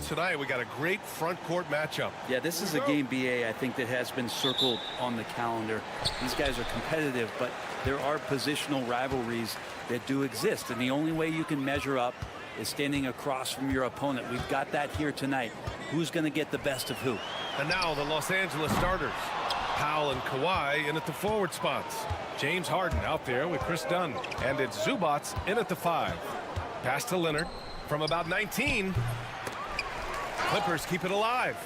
Tonight we got a great front court matchup. Yeah, this is a game, BA, I think that has been circled on the calendar. These guys are competitive, but there are positional rivalries that do exist, and the only way you can measure up is standing across from your opponent. We've got that here tonight. Who's going to get the best of who? And now the Los Angeles starters. Powell and Kawhi in at the forward spots. James Harden out there with Chris Dunn. And it's Zubats in at the 5. Pass to Leonard from about 19. Clippers keep it alive.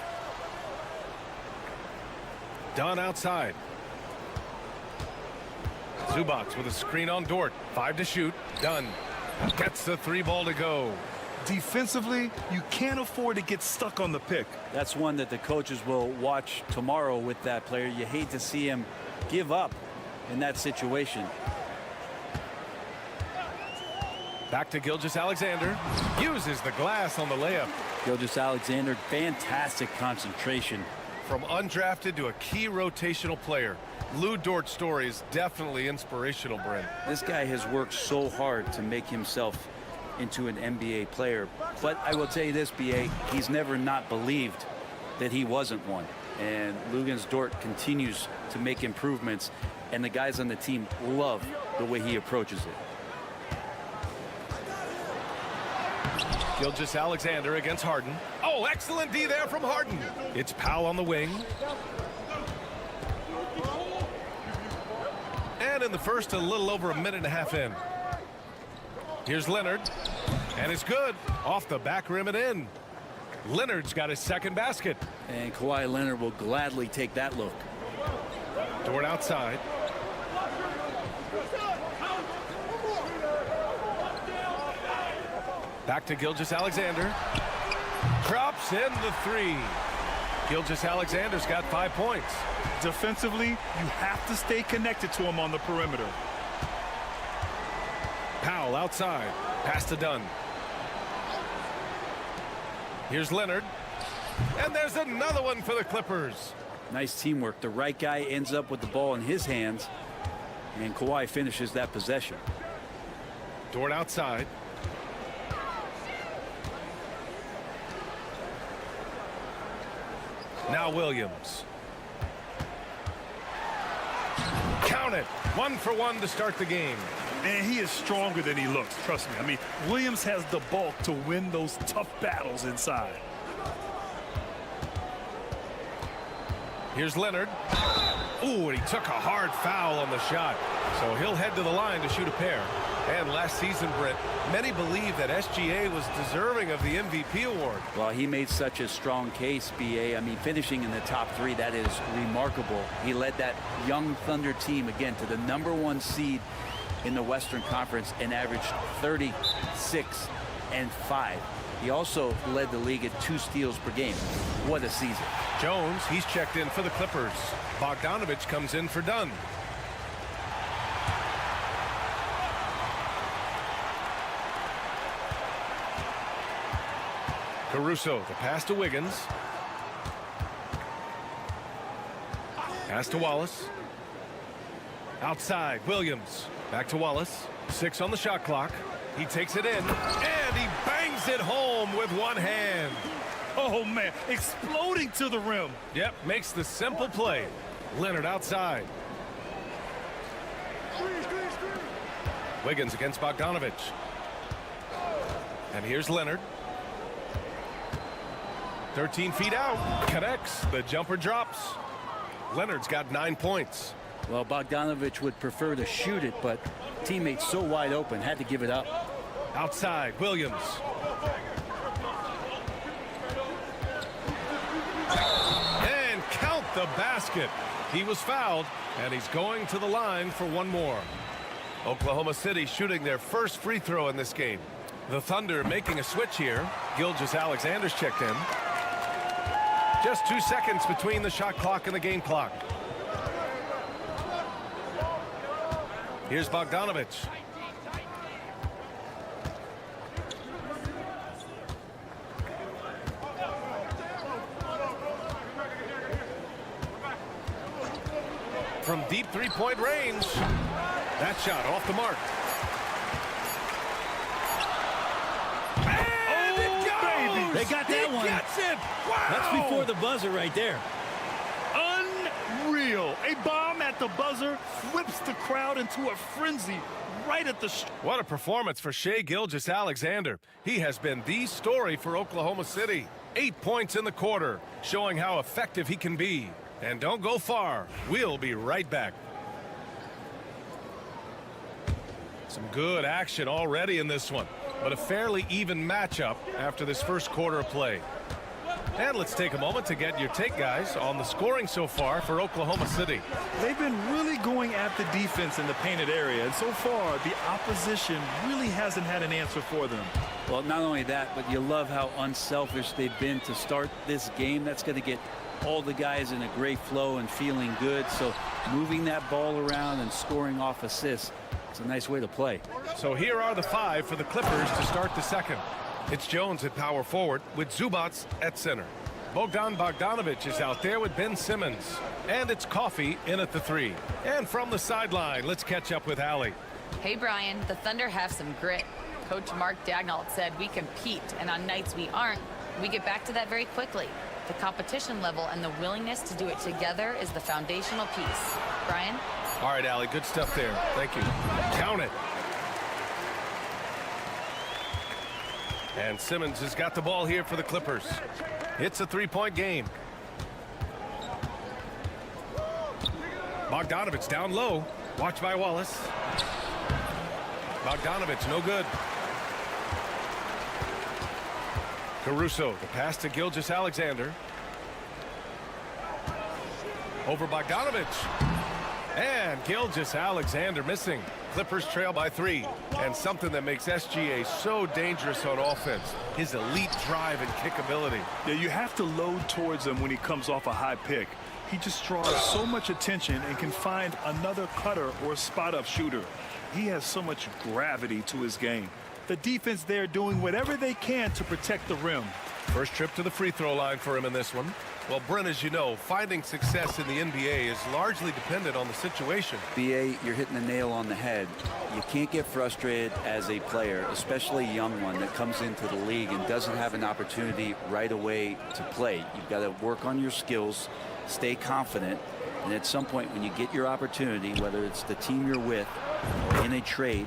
Dunn outside. Zubats with a screen on Dort. 5 to shoot. Dunn gets the 3 ball to go. Defensively, you can't afford to get stuck on the pick. That's one that the coaches will watch tomorrow with that player. You hate to see him give up in that situation. Back to Gilgeous-Alexander. Uses the glass on the layup. Gilgeous-Alexander, fantastic concentration. From undrafted to a key rotational player, Lou Dort's story is definitely inspirational, Brent. This guy has worked so hard to make himself into an NBA player. But I will tell you this, BA, he's never not believed that he wasn't one. And Luguentz Dort continues to make improvements, and the guys on the team love the way he approaches it. Gilgeous-Alexander against Harden. Oh, excellent D there from Harden. It's Powell on the wing. And in the first, a little over a minute and a half in. Here's Leonard. And it's good. Off the back rim and in. Leonard's got his second basket. And Kawhi Leonard will gladly take that look. Dort outside. Back to Gilgeous-Alexander. Drops in the 3. Gilgeous-Alexander's got 5 points. Defensively, you have to stay connected to him on the perimeter. Powell outside. Pass to Dunn. Here's Leonard. And there's another one for the Clippers. Nice teamwork. The right guy ends up with the ball in his hands, and Kawhi finishes that possession. Dort outside. Now Williams. Count it. 1 for 1 to start the game. Man, he is stronger than he looks. Trust me. I mean, Williams has the bulk to win those tough battles inside. Here's Leonard. Ooh, and he took a hard foul on the shot. So he'll head to the line to shoot a pair. And last season, Britt, many believe that SGA was deserving of the MVP award. Well, he made such a strong case, BA. I mean, finishing in the top 3, that is remarkable. He led that young Thunder team, again, to the #1 seed in the Western Conference and averaged 36 and 5. He also led the league at 2 steals per game. What a season. Jones, he's checked in for the Clippers. Bogdanovich comes in for Dunn. Caruso, the pass to Wiggins. Pass to Wallace. Outside, Williams. Back to Wallace. 6 on the shot clock. He takes it in, and he bangs it home with one hand. Oh, man, exploding to the rim. Yep, makes the simple play. Leonard outside. Wiggins against Bogdanovich. And here's Leonard. 13 feet out. Connects. The jumper drops. Leonard's got 9 points. Well, Bogdanovich would prefer to shoot it, but teammates so wide open, had to give it up. Outside, Williams. And count the basket. He was fouled, and he's going to the line for one more. Oklahoma City shooting their first free throw in this game. The Thunder making a switch here. Gilgeous-Alexander's checked in. Just 2 seconds between the shot clock and the game clock. Here's Bogdanovich. From deep three-point range. That shot off the mark. And it goes! They got that one. Gets it! Wow! That's before the buzzer right there. Unreal. A bomb at the buzzer whips the crowd into a frenzy right at the... What a performance for Shai Gilgeous-Alexander. He has been the story for Oklahoma City. 8 points in the quarter, showing how effective he can be. And don't go far. We'll be right back. Some good action already in this one, but a fairly even matchup after this first quarter of play. And let's take a moment to get your take, guys, on the scoring so far for Oklahoma City. They've been really going at the defense in the painted area, and so far the opposition really hasn't had an answer for them. Well, not only that, but you love how unselfish they've been to start this game. That's going to get all the guys in a great flow and feeling good. So moving that ball around and scoring off assists, it's a nice way to play. So here are the 5 for the Clippers to start the second. It's Jones at power forward with Zubac at center. Bogdan Bogdanovich is out there with Ben Simmons. And it's Coffey in at the 3. And from the sideline, let's catch up with Allie. Hey, Brian, the Thunder have some grit. Coach Mark Daigneault said we compete, and on nights we aren't, we get back to that very quickly. The competition level and the willingness to do it together is the foundational piece. Brian? All right, Allie, good stuff there. Thank you. Count it. And Simmons has got the ball here for the Clippers. It's a 3-point game. Bogdanovich down low. Watch by Wallace. Bogdanovich, no good. Caruso, the pass to Gilgeous-Alexander. Over Bogdanovich. And Gilgeous-Alexander missing. Clippers trail by 3. And something that makes SGA so dangerous on offense, his elite drive and kickability. Yeah, you have to load towards him when he comes off a high pick. He just draws so much attention and can find another cutter or spot-up shooter. He has so much gravity to his game. The defense there doing whatever they can to protect the rim. First trip to the free throw line for him in this one. Well, Brent, as you know, finding success in the NBA is largely dependent on the situation. BA, you're hitting the nail on the head. You can't get frustrated as a player, especially a young one that comes into the league and doesn't have an opportunity right away to play. You've got to work on your skills, stay confident, and at some point when you get your opportunity, whether it's the team you're with or in a trade,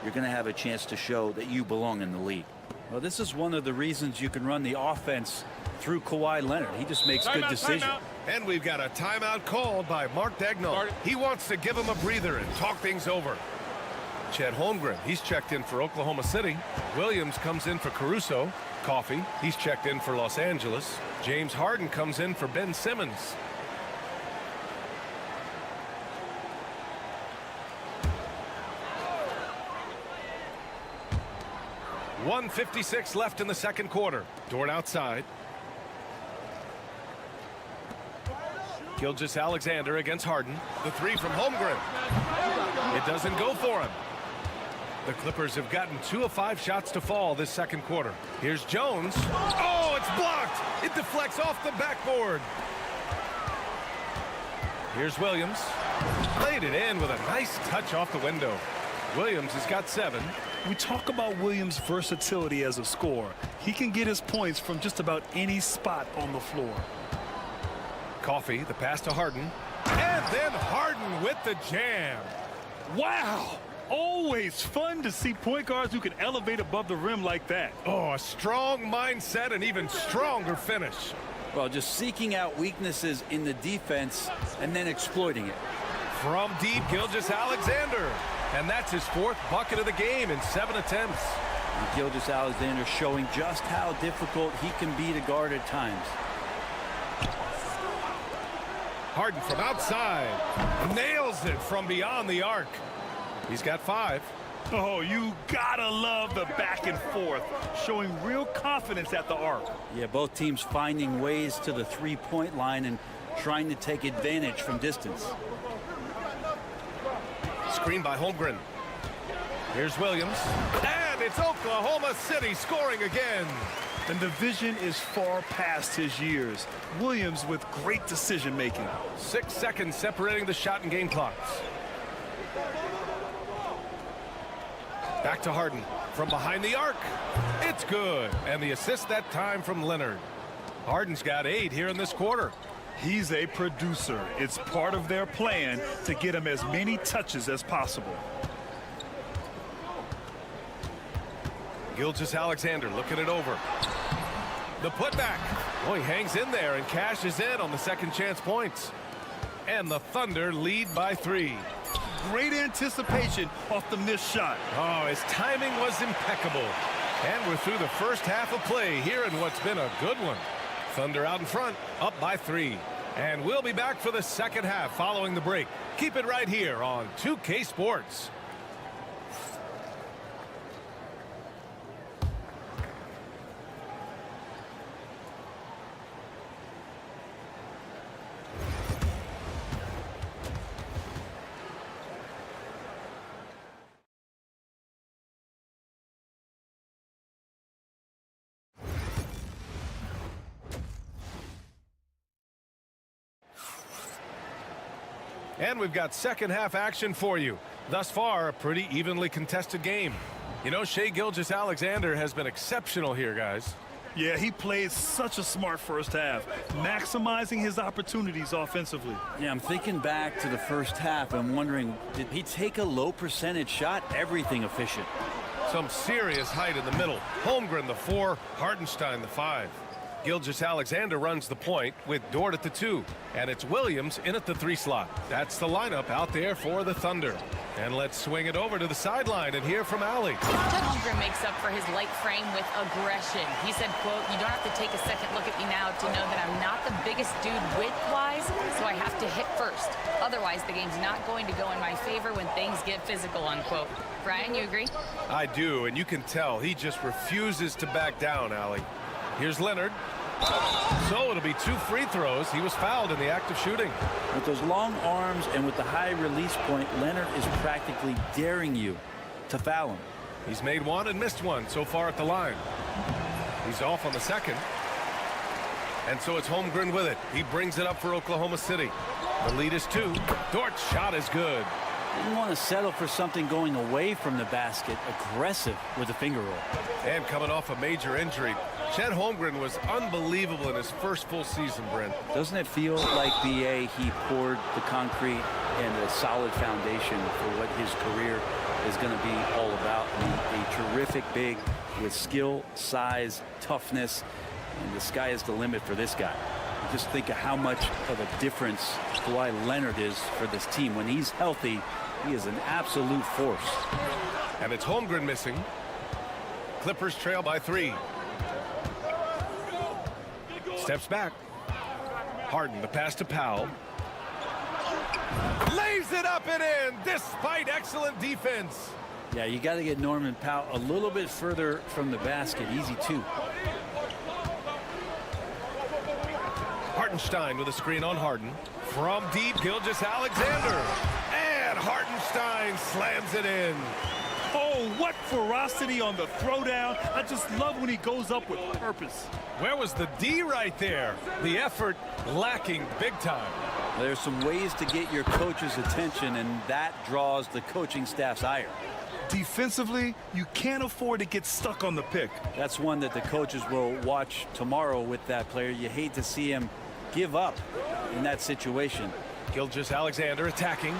you're going to have a chance to show that you belong in the league. Well, this is one of the reasons you can run the offense through Kawhi Leonard. He just makes good decisions. And we've got a timeout called by Mark Daigneault. He wants to give him a breather and talk things over. Chet Holmgren, he's checked in for Oklahoma City. Williams comes in for Caruso. Coffey, he's checked in for Los Angeles. James Harden comes in for Ben Simmons. .156 left in the second quarter. Dort outside. Gilgeous-Alexander against Harden. The 3 from Holmgren. It doesn't go for him. The Clippers have gotten 2 of 5 shots to fall this second quarter. Here's Jones. Oh, it's blocked. It deflects off the backboard. Here's Williams. Played it in with a nice touch off the window. Williams has got 7. We talk about Williams' versatility as a scorer. He can get his points from just about any spot on the floor. Coffey, the pass to Harden. And then Harden with the jam. Wow! Always fun to see point guards who can elevate above the rim like that. Oh, a strong mindset and even stronger finish. Well, just seeking out weaknesses in the defense and then exploiting it. From deep, Gilgeous-Alexander. And that's his 4th bucket of the game in 7 attempts. And Gilgeous-Alexander showing just how difficult he can be to guard at times. Harden from outside. Nails it from beyond the arc. He's got 5. Oh, you gotta love the back and forth, showing real confidence at the arc. Yeah, both teams finding ways to the three-point line and trying to take advantage from distance. Screen by Holmgren. Here's Williams. And it's Oklahoma City scoring again. And the vision is far past his years. Williams with great decision-making. 6 seconds separating the shot and game clocks. Back to Harden from behind the arc. It's good. And the assist that time from Leonard. Harden's got 8 here in this quarter. He's a producer. It's part of their plan to get him as many touches as possible. Gilgeous-Alexander looking it over. The putback. Oh, he hangs in there and cashes in on the second chance points. And the Thunder lead by 3. Great anticipation off the missed shot. Oh, his timing was impeccable. And we're through the first half of play here in what's been a good one. Thunder out in front, up by 3. And we'll be back for the second half following the break. Keep it right here on 2K Sports. And we've got second half action for you. Thus far, a pretty evenly contested game. You know, Shai Gilgeous-Alexander has been exceptional here, guys. Yeah, he played such a smart first half, maximizing his opportunities offensively. Yeah, I'm thinking back to the first half. I'm wondering, did he take a low percentage shot? Everything efficient. Some serious height in the middle. Holmgren the 4, Hardenstein the 5. Gilgeous-Alexander runs the point with Dort at the 2. And it's Williams in at the 3 slot. That's the lineup out there for the Thunder. And let's swing it over to the sideline and hear from Allie. Holmgren makes up for his light frame with aggression. He said, quote, "You don't have to take a second look at me now to know that I'm not the biggest dude width-wise, so I have to hit first. Otherwise, the game's not going to go in my favor when things get physical," unquote. Brian, you agree? I do, and you can tell he just refuses to back down, Allie. Here's Leonard. So it'll be 2 free throws. He was fouled in the act of shooting. With those long arms and with the high release point, Leonard is practically daring you to foul him. He's made 1 and missed 1 so far at the line. He's off on the second. And so it's Holmgren with it. He brings it up for Oklahoma City. The lead is 2. Dort's shot is good. Didn't want to settle for something going away from the basket. Aggressive with a finger roll. And coming off a major injury, Chet Holmgren was unbelievable in his first full season, Brent. Doesn't it feel like, BA, he poured the concrete and a solid foundation for what his career is going to be all about? I mean, a terrific big with skill, size, toughness, and the sky is the limit for this guy. Just think of how much of a difference Kawhi Leonard is for this team. When he's healthy, he is an absolute force. And it's Holmgren missing. Clippers trail by 3. Steps back. Harden, the pass to Powell. Lays it up and in despite excellent defense. Yeah, you got to get Norman Powell a little bit further from the basket. Easy too. Hartenstein with a screen on Harden. From deep, Gilgeous-Alexander. And Hartenstein slams it in. Oh, what ferocity on the throwdown. I just love when he goes up with purpose. Where was the D right there? The effort lacking big time. There's some ways to get your coach's attention, and that draws the coaching staff's ire. Defensively, you can't afford to get stuck on the pick. That's one that the coaches will watch tomorrow with that player. You hate to see him give up in that situation. Gilgeous-Alexander attacking.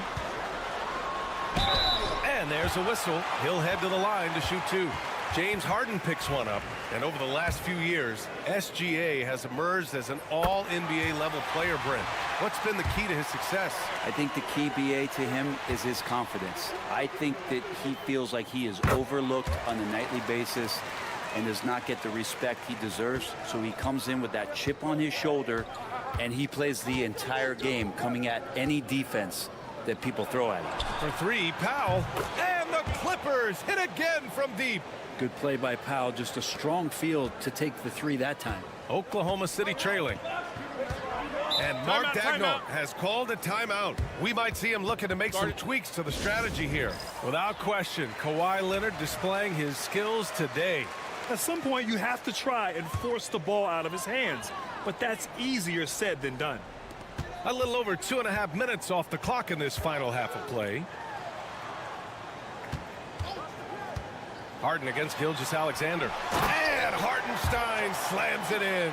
And there's a whistle. He'll head to the line to shoot 2. James Harden picks one up. And over the last few years, SGA has emerged as an all-NBA level player, Brent. What's been the key to his success? I think the key, BA, to him is his confidence. I think that he feels like he is overlooked on a nightly basis, and does not get the respect he deserves. So he comes in with that chip on his shoulder, and he plays the entire game, coming at any defense that people throw at him. For three, Powell, and the Clippers hit again from deep. Good play by Powell, just a strong field to take the three that time. Oklahoma City trailing. And Mark Daigneault has called a timeout. We might see him looking to make some tweaks to the strategy here. Without question, Kawhi Leonard displaying his skills today. At some point, you have to try and force the ball out of his hands, but that's easier said than done. A little over 2.5 minutes off the clock in this final half of play. Harden against Gilgeous-Alexander. And Hartenstein slams it in.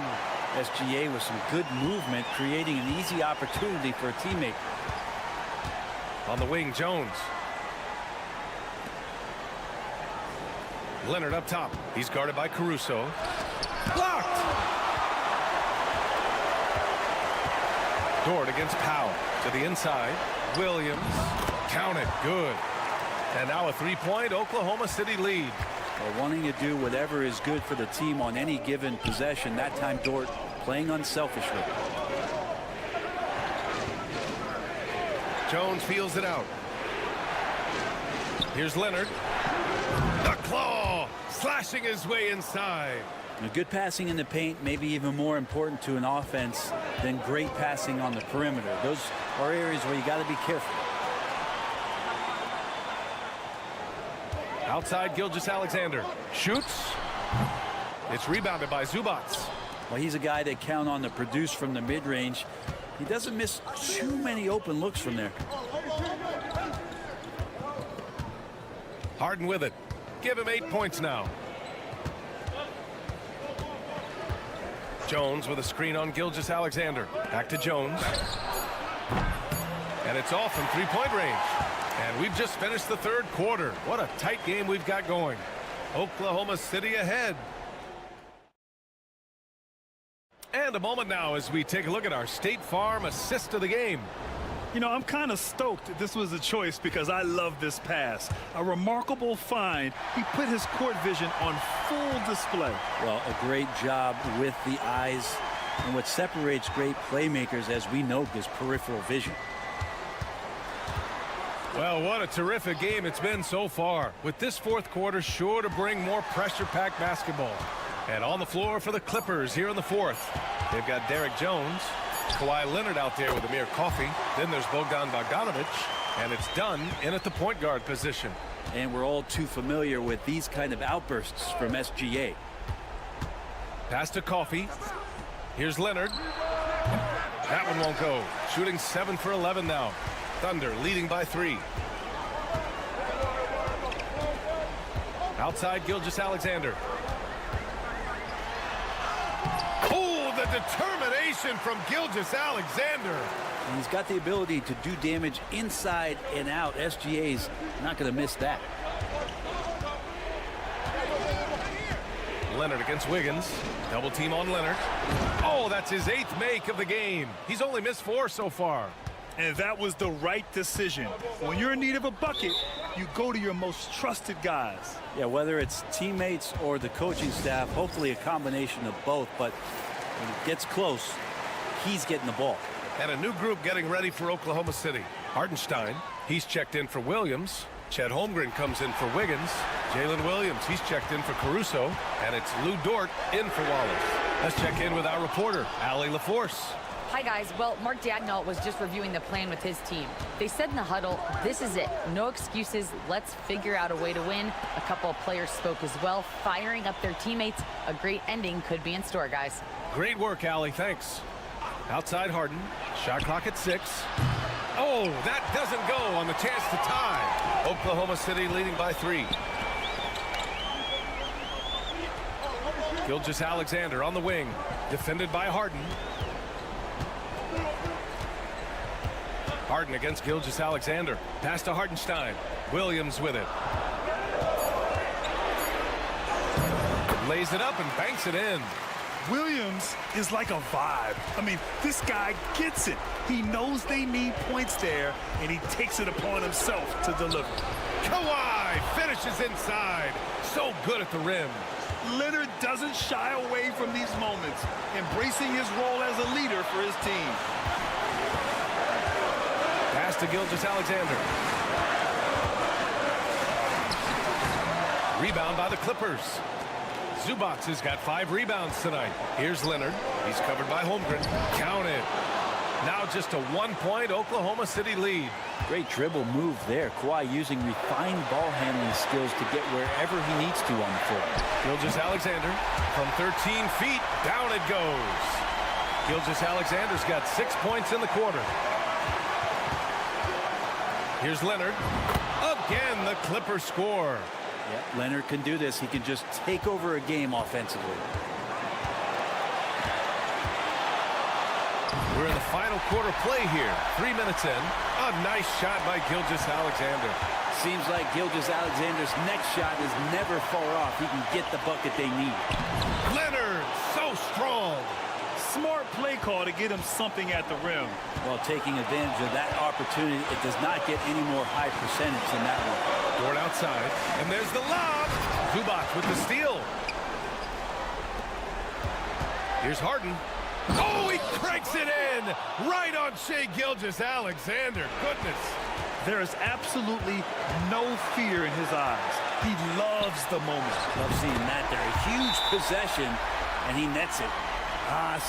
SGA with some good movement, creating an easy opportunity for a teammate. On the wing, Jones. Leonard up top. He's guarded by Caruso. Blocked! Dort against Powell. To the inside. Williams. Counted. Good. And now a three-point Oklahoma City lead. Well, wanting to do whatever is good for the team on any given possession. That time, Dort playing unselfishly. Jones feels it out. Here's Leonard. The claw slashing his way inside. A good passing in the paint, maybe even more important to an offense than great passing on the perimeter. Those are areas where you got to be careful. Outside, Gilgeous-Alexander shoots. It's rebounded by Zubac. Well, he's a guy that count on to produce from the mid-range. He doesn't miss too many open looks from there. Harden with it. Give him 8 points now. Jones with a screen on Gilgeous-Alexander. Back to Jones. And it's off from three-point range. And we've just finished the third quarter. What a tight game we've got going. Oklahoma City ahead. And a moment now as we take a look at our State Farm assist of the game. You know, I'm kind of stoked that this was a choice because I love this pass. A remarkable find. He put his court vision on full display. Well, a great job with the eyes. And what separates great playmakers, as we know, is peripheral vision. Well, what a terrific game it's been so far. With this fourth quarter sure to bring more pressure-packed basketball. And on the floor for the Clippers here in the fourth. They've got Derek Jones. Kawhi Leonard out there with Amir Coffey. Then there's Bogdan Bogdanovic. And it's done in at the point guard position. And we're all too familiar with these kind of outbursts from SGA. Pass to Coffey. Here's Leonard. That one won't go. Shooting 7 for 11 now. Thunder leading by 3. Outside, Gilgeous-Alexander. Oh, the determination from Gilgeous-Alexander. And he's got the ability to do damage inside and out. SGA's not going to miss that. Leonard against Wiggins. Double team on Leonard. Oh, that's his 8th make of the game. He's only missed 4 so far. And that was the right decision. When you're in need of a bucket, you go to your most trusted guys. Yeah, whether it's teammates or the coaching staff, hopefully a combination of both. But when it gets close, he's getting the ball. And a new group getting ready for Oklahoma City. Hartenstein, he's checked in for Williams. Chet Holmgren comes in for Wiggins. Jalen Williams, he's checked in for Caruso. And it's Lou Dort in for Wallace. Let's check in with our reporter, Allie LaForce. Hi, guys. Well, Mark Daigneault was just reviewing the plan with his team. They said in the huddle, this is it. No excuses. Let's figure out a way to win. A couple of players spoke as well, firing up their teammates. A great ending could be in store, guys. Great work, Allie. Thanks. Outside Harden. Shot clock at 6. Oh, that doesn't go on the chance to tie. Oklahoma City leading by 3. Gilgeous-Alexander on the wing. Defended by Harden. Harden against Gilgeous-Alexander. Pass to Hartenstein. Williams with it. Lays it up and banks it in. Williams is like a vibe. I mean, this guy gets it. He knows they need points there, and he takes it upon himself to deliver. Kawhi finishes inside. So good at the rim. Leonard doesn't shy away from these moments, embracing his role as a leader for his team. Pass to Gilgeous-Alexander. Rebound by the Clippers. Zubac has got 5 rebounds tonight. Here's Leonard. He's covered by Holmgren. Counted. Now just a 1-point Oklahoma City lead. Great dribble move there. Kawhi using refined ball handling skills to get wherever he needs to on the floor. Gilgeous-Alexander from 13 feet. Down it goes. Gilgeous-Alexander's got 6 points in the quarter. Here's Leonard. Again, the Clippers score. Yeah, Leonard can do this. He can just take over a game offensively. We're in the final quarter play here. 3 minutes in. A nice shot by Gilgeous-Alexander. Seems like Gilgeous-Alexander's next shot is never far off. He can get the bucket they need. Leonard, so strong. Smart play call to get him something at the rim. While taking advantage of that opportunity, it does not get any more high percentage than that one. Dort outside, and there's the lob. Zubac with the steal. Here's Harden. Oh, he cranks it in! Right on Shai Gilgeous-Alexander. Goodness. There is absolutely no fear in his eyes. He loves the moment. Love seeing that there. A huge possession, and he nets it.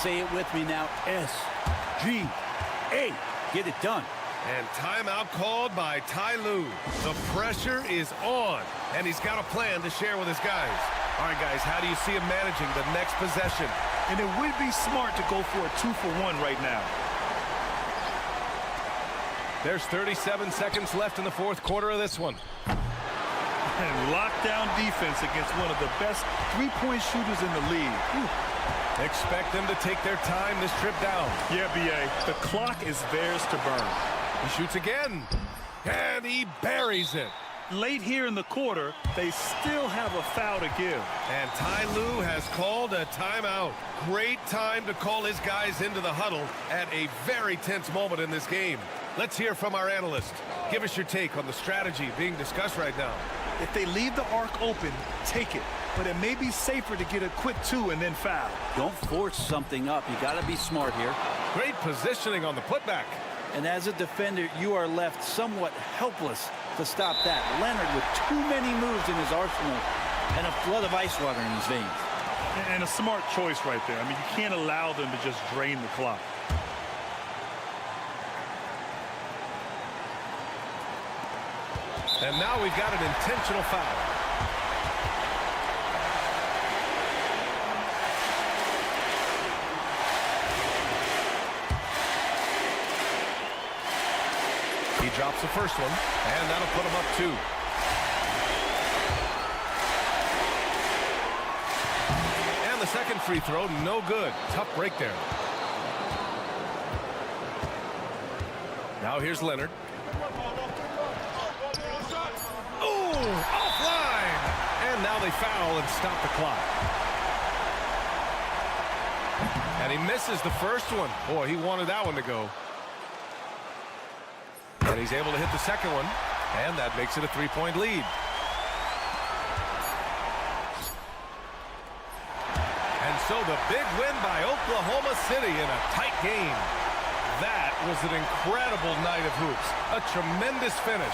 Say it with me now. S-G-A. Get it done. And timeout called by Ty Lue. The pressure is on, and he's got a plan to share with his guys. All right, guys, how do you see him managing the next possession? And it would be smart to go for a 2-for-1 right now. There's 37 seconds left in the fourth quarter of this one. And lockdown defense against one of the best three-point shooters in the league. Whew. Expect them to take their time this trip down. Yeah, B.A., the clock is theirs to burn. He shoots again, and he buries it. Late here in the quarter, they still have a foul to give. And Ty Lue has called a timeout. Great time to call his guys into the huddle at a very tense moment in this game. Let's hear from our analyst. Give us your take on the strategy being discussed right now. If they leave the arc open, take it. But it may be safer to get a quick 2 and then foul. Don't force something up. You got to be smart here. Great positioning on the putback. And as a defender, you are left somewhat helpless to stop that. Leonard with too many moves in his arsenal and a flood of ice water in his veins. And a smart choice right there. I mean, you can't allow them to just drain the clock. And now we've got an intentional foul. He drops the first one, and that'll put him up 2. And the second free throw, no good. Tough break there. Now here's Leonard. Oh, offline! And now they foul and stop the clock. And he misses the first one. Boy, he wanted that one to go. And he's able to hit the second one, and that makes it a 3-point lead. And so the big win by Oklahoma City in a tight game. That was an incredible night of hoops. A tremendous finish.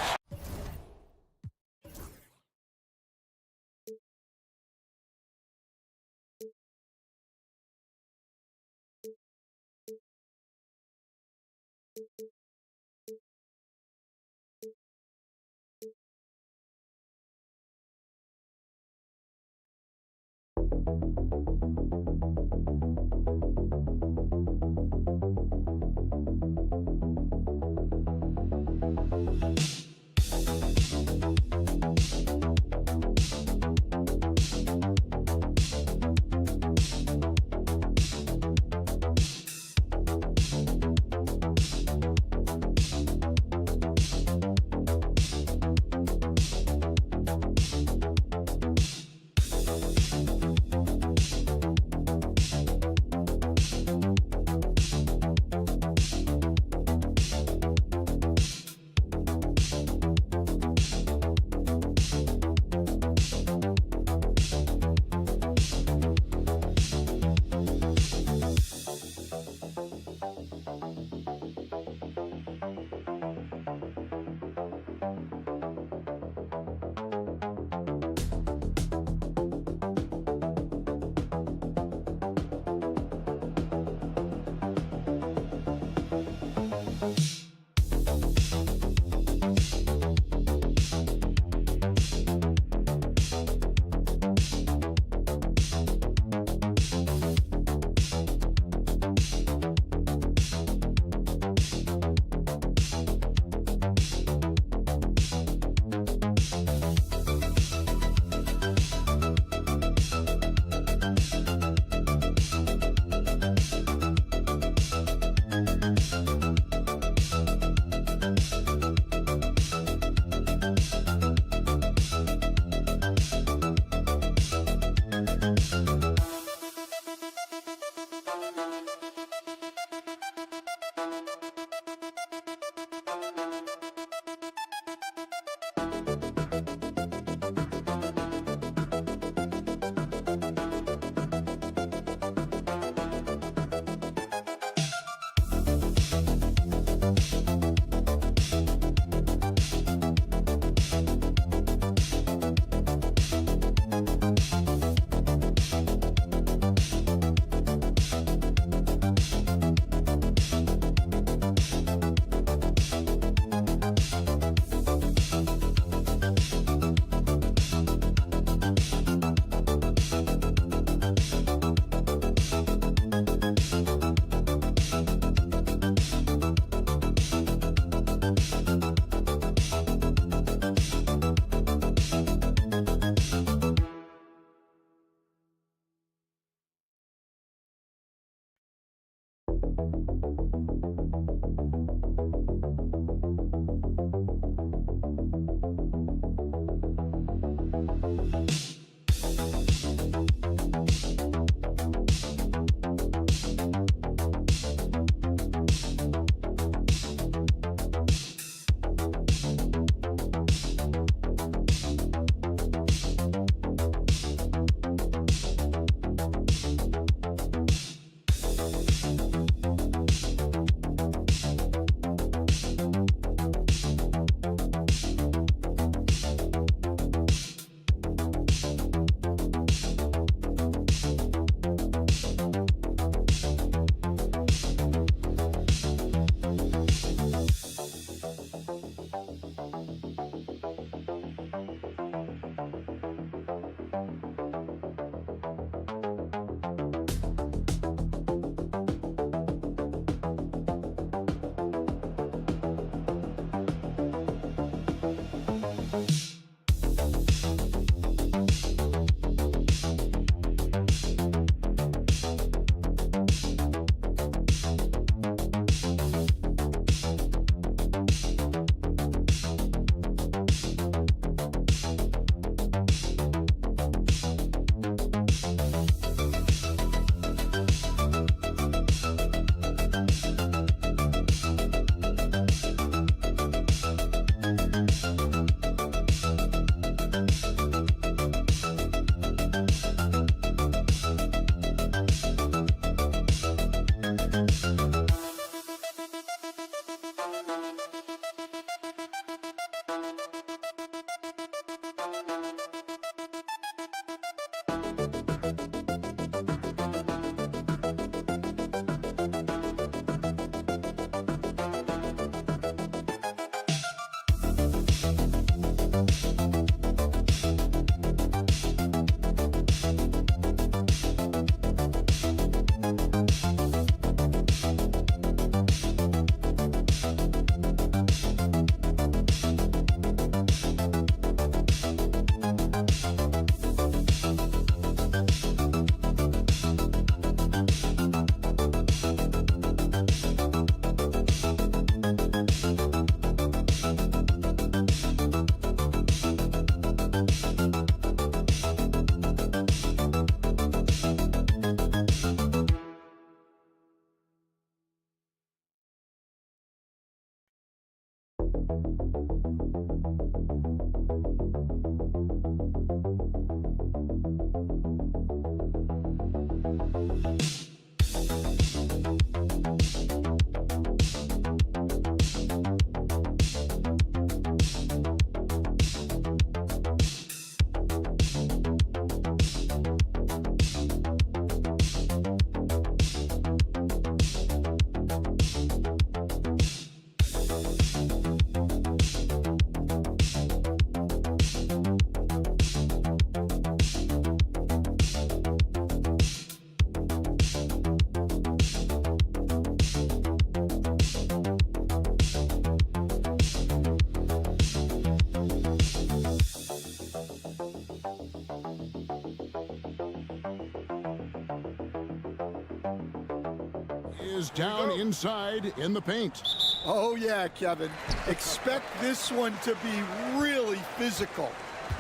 is down inside in the paint. Oh, yeah, Kevin. Expect this one to be really physical.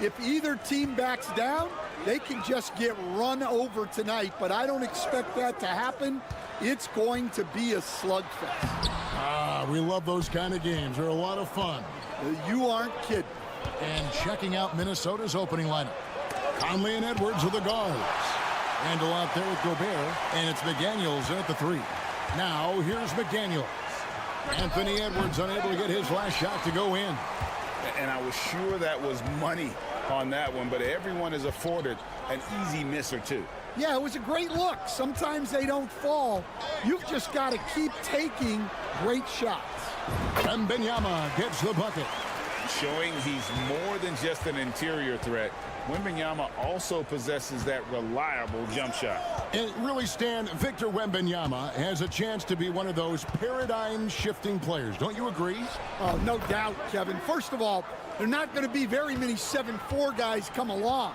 If either team backs down, they can just get run over tonight, but I don't expect that to happen. It's going to be a slugfest. Ah, we love those kind of games. They're a lot of fun. You aren't kidding. And checking out Minnesota's opening lineup. Conley and Edwards are the guards. Handle out there with Gobert, and it's McDaniels at the three. Now, here's McDaniels. Anthony Edwards unable to get his last shot to go in. And I was sure that was money on that one, but everyone is afforded an easy miss or two. Yeah, it was a great look. Sometimes they don't fall. You've just got to keep taking great shots. Wembanyama gets the bucket. Showing he's more than just an interior threat. Wembanyama also possesses that reliable jump shot. And really, Stan, Victor Wembanyama has a chance to be one of those paradigm-shifting players. Don't you agree? Oh, no doubt, Kevin. First of all, there are not going to be very many 7'4" guys come along.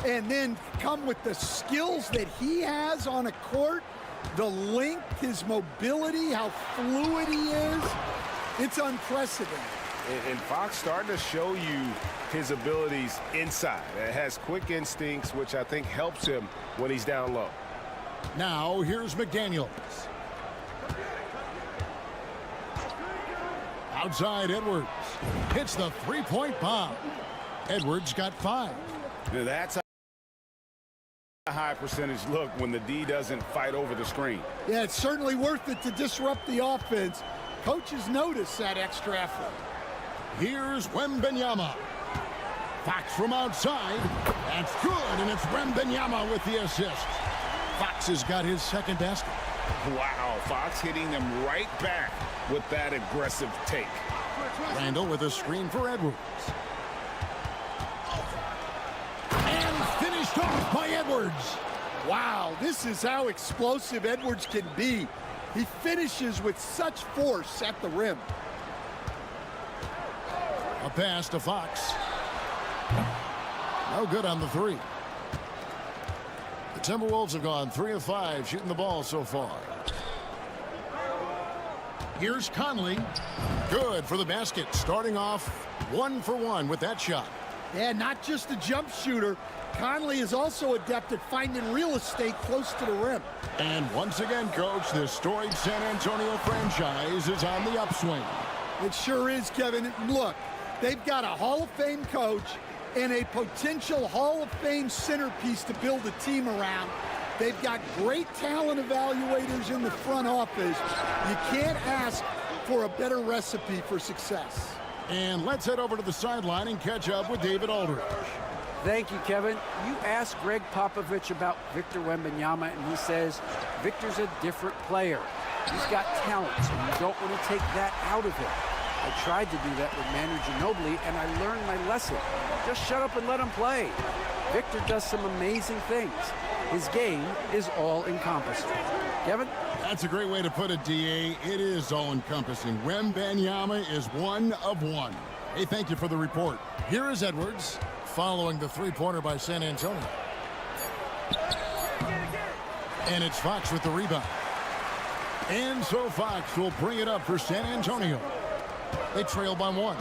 And then come with the skills that he has on a court, The length, his mobility, how fluid he is, it's unprecedented. And Fox starting to show you his abilities inside. It has quick instincts, which I think helps him when he's down low. Now, here's McDaniels. Outside Edwards. Hits the three-point bomb. Edwards got 5. That's a high percentage look when the D doesn't fight over the screen. Yeah, it's certainly worth it to disrupt the offense. Coaches notice that extra effort. Here's Wembanyama. Fox from outside. That's good, and it's Wembanyama with the assist. Fox has got his second basket. Wow, Fox hitting them right back with that aggressive take. Randall with a screen for Edwards. And finished off by Edwards. Wow, this is how explosive Edwards can be. He finishes with such force at the rim. A pass to Fox. No good on the 3. The Timberwolves have gone 3 of 5 shooting the ball so far. Here's Conley. Good for the basket. Starting off 1 for 1 with that shot. Yeah, not just a jump shooter. Conley is also adept at finding real estate close to the rim. And once again, Coach, the storied San Antonio franchise is on the upswing. It sure is, Kevin. Look, they've got a Hall of Fame coach and a potential Hall of Fame centerpiece to build a team around. They've got great talent evaluators in the front office. You can't ask for a better recipe for success. And let's head over to the sideline and catch up with David Aldridge. Thank you, Kevin. You asked Greg Popovich about Victor Wembanyama, and he says Victor's a different player. He's got talent, so you don't want to take that out of him. I tried to do that with Manu Ginobili, and I learned my lesson. Just shut up and let him play. Victor does some amazing things. His game is all-encompassing. Kevin? That's a great way to put it, D.A. It is all-encompassing. Wembanyama is 1 of 1. Hey, thank you for the report. Here is Edwards, following the three-pointer by San Antonio. And it's Fox with the rebound. And so Fox will bring it up for San Antonio. They trail by 1.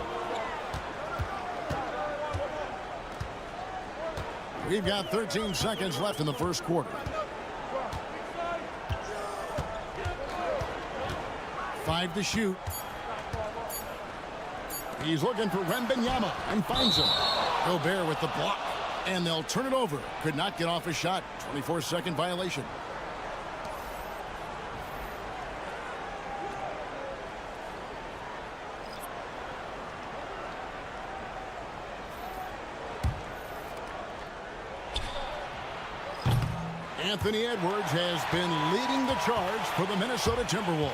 We've got 13 seconds left in the first quarter. 5 to shoot. He's looking for Wembanyama and finds him. Gobert with the block. And they'll turn it over. Could not get off a shot. 24-second violation. Anthony Edwards has been leading the charge for the Minnesota Timberwolves.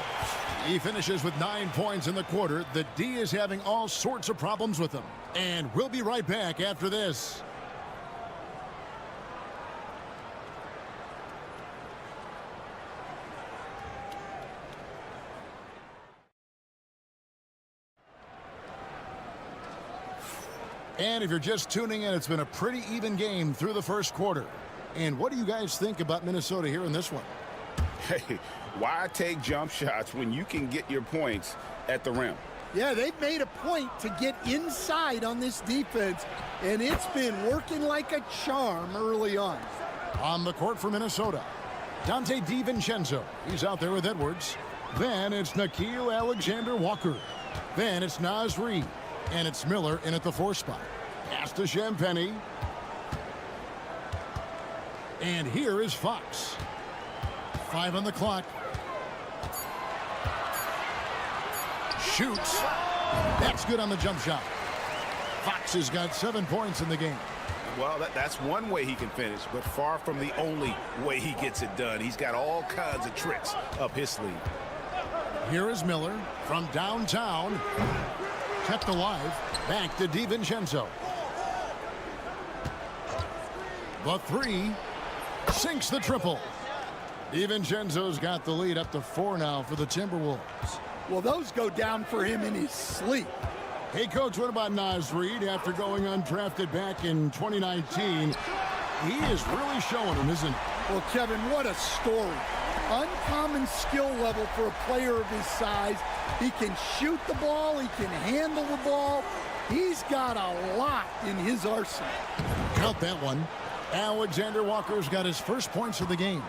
He finishes with 9 points in the quarter. The D is having all sorts of problems with him. And we'll be right back after this. And if you're just tuning in, it's been a pretty even game through the first quarter. And what do you guys think about Minnesota here in this one? Hey, why take jump shots when you can get your points at the rim? Yeah, they've made a point to get inside on this defense, and it's been working like a charm early on. On the court for Minnesota, Dante DiVincenzo. He's out there with Edwards. Then it's Nickeil Alexander-Walker. Then it's Naz Reid. And it's Miller in at the 4 spot. Pass to Champagnie. And here is Fox. 5 on the clock. Shoots. That's good on the jump shot. Fox has got 7 points in the game. Well, that's one way he can finish, but far from the only way he gets it done. He's got all kinds of tricks up his sleeve. Here is Miller from downtown. Kept alive. Back to DiVincenzo. The 3. Sinks the triple. DiVincenzo's got the lead up to 4 now for the Timberwolves. Well, those go down for him in his sleep. Hey, Coach, what about Naz Reid after going undrafted back in 2019? He is really showing him, isn't he? Well, Kevin, what a story. uncommon skill level for a player of his size. He can shoot the ball. He can handle the ball. He's got a lot in his arsenal. Count that one. Alexander Walker's got his first points of the game.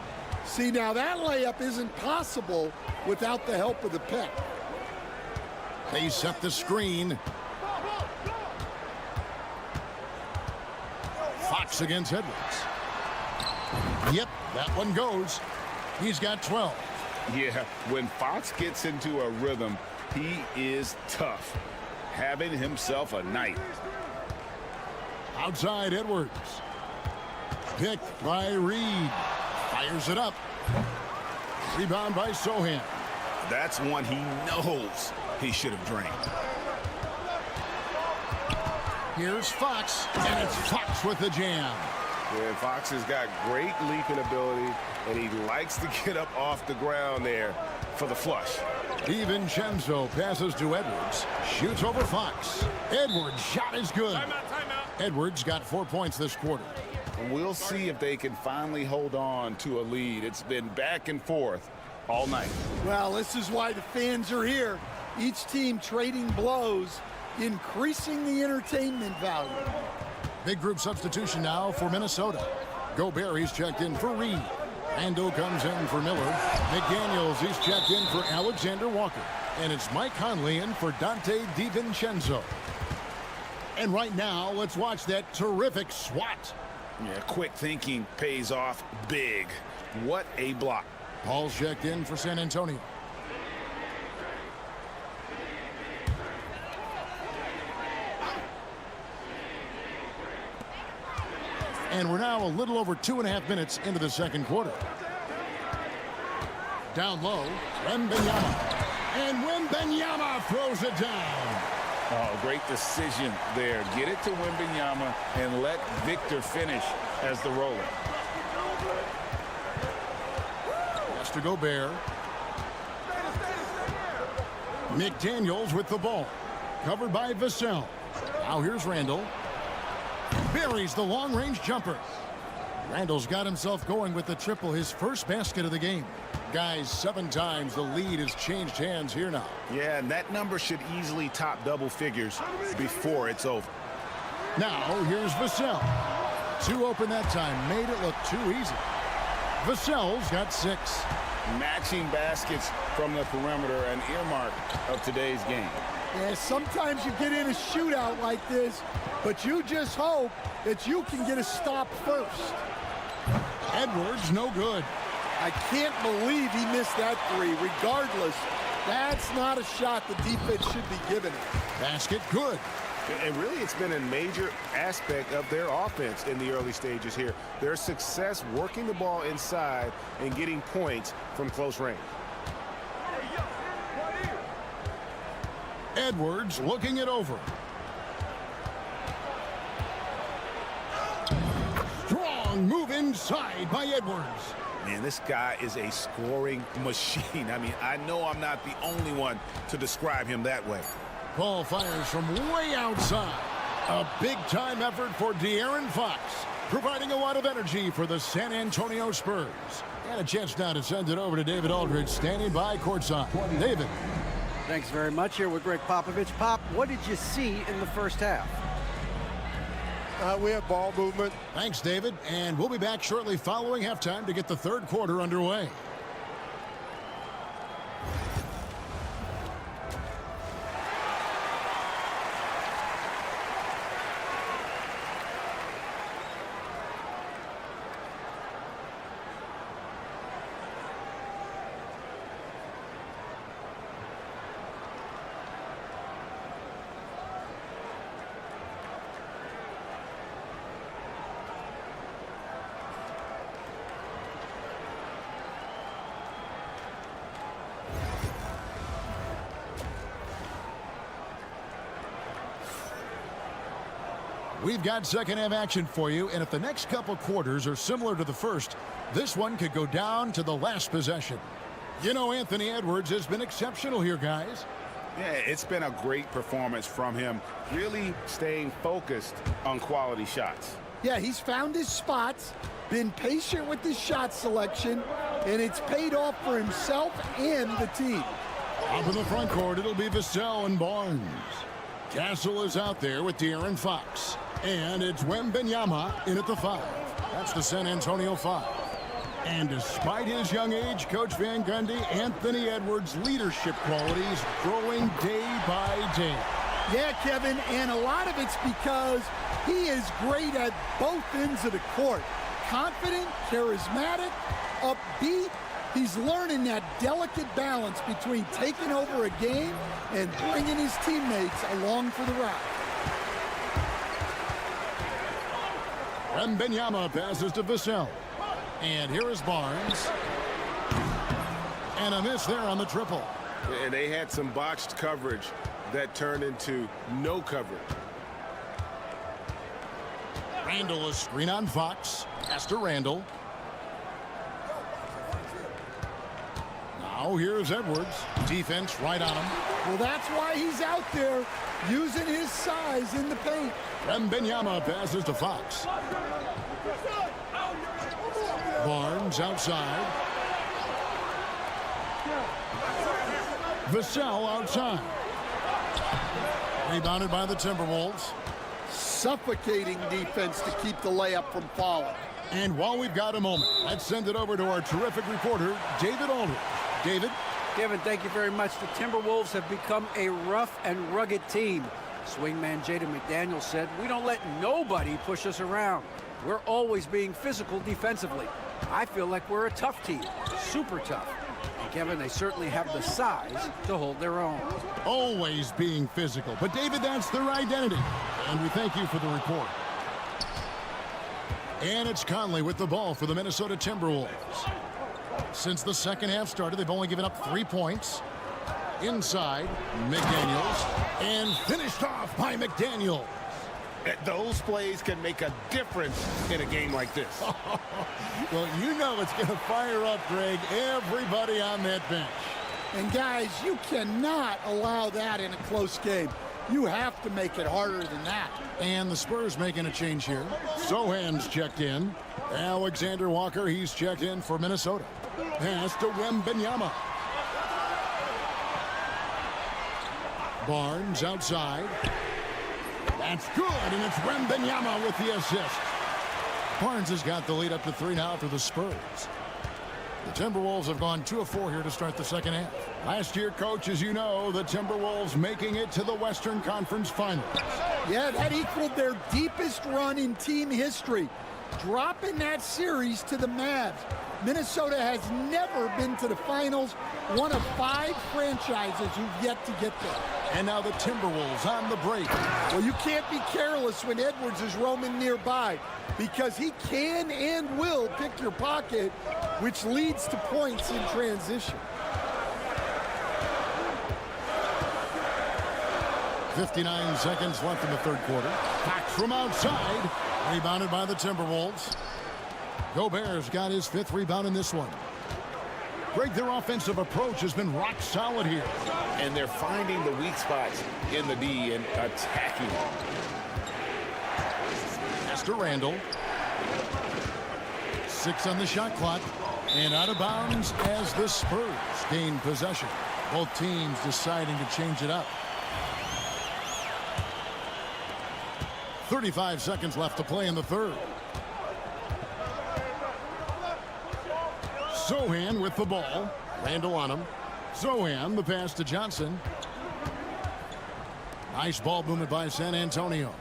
See, now that layup isn't possible without the help of the pick. They set the screen. Fox against Edwards. Yep, that one goes. He's got 12. Yeah, when Fox gets into a rhythm, he is tough. Having himself a night. Outside Edwards. Picked by Reed. Fires it up. Rebound by Sohan. That's one he knows he should have drained. Here's Fox, and it's Fox with the jam. Yeah, Fox has got great leaping ability, and he likes to get up off the ground there for the flush. DiVincenzo passes to Edwards. Shoots over Fox. Edwards' shot is good. Timeout. Edwards got 4 points this quarter. We'll see if they can finally hold on to a lead. It's been back and forth all night. Well, this is why the fans are here. Each team trading blows, increasing the entertainment value. Big group substitution now for Minnesota. Gobert, he's checked in for Reed. Randall comes in for Miller. McDaniels, he's checked in for Alexander Walker. And it's Mike Conley in for Dante DiVincenzo. And right now, let's watch that terrific swat. Yeah, quick thinking pays off big. What a block. Paul's checked in for San Antonio. And we're now a little over 2.5 minutes into the second quarter. Down low, Wembanyama. And Wembanyama throws it down. Oh, great decision there. Get it to Wembanyama and let Victor finish as the roller. Pass to Gobert. McDaniels with the ball. Covered by Vassell. Now here's Randall. Buries the long-range jumper. Randall's got himself going with the triple, his first basket of the game. Guys, 7 times the lead has changed hands here now. Yeah, and that number should easily top double figures before it's over. Now, here's Vassell. 2 open that time, made it look too easy. Vassell's got 6. Matching baskets from the perimeter, an earmark of today's game. Yeah, sometimes you get in a shootout like this, but you just hope that you can get a stop first. Edwards, no good. I can't believe he missed that 3. Regardless, that's not a shot the defense should be giving it. Basket good. And really, it's been a major aspect of their offense in the early stages here. Their success working the ball inside and getting points from close range. Edwards looking it over. Strong move inside by Edwards. Man, this guy is a scoring machine. I mean, I know I'm not the only one to describe him that way. Ball fires from way outside. A big-time effort for De'Aaron Fox, providing a lot of energy for the San Antonio Spurs. And a chance now to send it over to David Aldridge, standing by courtside. David. Thanks very much. Here with Greg Popovich. Pop, what did you see in the first half? We have ball movement. Thanks, David. And we'll be back shortly following halftime to get the third quarter underway. We've got second half action for you, and if the next couple quarters are similar to the first, this one could go down to the last possession. You know, Anthony Edwards has been exceptional here, guys. Yeah, it's been a great performance from him, really staying focused on quality shots. Yeah, he's found his spots, been patient with his shot selection, and it's paid off for himself and the team. Up in the front court, it'll be Vassell and Barnes. Castle is out there with De'Aaron Fox. And it's Wembanyama in at the 5. That's the San Antonio 5. And despite his young age, Coach Van Gundy, Anthony Edwards' leadership qualities growing day by day. Yeah, Kevin, and a lot of it's because he is great at both ends of the court. Confident, charismatic, upbeat. He's learning that delicate balance between taking over a game and bringing his teammates along for the ride. Wembanyama passes to Vassell. And here is Barnes. And a miss there on the triple. And they had some botched coverage that turned into no coverage. Randall is screen on Fox. Pass to Randall. Now here's Edwards. Defense right on him. Well, that's why he's out there using his size in the paint. Wembanyama passes to Fox. Barnes outside. Vassell outside. Rebounded by the Timberwolves. Suffocating defense to keep the layup from falling. And while we've got a moment, let's send it over to our terrific reporter, David Aldridge. David? Kevin, thank you very much. The Timberwolves have become a rough and rugged team. Swingman Jaden McDaniels said, "We don't let nobody push us around. We're always being physical defensively. I feel like we're a tough team, super tough." And Kevin, they certainly have the size to hold their own. Always being physical. But David, that's their identity. And we thank you for the report. And it's Conley with the ball for the Minnesota Timberwolves. Since the second half started, they've only given up 3 points. Inside, McDaniels. And finished off by McDaniels. Those plays can make a difference in a game like this. Well, you know it's going to fire up, Greg, everybody on that bench. And guys, you cannot allow that in a close game. You have to make it harder than that. And the Spurs making a change here. Sohan's checked in. Alexander Walker, he's checked in for Minnesota. Pass to Wembanyama. Barnes outside. That's good, and it's Wembanyama with the assist. Barnes has got the lead up to 3 now for the Spurs. The Timberwolves have gone 2 of 4 here to start the second half. Last year, Coach, as you know, the Timberwolves making it to the Western Conference Finals. Yeah, that equaled their deepest run in team history, dropping that series to the Mavs. Minnesota has never been to the finals, one of 5 franchises who've yet to get there. And now the Timberwolves on the break. Well, you can't be careless when Edwards is roaming nearby, because he can and will pick your pocket, which leads to points in transition. 59 seconds left in the third quarter. Back from outside. Rebounded by the Timberwolves. Gobert's got his 5th rebound in this one. Greg, their offensive approach has been rock solid here. And they're finding the weak spots in the D and attacking. Pass to Randall. 6 on the shot clock. And out of bounds as the Spurs gain possession. Both teams deciding to change it up. 35 seconds left to play in the third. Sohan with the ball. Randall on him. Sohan, the pass to Johnson. Nice ball movement by San Antonio.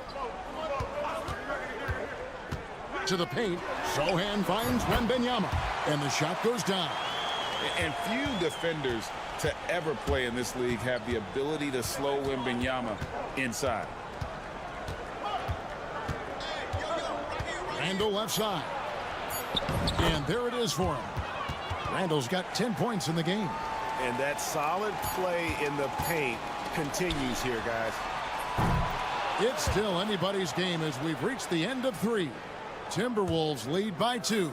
To the paint. Sohan finds Wembanyama. And the shot goes down. And few defenders to ever play in this league have the ability to slow Wembanyama inside. Randall left side. And there it is for him. Randall's got 10 points in the game. And that solid play in the paint continues here, guys. It's still anybody's game as we've reached the end of 3. Timberwolves lead by 2.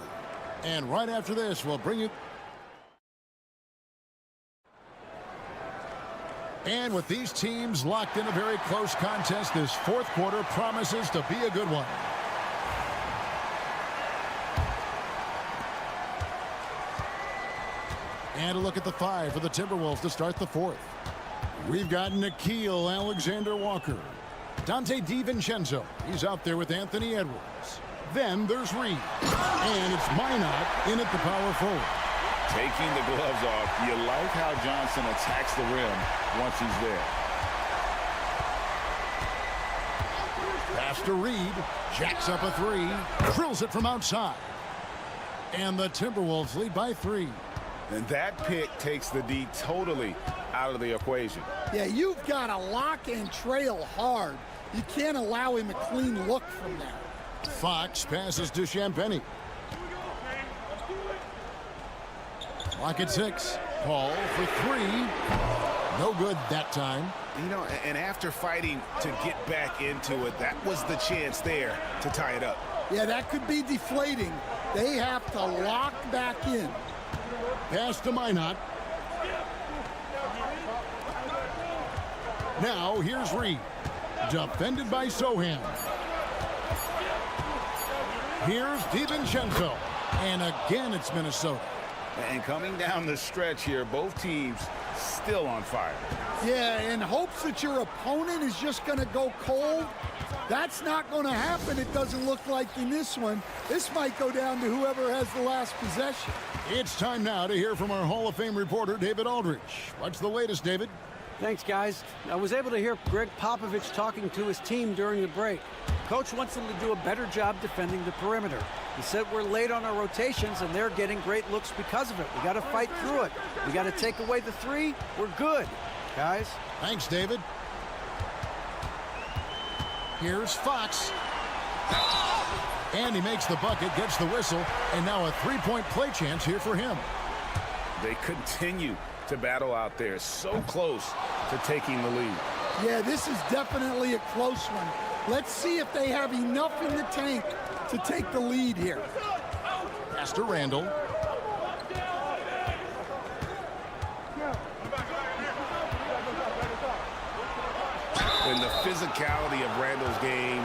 And right after this, we'll bring you... And with these teams locked in a very close contest, this fourth quarter promises to be a good one. And a look at the 5 for the Timberwolves to start the 4th. We've got Nickeil Alexander-Walker. Dante DiVincenzo. He's out there with Anthony Edwards. Then there's Reed. And it's Minot in at the power forward. Taking the gloves off. You like how Johnson attacks the rim once he's there. Pass to Reed. Jacks up a 3. Drills it from outside. And the Timberwolves lead by 3. And that pick takes the D totally out of the equation. Yeah, you've got to lock and trail hard. You can't allow him a clean look from there. Fox passes to Champagnie. Clock at 6. Paul for 3. No good that time. You know, and after fighting to get back into it, that was the chance there to tie it up. Yeah, that could be deflating. They have to lock back in. Pass to Minot. Now here's Reed. Defended by Sohan. Here's DiVincenzo. And again it's Minnesota. And coming down the stretch here, both teams still on fire. Yeah, in hopes that your opponent is just going to go cold. That's not going to happen, it doesn't look like in this one. This might go down to whoever has the last possession. It's time now to hear from our Hall of Fame reporter, David Aldridge. What's the latest, David? Thanks, guys. I was able to hear Greg Popovich talking to his team during the break. Coach wants them to do a better job defending the perimeter. He said we're late on our rotations, and they're getting great looks because of it. We got to fight through it. We got to take away the 3. We're good, guys. Thanks, David. Here's Fox. And he makes the bucket, gets the whistle, and now a 3-point play chance here for him. They continue to battle out there, so close to taking the lead. Yeah, this is definitely a close one. Let's see if they have enough in the tank to take the lead here. Pass to Randall. And the physicality of Randall's game,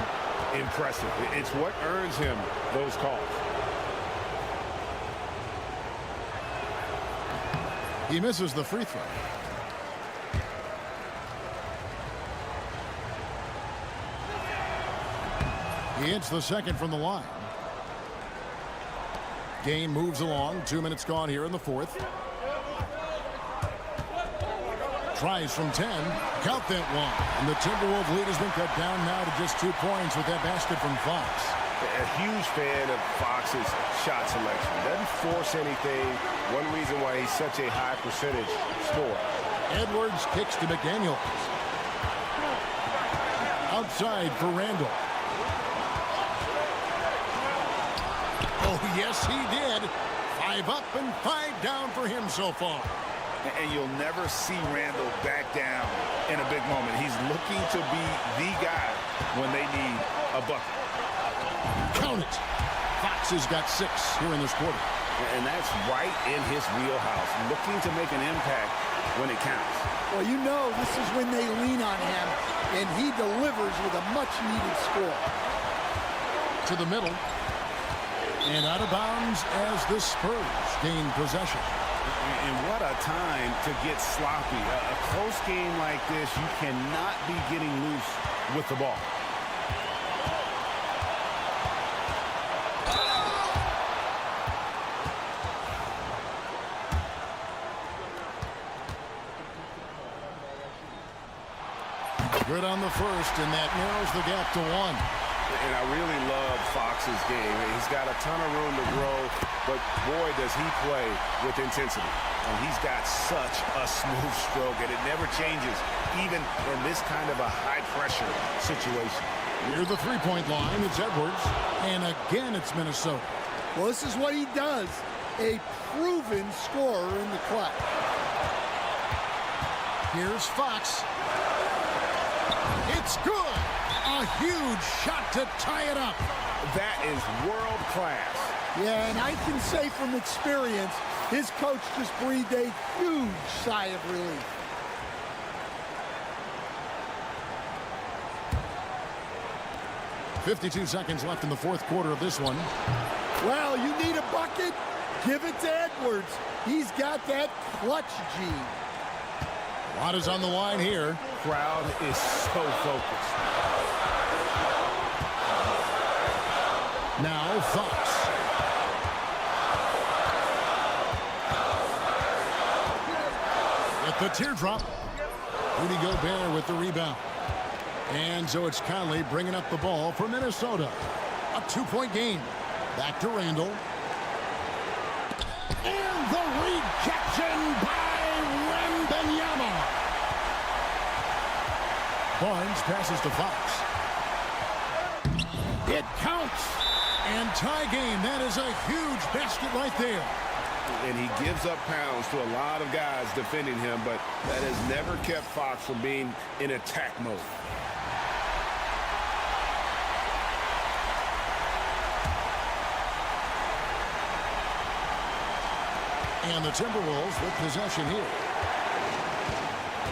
impressive. It's what earns him those calls. He misses the free throw. He hits the second from the line. Game moves along. 2 minutes gone here in the 4th. Tries from 10. Count that one. And the Timberwolves lead has been cut down now to just 2 points with that basket from Fox. A huge fan of Fox's shot selection. Doesn't force anything. One reason why he's such a high percentage scorer. Edwards kicks to McDaniel. Outside for Randall. Oh, yes, he did. 5 up and 5 down for him so far. And you'll never see Randall back down in a big moment. He's looking to be the guy when they need a bucket. Count it. Fox has got 6 here in this quarter. And that's right in his wheelhouse, looking to make an impact when it counts. Well, you know this is when they lean on him, and he delivers with a much-needed score. To the middle. And out of bounds as the Spurs gain possession. And what a time to get sloppy. A close game like this, you cannot be getting loose with the ball. Good on the first, and that narrows the gap to 1. And I really love Fox's game. He's got a ton of room to grow, but boy, does he play with intensity. And he's got such a smooth stroke, and it never changes, even in this kind of a high-pressure situation. Near the 3-point line, it's Edwards. And again, it's Minnesota. Well, this is what he does. A proven scorer in the clutch. Here's Fox. It's good. A huge shot to tie it up. That is world class. Yeah, and I can say from experience, his coach just breathed a huge sigh of relief. .52 seconds left in the 4th quarter of this one. Well, you need a bucket, Give it to Edwards. He's got that clutch gene. A lot is on the line here. Crowd is so focused. Now Fox. With the teardrop. Rudy Gobert with the rebound. And so it's Conley bringing up the ball for Minnesota. A 2-point game. Back to Randall. And the rejection by Wembanyama. Barnes passes to Fox. It counts. And tie game. That is a huge basket right there. And he gives up pounds to a lot of guys defending him, but that has never kept Fox from being in attack mode. And the Timberwolves with possession here.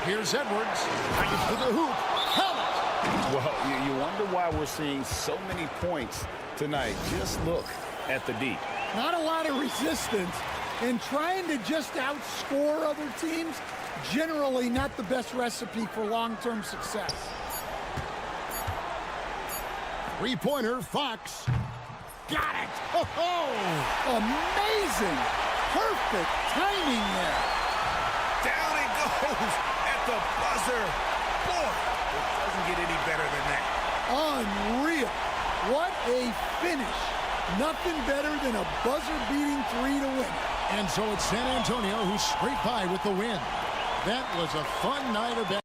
Here's Edwards. Package to the hoop. Helmet. Well, you wonder why we're seeing so many points tonight. Just look at the D. Not a lot of resistance. And trying to just outscore other teams, generally not the best recipe for long-term success. Three-pointer, Fox. Got it. Oh, Amazing. Perfect timing there. Down it goes at the buzzer. Boy, it doesn't get any better than that. Unreal. What a finish. Nothing better than a buzzer-beating three to win. and so it's San Antonio who scraped by with the win. That was a fun night of basketball.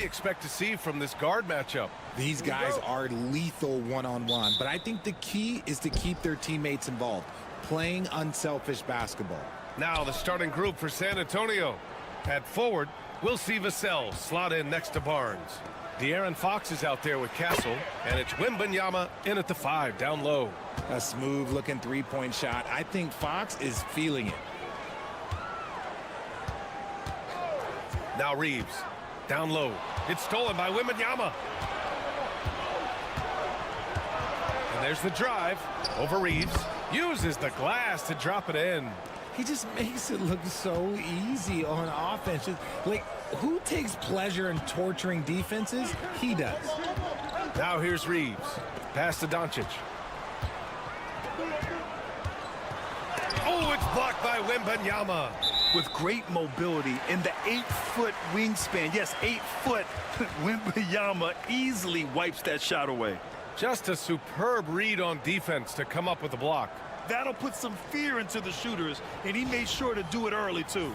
Expect to see from this guard matchup? These guys are lethal one-on-one, but I think the key is to keep their teammates involved, playing unselfish basketball. Now the starting group for San Antonio. At forward, we'll see Vassell slot in next to Barnes. De'Aaron Fox is out there with Castle, and it's Wembanyama in at the 5 down low. A smooth-looking three-point shot. I think Fox is feeling it. Now Reeves. Down low. It's stolen by Wembanyama. And there's the drive over Reeves. Uses the glass to drop it in. He just makes it look so easy on offense. Like, who takes pleasure in torturing defenses? He does. Now here's Reeves. Pass to Doncic. Oh, it's blocked by Wembanyama. With great mobility in the 8-foot wingspan. Yes, 8 foot. Wembanyama easily wipes that shot away. Just a superb read on defense to come up with the block. That'll put some fear into the shooters, and he made sure to do it early, too.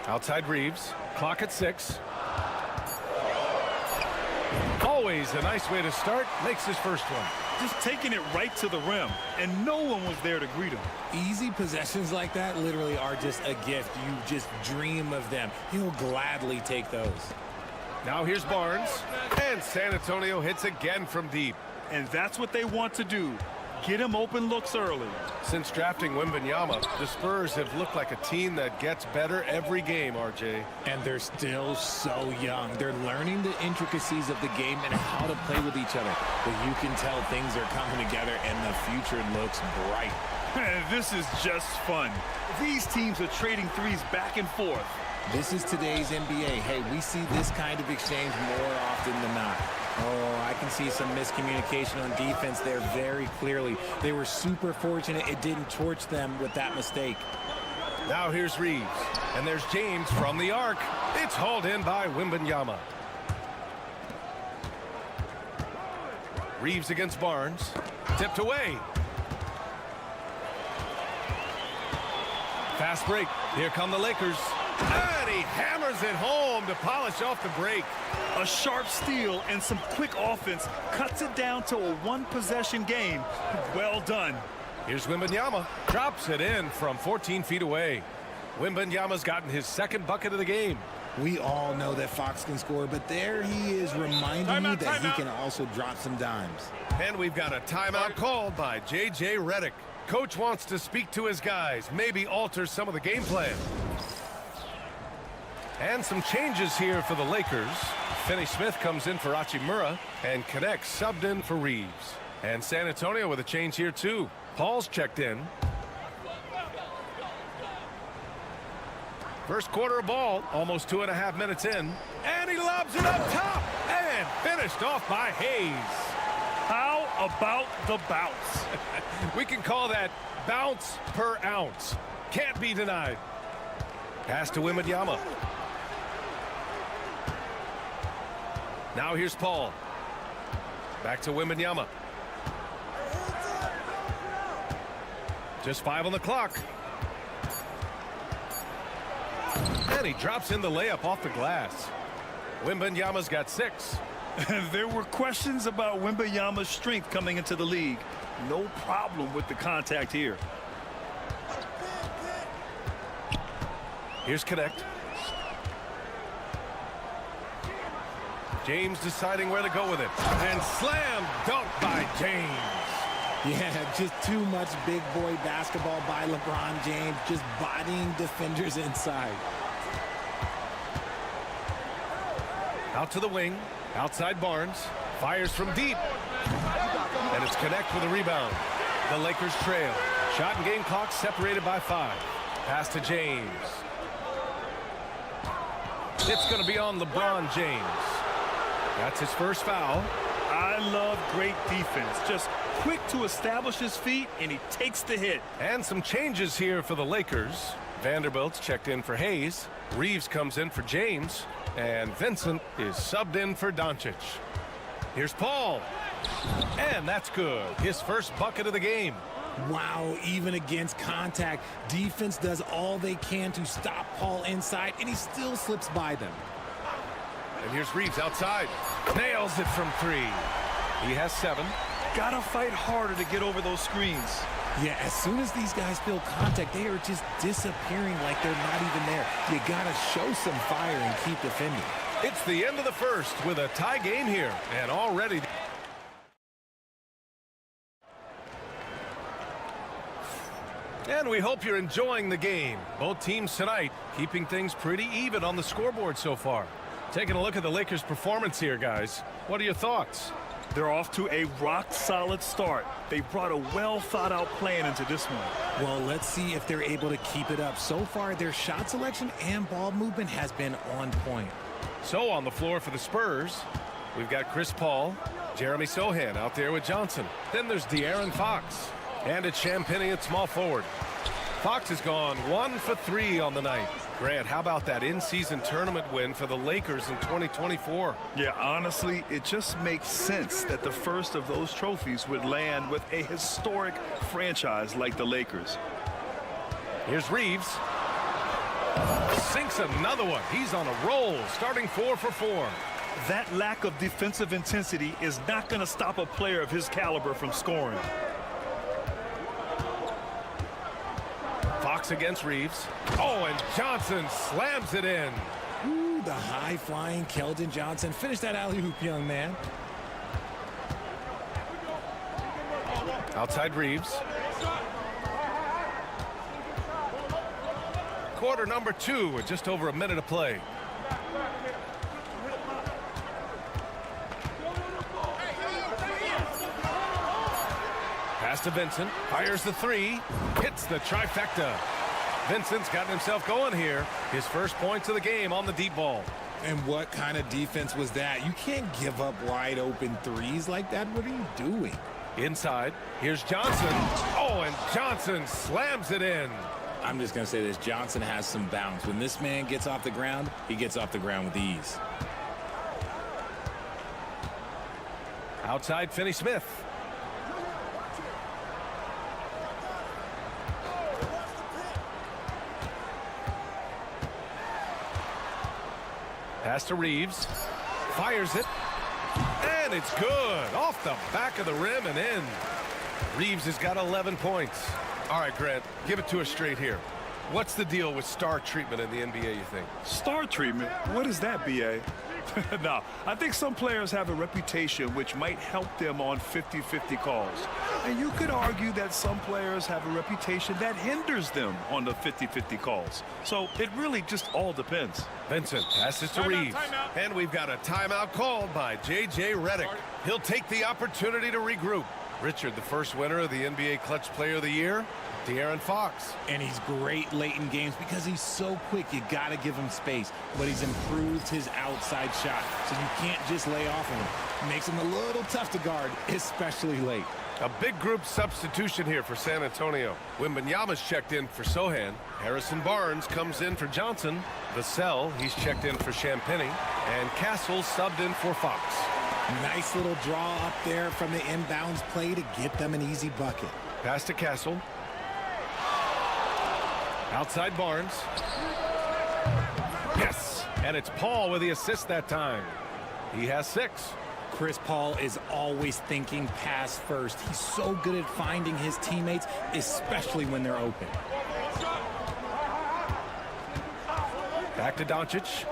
Outside Reeves. Clock at 6. Always a nice way to start. Makes his first one. Just taking it right to the rim, and no one was there to greet him. Easy possessions like that literally are just a gift. You just dream of them. He'll gladly take those. Now here's Barnes, and San Antonio hits again from deep. And that's what they want to do. Get him open looks early. Since drafting Wembanyama, the Spurs have looked like a team that gets better every game, RJ. And they're still so young. They're learning the intricacies of the game and how to play with each other. But you can tell things are coming together and the future looks bright. This is just fun. These teams are trading threes back and forth. This is today's NBA. Hey, we see this kind of exchange more often than not. Oh, I can see some miscommunication on defense there very clearly. They were super fortunate it didn't torch them with that mistake. Now here's Reeves, and there's James from the arc. It's hauled in by Wembanyama. Reeves against Barnes. Tipped away. Fast break. Here come the Lakers. And he hammers it home to polish off the break. A sharp steal and some quick offense cuts it down to a one-possession game. Well done. Here's Wembanyama. Drops it in from 14 feet away. Wembanyama's gotten his second bucket of the game. We all know that Fox can score, but there he is reminding you that he can also drop some dimes. And we've got a timeout called by J.J. Redick. Coach wants to speak to his guys, maybe alter some of the game plan. And some changes here for the Lakers. Finney Smith comes in for Hachimura, and connects subbed in for Reeves. And San Antonio with a change here too. Paul's checked in. First quarter of ball, almost 2.5 minutes in. And he lobs it up top. And finished off by Hayes. How about the bounce? We can call that bounce per ounce. Can't be denied. Pass to Wembanyama. Now here's Paul. Back to Wembanyama. Just 5 on the clock. And he drops in the layup off the glass. Wembanyama's got 6. There were questions about Wembanyama's strength coming into the league. No problem with the contact here. Here's Connect. James deciding where to go with it. And slam dunk by James. Yeah, just too much big boy basketball by LeBron James, just bodying defenders inside. Out to the wing. Outside Barnes. Fires from deep. And it's Connect with a rebound. The Lakers trail. Shot and game clock separated by 5. Pass to James. It's going to be on LeBron James. That's his first foul. I love great defense. Just quick to establish his feet, and he takes the hit. And some changes here for the Lakers. Vanderbilt's checked in for Hayes. Reeves comes in for James. And Vincent is subbed in for Doncic. Here's Paul. And that's good. His first bucket of the game. Wow, even against contact, defense does all they can to stop Paul inside, and he still slips by them. And here's Reeves outside. Nails it from 3. He has 7. Gotta fight harder to get over those screens. Yeah, as soon as these guys feel contact, they are just disappearing like they're not even there. You gotta show some fire and keep defending. It's the end of the first with a tie game here. And already... And we hope you're enjoying the game. Both teams tonight keeping things pretty even on the scoreboard so far. Taking a look at the Lakers' performance here, guys. What are your thoughts? They're off to a rock-solid start. They brought a well-thought-out plan into this one. Well, let's see if they're able to keep it up. So far, their shot selection and ball movement has been on point. So on the floor for the Spurs, we've got Chris Paul, Jeremy Sohan out there with Johnson. Then there's De'Aaron Fox. And it's Champagnie at small forward. Fox has gone 1 for 3 on the night. Grant, how about that in-season tournament win for the Lakers in 2024? Yeah, honestly, it just makes sense that the first of those trophies would land with a historic franchise like the Lakers. Here's Reeves. Sinks another one. He's on a roll, starting 4 for 4. That lack of defensive intensity is not going to stop a player of his caliber from scoring. Fox against Reeves. Oh, and Johnson slams it in. Ooh, the high-flying Keldon Johnson. Finish that alley-oop, young man. Outside Reeves. Quarter number 2 with just over a minute of play. Pass to Vincent. Fires the 3. Hits the trifecta. Vincent's gotten himself going here. His first points of the game on the deep ball. And what kind of defense was that? You can't give up wide open threes like that. What are you doing? Inside. Here's Johnson. Oh, and Johnson slams it in. I'm just going to say this. Johnson has some bounce. When this man gets off the ground, he gets off the ground with ease. Outside Finney Smith. Pass to Reeves. Fires it. And it's good. Off the back of the rim and in. Reeves has got 11 points. All right, Grant, give it to us straight here. What's the deal with star treatment in the NBA, you think? Star treatment? What is that, B.A.? No, I think some players have a reputation which might help them on 50-50 calls. And you could argue that some players have a reputation that hinders them on the 50-50 calls. So it really just all depends. Vincent passes to Reeves. And we've got a timeout called by J.J. Redick. He'll take the opportunity to regroup. Richard, the first winner of the NBA Clutch Player of the Year, De'Aaron Fox. And he's great late in games because he's so quick. You got to give him space. But he's improved his outside shot, so you can't just lay off of him. Makes him a little tough to guard, especially late. A big group substitution here for San Antonio. Wembanyama's checked in for Sohan. Harrison Barnes comes in for Johnson. Vassell, he's checked in for Champagnie. And Castle subbed in for Fox. Nice little draw up there from the inbounds play to get them an easy bucket. Pass to Castle. Outside Barnes. Yes, and it's Paul with the assist that time. He has 6. Chris Paul is always thinking pass first. He's so good at finding his teammates, especially when they're open. Back to Doncic.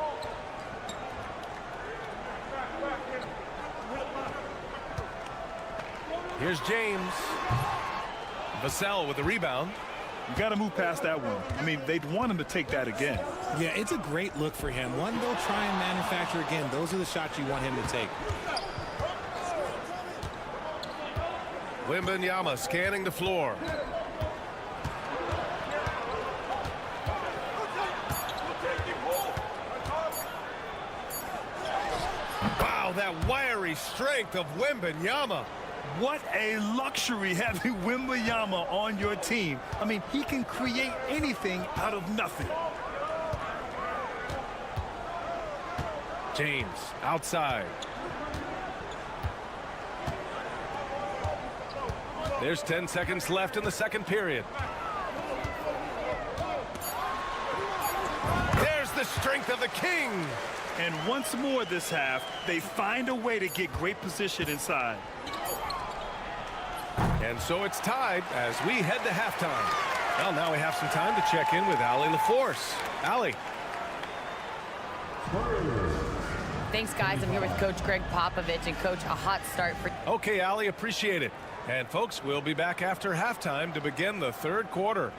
Here's James. Vassell with the rebound. You got to move past that one. I mean, they'd want him to take that again. Yeah, it's a great look for him. One they'll try and manufacture again. Those are the shots you want him to take. Wembanyama scanning the floor. Wow, that wiry strength of Wembanyama. What a luxury having Wembanyama on your team. I mean, he can create anything out of nothing. James outside. There's 10 seconds left in the second period. There's the strength of the King. And once more this half, they find a way to get great position inside. And so it's tied as we head to halftime. Well, now we have some time to check in with Allie LaForce. Allie. Thanks, guys. I'm here with Coach Greg Popovich. And, Coach, a hot start for... Okay, Allie, appreciate it. And, folks, we'll be back after halftime to begin the third quarter.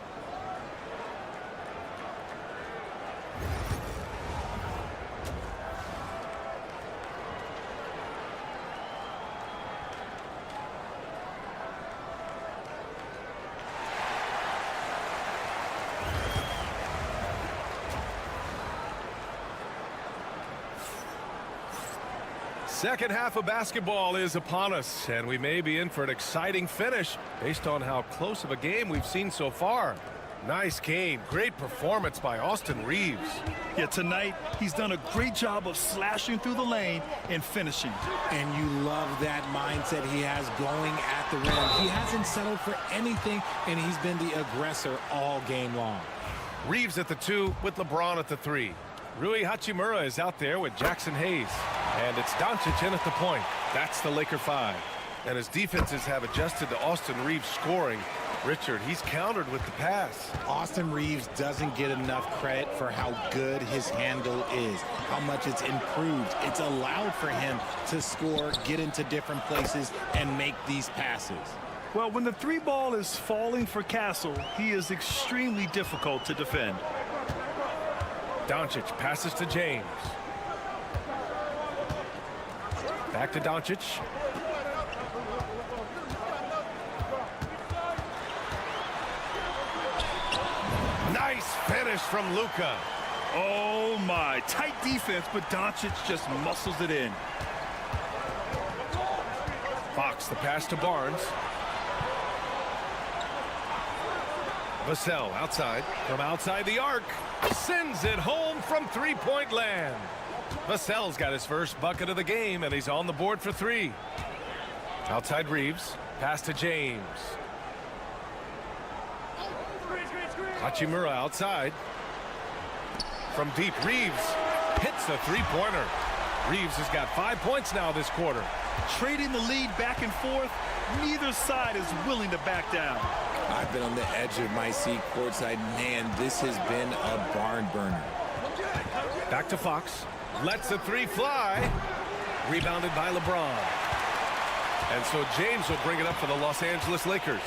Second half of basketball is upon us, and we may be in for an exciting finish based on how close of a game we've seen so far. Nice game. Great performance by Austin Reeves. Yeah, tonight he's done a great job of slashing through the lane and finishing. And you love that mindset he has going at the rim. He hasn't settled for anything, and he's been the aggressor all game long. Reeves at the 2 with LeBron at the 3. Rui Hachimura is out there with Jackson Hayes. And it's Doncic in at the point. That's the Laker 5. And as defenses have adjusted to Austin Reeves scoring, Richard, he's countered with the pass. Austin Reeves doesn't get enough credit for how good his handle is, how much it's improved. It's allowed for him to score, get into different places, and make these passes. Well, when the 3 ball is falling for Castle, he is extremely difficult to defend. Doncic passes to James. Back to Doncic. Nice finish from Luka. Oh, my. Tight defense, but Doncic just muscles it in. Fox, the pass to Barnes. Vassell outside. From outside the arc. Sends it home from three-point land. Vassell's got his first bucket of the game, and he's on the board for 3. Outside Reeves. Pass to James. Hachimura outside. From deep, Reeves hits a three-pointer. Reeves has got 5 points now this quarter. Trading the lead back and forth, neither side is willing to back down. I've been on the edge of my seat courtside. Man, this has been a barn burner. Back to Fox. Lets the three fly. Rebounded by LeBron. And so James will bring it up for the Los Angeles Lakers.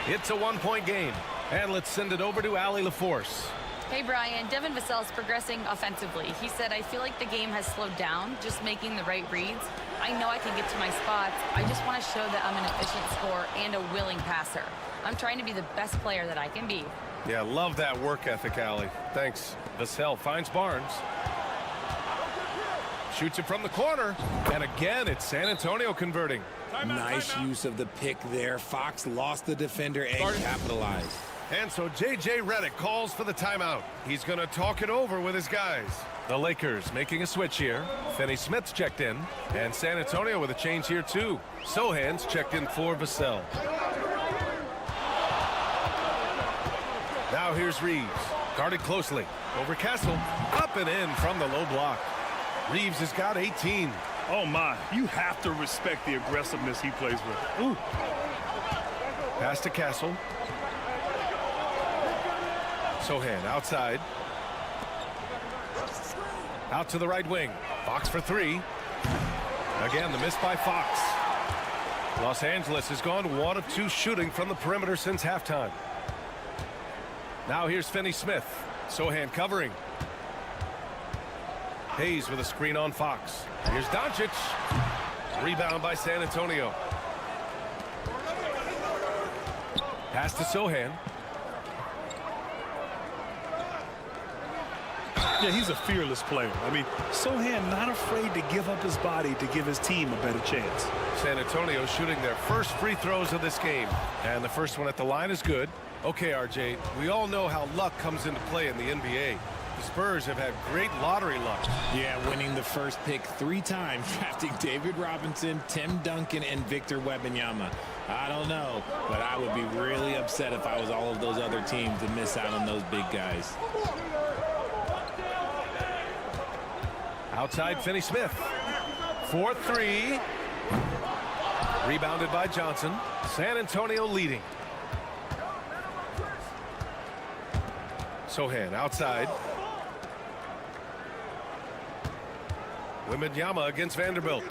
It's a one-point game. And let's send it over to Allie LaForce. Hey, Brian. Devin Vassell's progressing offensively. He said, I feel like the game has slowed down, just making the right reads. I know I can get to my spots. I just want to show that I'm an efficient scorer and a willing passer. I'm trying to be the best player that I can be. Yeah, love that work ethic, Allie. Thanks. Vassell finds Barnes. Shoots it from the corner. And again, it's San Antonio converting. Nice use of the pick there. Fox lost the defender and capitalized. And so J.J. Redick calls for the timeout. He's going to talk it over with his guys. The Lakers making a switch here. Finney Smith's checked in. And San Antonio with a change here, too. Sohan's checked in for Vassell. Now here's Reeves. Guarded closely. Over Castle. Up and in from the low block. Reeves has got 18. Oh, my. You have to respect the aggressiveness he plays with. Ooh. Pass to Castle. Sohan outside. Out to the right wing. Fox for three. Again, the miss by Fox. Los Angeles has gone 1 of 2 shooting from the perimeter since halftime. Now here's Finney Smith. Sohan covering. Hayes with a screen on Fox. Here's Doncic. Rebound by San Antonio. Pass to Sohan. Yeah, he's a fearless player. I mean, Sohan not afraid to give up his body to give his team a better chance. San Antonio shooting their first free throws of this game. And the first one at the line is good. Okay, RJ, we all know how luck comes into play in the NBA. The Spurs have had great lottery luck. Yeah, winning the first pick 3 times, drafting David Robinson, Tim Duncan, and Victor Wembanyama. I don't know, but I would be really upset if I was all of those other teams to miss out on those big guys. Outside Finney Smith. 4-3. Rebounded by Johnson. San Antonio leading. Sohan outside. Wembanyama against Vanderbilt.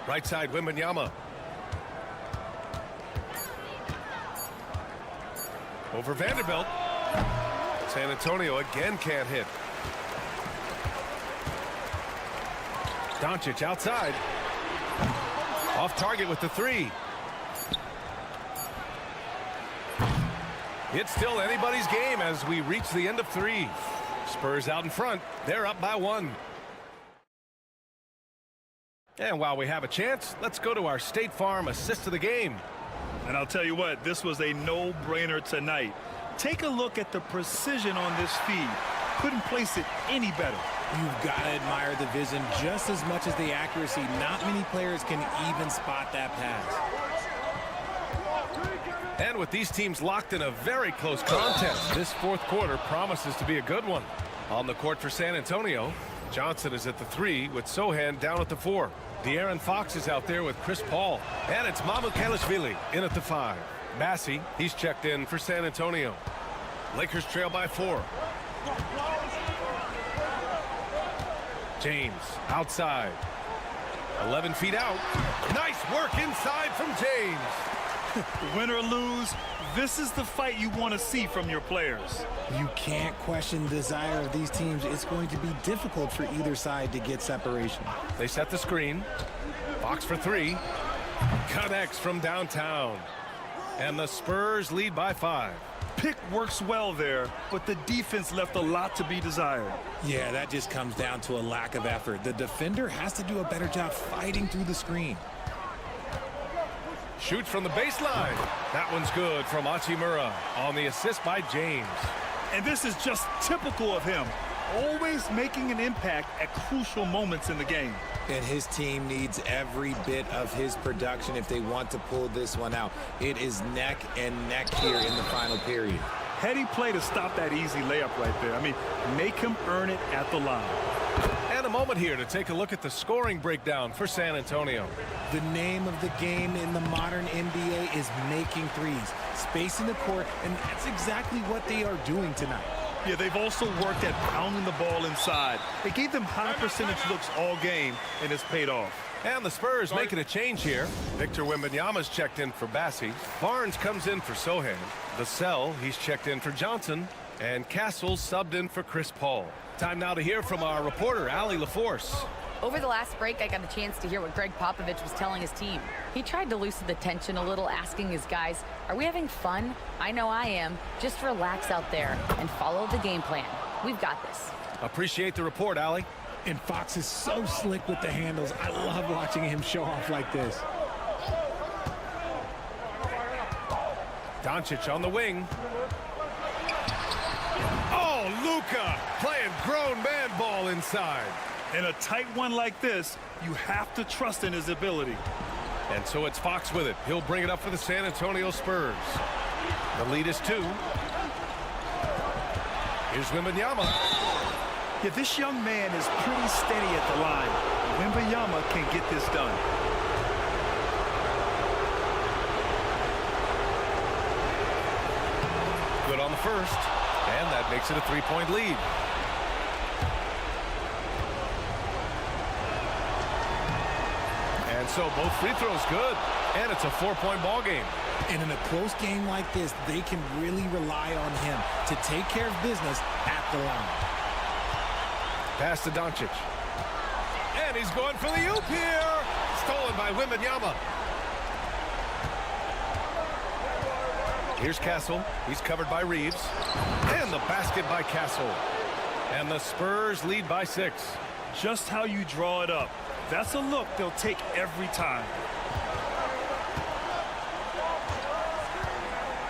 Right side Wembanyama. Over Vanderbilt. San Antonio again can't hit. Doncic outside. Off target with the 3. It's still anybody's game as we reach the end of 3. Spurs out in front. They're up by 1. And while we have a chance, let's go to our State Farm assist of the game. And I'll tell you what, this was a no-brainer tonight. Take a look at the precision on this feed. Couldn't place it any better. You've got to admire the vision just as much as the accuracy. Not many players can even spot that pass. And with these teams locked in a very close contest, this fourth quarter promises to be a good one. On the court for San Antonio, Johnson is at the 3 with Sohan down at the 4. De'Aaron Fox is out there with Chris Paul. And it's Mamukelashvili in at the 5. Massey, he's checked in for San Antonio. Lakers trail by 4. James outside. 11 feet out. Nice work inside from James. Win or lose, this is the fight you want to see from your players. You can't question the desire of these teams. It's going to be difficult for either side to get separation. They set the screen. Fox for 3. Connects from downtown. And the Spurs lead by 5. Pick works well there, but the defense left a lot to be desired. Yeah, that just comes down to a lack of effort. The defender has to do a better job fighting through the screen. Shoots from the baseline. That one's good from Hachimura on the assist by James. And this is just typical of him. Always making an impact at crucial moments in the game. And his team needs every bit of his production if they want to pull this one out. It is neck and neck here in the final period. Heady play to stop that easy layup right there. I mean, make him earn it at the line. And a moment here to take a look at the scoring breakdown for San Antonio. The name of the game in the modern NBA is making threes, spacing the court, and that's exactly what they are doing tonight. Yeah, they've also worked at pounding the ball inside. They gave them high percentage looks all game, and it's paid off. And the Spurs making a change here. Victor Wembanyama's checked in for Bassi. Barnes comes in for Sohan. Vassell, he's checked in for Johnson. And Castle subbed in for Chris Paul. Time now to hear from our reporter, Allie LaForce. Over the last break, I got a chance to hear what Greg Popovich was telling his team. He tried to loosen the tension a little, asking his guys, are we having fun? I know I am. Just relax out there and follow the game plan. We've got this. Appreciate the report, Allie. And Fox is so slick with the handles. I love watching him show off like this. Doncic on the wing. Oh, Luka playing grown man ball inside. In a tight one like this, you have to trust in his ability. And so it's Fox with it. He'll bring it up for the San Antonio Spurs. The lead is 2. Here's Wembanyama. Yeah, this young man is pretty steady at the line. Wembanyama can get this done. Good on the first, and that makes it a 3-point lead. And so both free throws good, and it's a 4-point ball game. And in a close game like this, they can really rely on him to take care of business at the line. Pass to Doncic. And he's going for the oop here. Stolen by Wembanyama. Here's Castle. He's covered by Reeves. And the basket by Castle. And the Spurs lead by 6. Just how you draw it up. That's a look they'll take every time.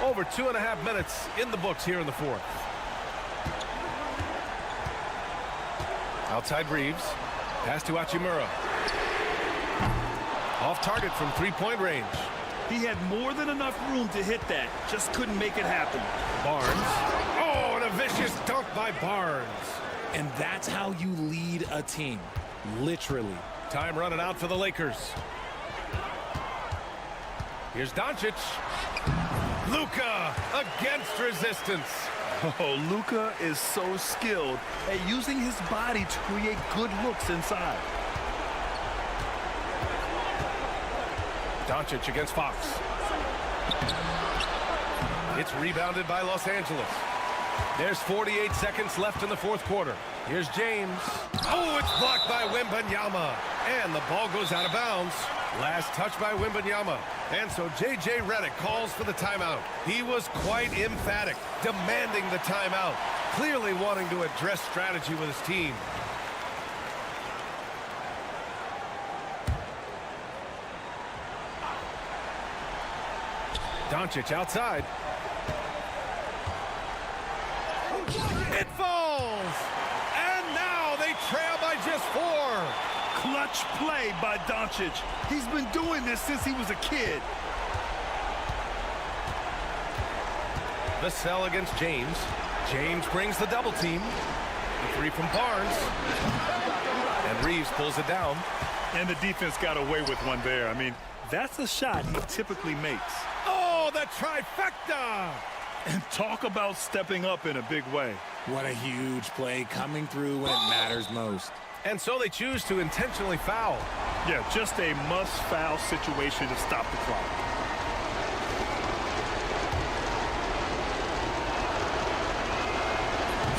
Over 2.5 minutes in the books here in the 4th. Outside Reeves. Pass to Hachimura. Off target from 3-point range. He had more than enough room to hit that. Just couldn't make it happen. Barnes. Oh, and a vicious dunk by Barnes. And that's how you lead a team. Literally. Time running out for the Lakers. Here's Doncic. Luka against resistance. Oh, Luka is so skilled at using his body to create good looks inside. Doncic against Fox. It's rebounded by Los Angeles. There's 48 seconds left in the 4th quarter. Here's James. Oh, it's blocked by Wembanyama. And the ball goes out of bounds. Last touch by Wembanyama. And so J.J. Redick calls for the timeout. He was quite emphatic, demanding the timeout, clearly wanting to address strategy with his team. Doncic outside. It falls! And now they trail by just 4. Clutch play by Doncic. He's been doing this since he was a kid. Vassell against James. James brings the double team. The 3 from Barnes. And Reeves pulls it down. And the defense got away with one there. I mean, that's a shot he typically makes. Oh, the trifecta! And talk about stepping up in a big way. What a huge play coming through when it matters most. And so they choose to intentionally foul. Yeah, just a must-foul situation to stop the clock.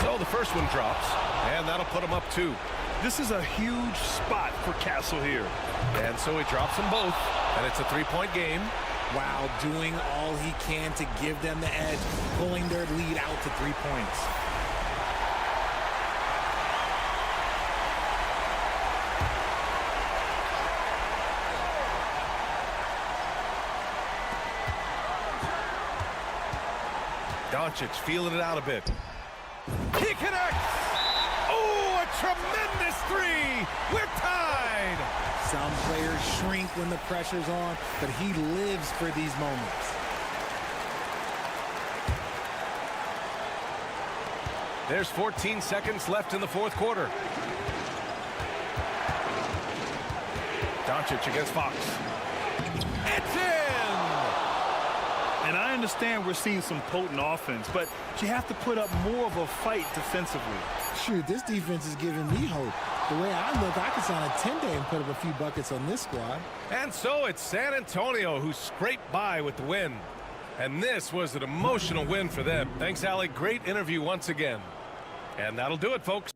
So the first one drops, and that'll put him up 2. This is a huge spot for Castle here. And so he drops them both, and it's a 3-point game. Wow, doing all he can to give them the edge, pulling their lead out to 3 points. Doncic feeling it out a bit. He connects! Oh, a tremendous 3! We're tied! Some players shrink when the pressure's on, but he lives for these moments. There's 14 seconds left in the 4th quarter. Doncic against Fox. It's in! And I understand we're seeing some potent offense, but you have to put up more of a fight defensively. Shoot, this defense is giving me hope. The way I look, I could sign a 10-day and put up a few buckets on this squad. And so it's San Antonio who scraped by with the win. And this was an emotional win for them. Thanks, Allie. Great interview once again. And that'll do it, folks.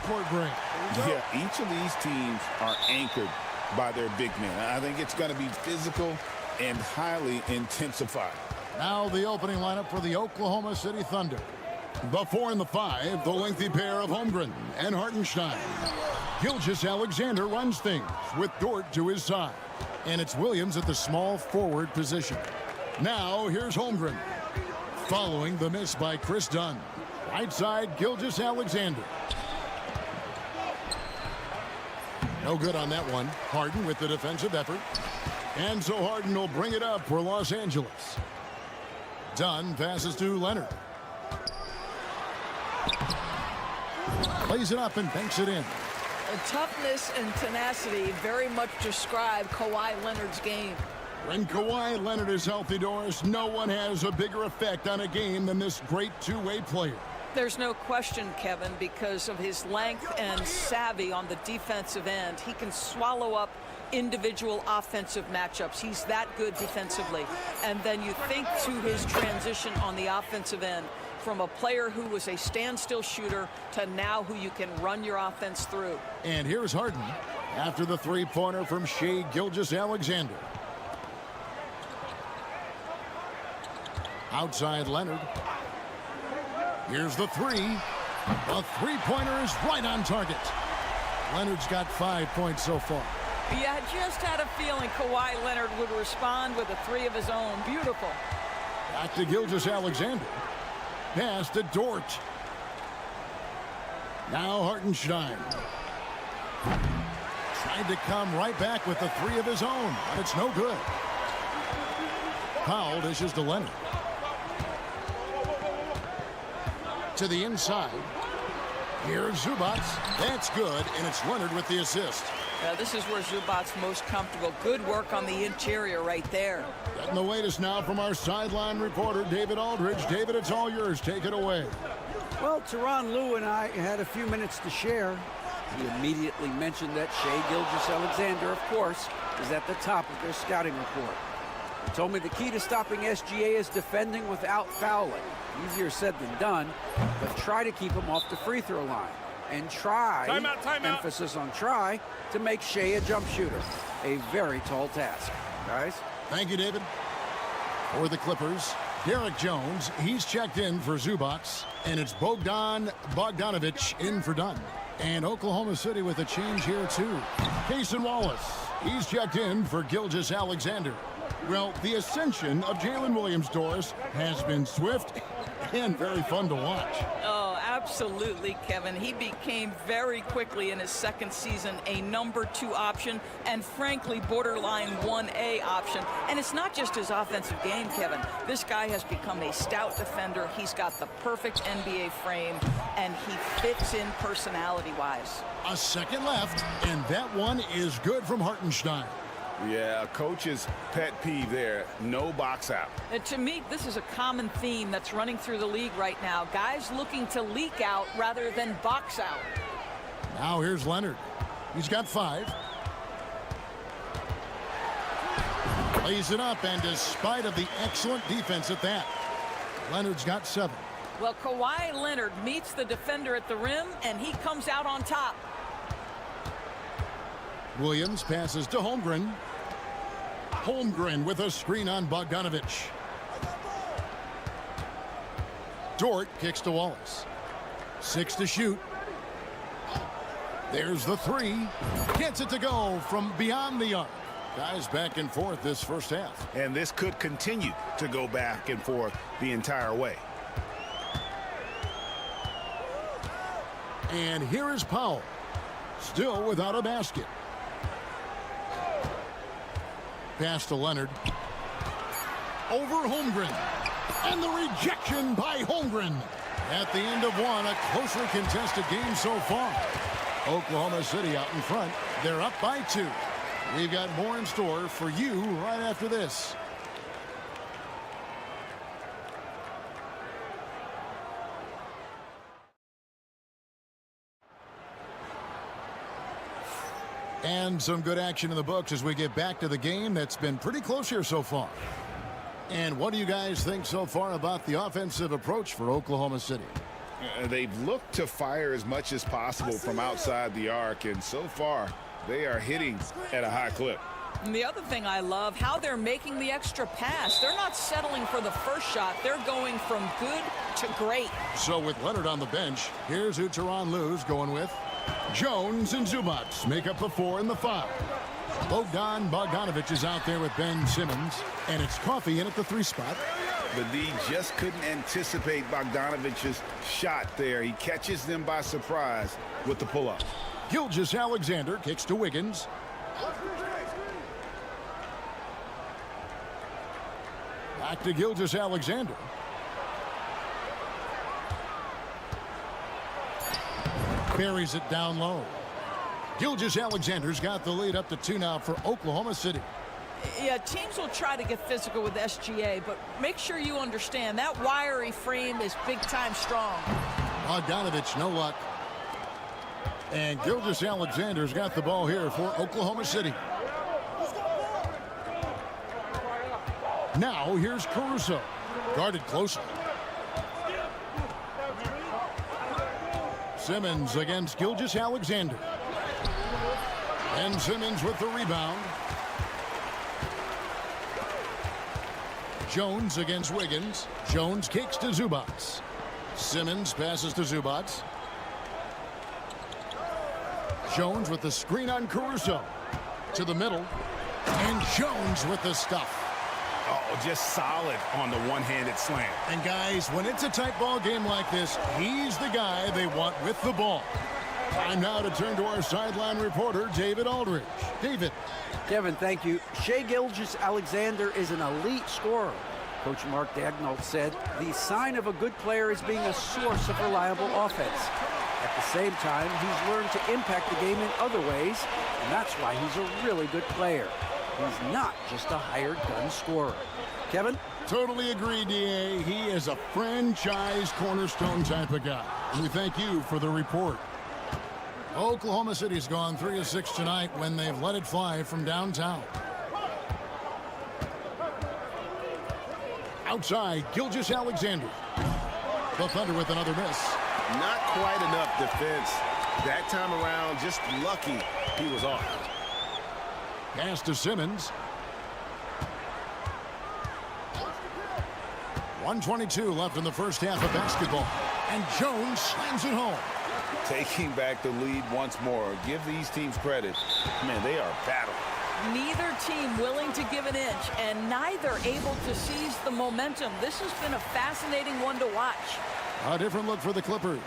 court break. Yeah, each of these teams are anchored by their big men. I think it's going to be physical and highly intensified. Now the opening lineup for the Oklahoma City Thunder. The 4 and the 5, the lengthy pair of Holmgren and Hartenstein. Gilgeous-Alexander runs things with Dort to his side. And it's Williams at the small forward position. Now here's Holmgren. Following the miss by Chris Dunn. Right side, Gilgeous-Alexander. No good on that one. Harden with the defensive effort. And so Harden will bring it up for Los Angeles. Dunn passes to Leonard. Plays it up and banks it in. Toughness and tenacity very much describe Kawhi Leonard's game. When Kawhi Leonard is healthy, Doris, no one has a bigger effect on a game than this great two-way player. There's no question, Kevin, because of his length and savvy on the defensive end. He can swallow up individual offensive matchups. He's that good defensively. And then you think to his transition on the offensive end from a player who was a standstill shooter to now who you can run your offense through. And here's Harden after the three-pointer from Shai Gilgeous-Alexander. Outside Leonard. Here's the three. The three-pointer is right on target. Leonard's got 5 points so far. Yeah, I just had a feeling Kawhi Leonard would respond with a three of his own. Beautiful. Back to Gilgeous-Alexander. Pass to Dort. Now Hartenstein. Tried to come right back with the three of his own, but it's no good. Powell dishes to Leonard. To the inside. Here's Zubac. That's good, and it's Leonard with the assist. This is where Zubac's most comfortable. Good work on the interior right there. Getting the latest now from our sideline reporter, David Aldridge. David, it's all yours. Take it away. Well, Tyronn Lue and I had a few minutes to share. He immediately mentioned that Shai Gilgeous-Alexander, of course, is at the top of their scouting report. He told me the key to stopping SGA is defending without fouling. Easier said than done, but try to keep him off the free throw line. And try, emphasis on try, to make Shai a jump shooter. A very tall task. Guys? Thank you, David. For the Clippers, Derek Jones, he's checked in for Zubac, and it's Bogdan Bogdanovic in for Dunn. And Oklahoma City with a change here, too. Cason Wallace, he's checked in for Gilgeous-Alexander. Well, the ascension of Jalen Williams, Doris, has been swift and very fun to watch. Oh, absolutely, Kevin. He became very quickly in his second season a number 2 option and frankly borderline 1A option. And it's not just his offensive game, Kevin. This guy has become a stout defender. He's got the perfect NBA frame and he fits in personality-wise. A second left, and that one is good from Hartenstein. Yeah, coach's pet peeve there. No box out. To me, this is a common theme that's running through the league right now. Guys looking to leak out rather than box out. Now here's Leonard. He's got 5. Plays it up, and despite of the excellent defense at that, Leonard's got 7. Well, Kawhi Leonard meets the defender at the rim, and he comes out on top. Williams passes to Holmgren. Holmgren with a screen on Bogdanovic. Dort kicks to Wallace. 6 to shoot. There's the 3. Gets it to go from beyond the arc. Guys back and forth this first half. And this could continue to go back and forth the entire way. And here is Powell. Still without a basket. Pass to Leonard. Over Holmgren. And the rejection by Holmgren. At the end of one, a closely contested game so far. Oklahoma City out in front. They're up by 2. We've got more in store for you right after this. And some good action in the books as we get back to the game that's been pretty close here so far. And what do you guys think so far about the offensive approach for Oklahoma City? They've looked to fire as much as possible from outside the arc, and so far they are hitting at a high clip. And the other thing I love, how they're making the extra pass. They're not settling for the first shot. They're going from good to great. So with Leonard on the bench, here's who Tyronn Lue's going with. Jones and Zubac make up the 4 and the 5. Bogdanovich is out there with Ben Simmons, and it's Coffey in at the 3 spot. The D just couldn't anticipate Bogdanovich's shot there. He catches them by surprise with the pull-up. Gilgeous-Alexander kicks to Wiggins. Back to Gilgeous-Alexander. Buries it down low. Gilgeous-Alexander's got the lead up to 2 now for Oklahoma City. Yeah, teams will try to get physical with SGA, but make sure you understand that wiry frame is big-time strong. Bogdanovich, no luck. And Gilgeous-Alexander's got the ball here for Oklahoma City. Now here's Caruso, guarded closely. Simmons against Gilgeous-Alexander. And Simmons with the rebound. Jones against Wiggins. Jones kicks to Zubac. Simmons passes to Zubac. Jones with the screen on Caruso. To the middle. And Jones with the stuff. Oh, just solid on the one-handed slam. And guys, when it's a tight ball game like this, he's the guy they want with the ball. Time now to turn to our sideline reporter, David Aldridge. David. Kevin, thank you. Shai Gilgeous-Alexander is an elite scorer. Coach Mark Daigneault said the sign of a good player is being a source of reliable offense. At the same time, he's learned to impact the game in other ways, and that's why he's a really good player. He's not just a hired gun scorer. Kevin? Totally agree, D.A. He is a franchise cornerstone type of guy. We thank you for the report. Oklahoma City's gone 3 of 6 tonight when they've let it fly from downtown. Outside, Gilgeous-Alexander. The Thunder with another miss. Not quite enough defense. That time around, just lucky he was off. Pass to Simmons. 1:22 left in the first half of basketball. And Jones slams it home. Taking back the lead once more. Give these teams credit. Man, they are battling. Neither team willing to give an inch, and neither able to seize the momentum. This has been a fascinating one to watch. A different look for the Clippers.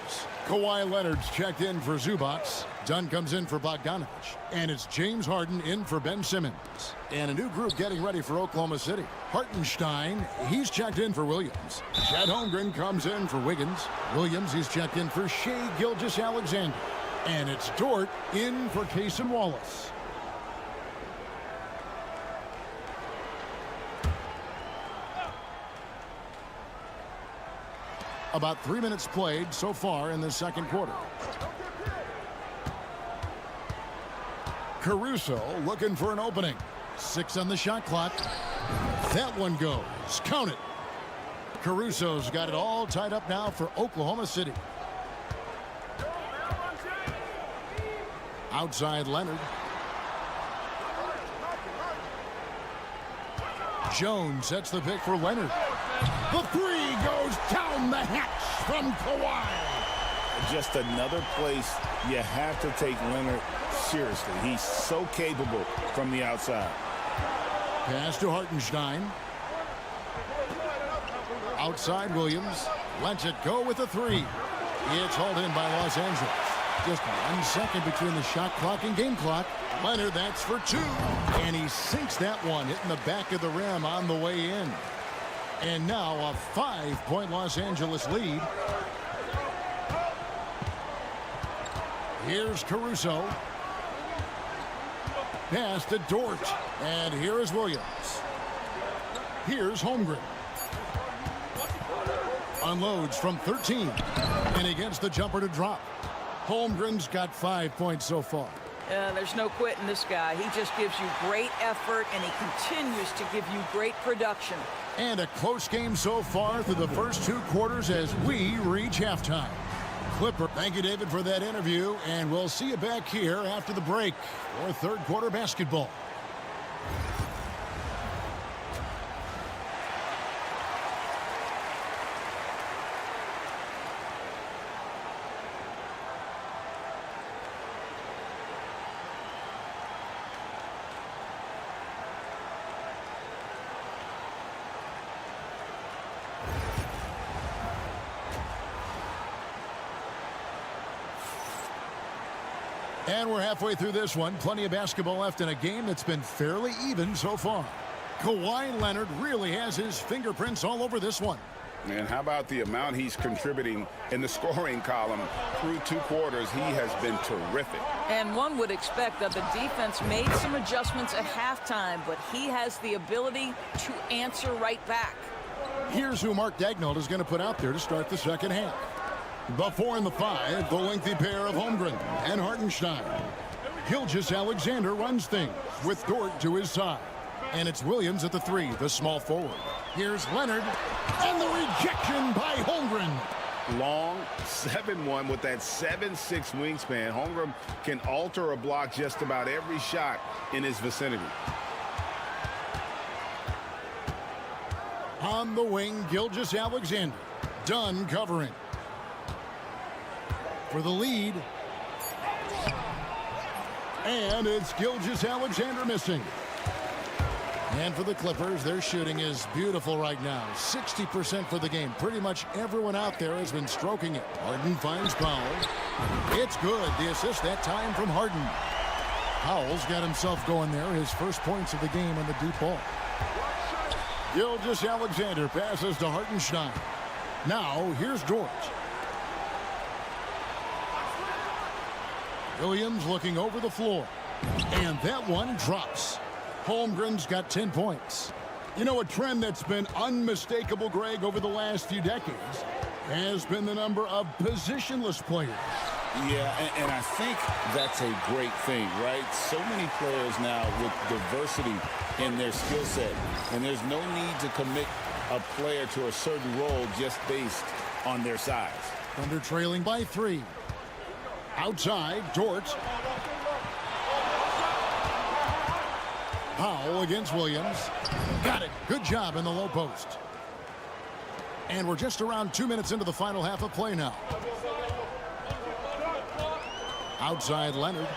Kawhi Leonard's checked in for Zubac. Dunn comes in for Bogdanovich. And it's James Harden in for Ben Simmons. And a new group getting ready for Oklahoma City. Hartenstein, he's checked in for Williams. Chet Holmgren comes in for Wiggins. Williams, he's checked in for Shai Gilgeous-Alexander. And it's Dort in for Cason Wallace. About 3 minutes played so far in the second quarter. Caruso looking for an opening. 6 on the shot clock. That one goes. Count it. Caruso's got it all tied up now for Oklahoma City. Outside Leonard. Jones sets the pick for Leonard. The 3 goes down the hatch from Kawhi. Just another place you have to take Leonard seriously. He's so capable from the outside. Pass to Hartenstein. Outside Williams. Lets it go with a 3. It's hauled in by Los Angeles. Just 1 second between the shot clock and game clock. Leonard, that's for 2. And he sinks that one, hitting the back of the rim on the way in. And now a 5-point Los Angeles lead. Here's Caruso. Pass to Dort. And here is Williams. Here's Holmgren. Unloads from 13. And he gets the jumper to drop. Holmgren's got 5 points so far. There's no quitting this guy. He just gives you great effort, and he continues to give you great production. And a close game so far through the first 2 quarters as we reach halftime. Clipper. Thank you, David, for that interview, and we'll see you back here after the break for third quarter basketball. And we're halfway through this one. Plenty of basketball left in a game that's been fairly even so far. Kawhi Leonard really has his fingerprints all over this one. And how about the amount he's contributing in the scoring column through 2 quarters? He has been terrific. And one would expect that the defense made some adjustments at halftime, but he has the ability to answer right back. Here's who Mark Daigneault is going to put out there to start the second half. The 4 and the 5, the lengthy pair of Holmgren and Hartenstein. Gilgeous-Alexander runs things with Dort to his side. And it's Williams at the 3, the small forward. Here's Leonard, and the rejection by Holmgren. Long 7-1 with that 7'6" wingspan. Holmgren can alter a block just about every shot in his vicinity. On the wing, Gilgeous-Alexander. Dunn covering. For the lead. And it's Gilgeous-Alexander missing. And for the Clippers, their shooting is beautiful right now. 60% for the game. Pretty much everyone out there has been stroking it. Harden finds Powell. It's good. The assist that time from Harden. Powell's got himself going there. His first points of the game on the deep ball. Gilgeous-Alexander passes to Hartenstein. Now, here's Dort. Williams looking over the floor. And that one drops. Holmgren's got 10 points. You know, a trend that's been unmistakable, Greg, over the last few decades has been the number of positionless players. Yeah, and I think that's a great thing, right? So many players now with diversity in their skill set, and there's no need to commit a player to a certain role just based on their size. Thunder trailing by 3. Outside, Dort. Powell against Williams. Got it. Good job in the low post. And we're just around 2 minutes into the final half of play now. Outside, Leonard.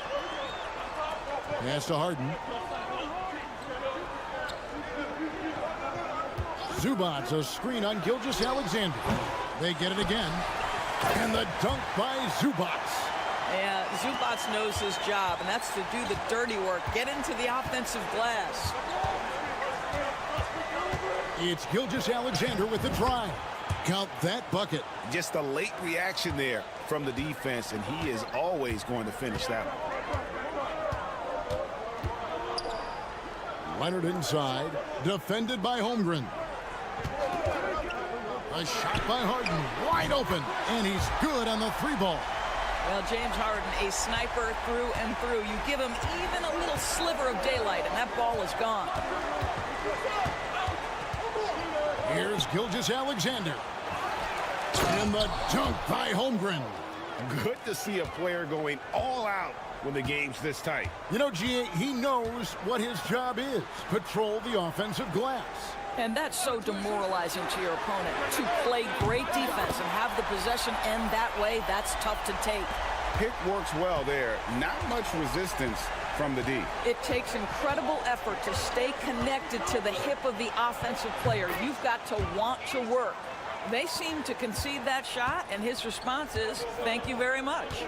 Pass to Harden. Zubac, a screen on Gilgeous-Alexander. They get it again. And the dunk by Zubac. Yeah, Zubac knows his job, and that's to do the dirty work. Get into the offensive glass. It's Gilgeous-Alexander with the try. Count that bucket. Just a late reaction there from the defense, and he is always going to finish that one. Leonard inside, defended by Holmgren. A shot by Harden, wide open, and he's good on the 3 ball. Well, James Harden, a sniper through and through. You give him even a little sliver of daylight, and that ball is gone. Here's Gilgeous-Alexander. And the dunk by Holmgren. Good to see a player going all out when the game's this tight. You know, G.A., he knows what his job is. Patrol the offensive glass. And that's so demoralizing to your opponent. To play great defense and have the possession end that way, that's tough to take. Pick works well there. Not much resistance from the D. It takes incredible effort to stay connected to the hip of the offensive player. You've got to want to work. They seem to concede that shot, and his response is, thank you very much.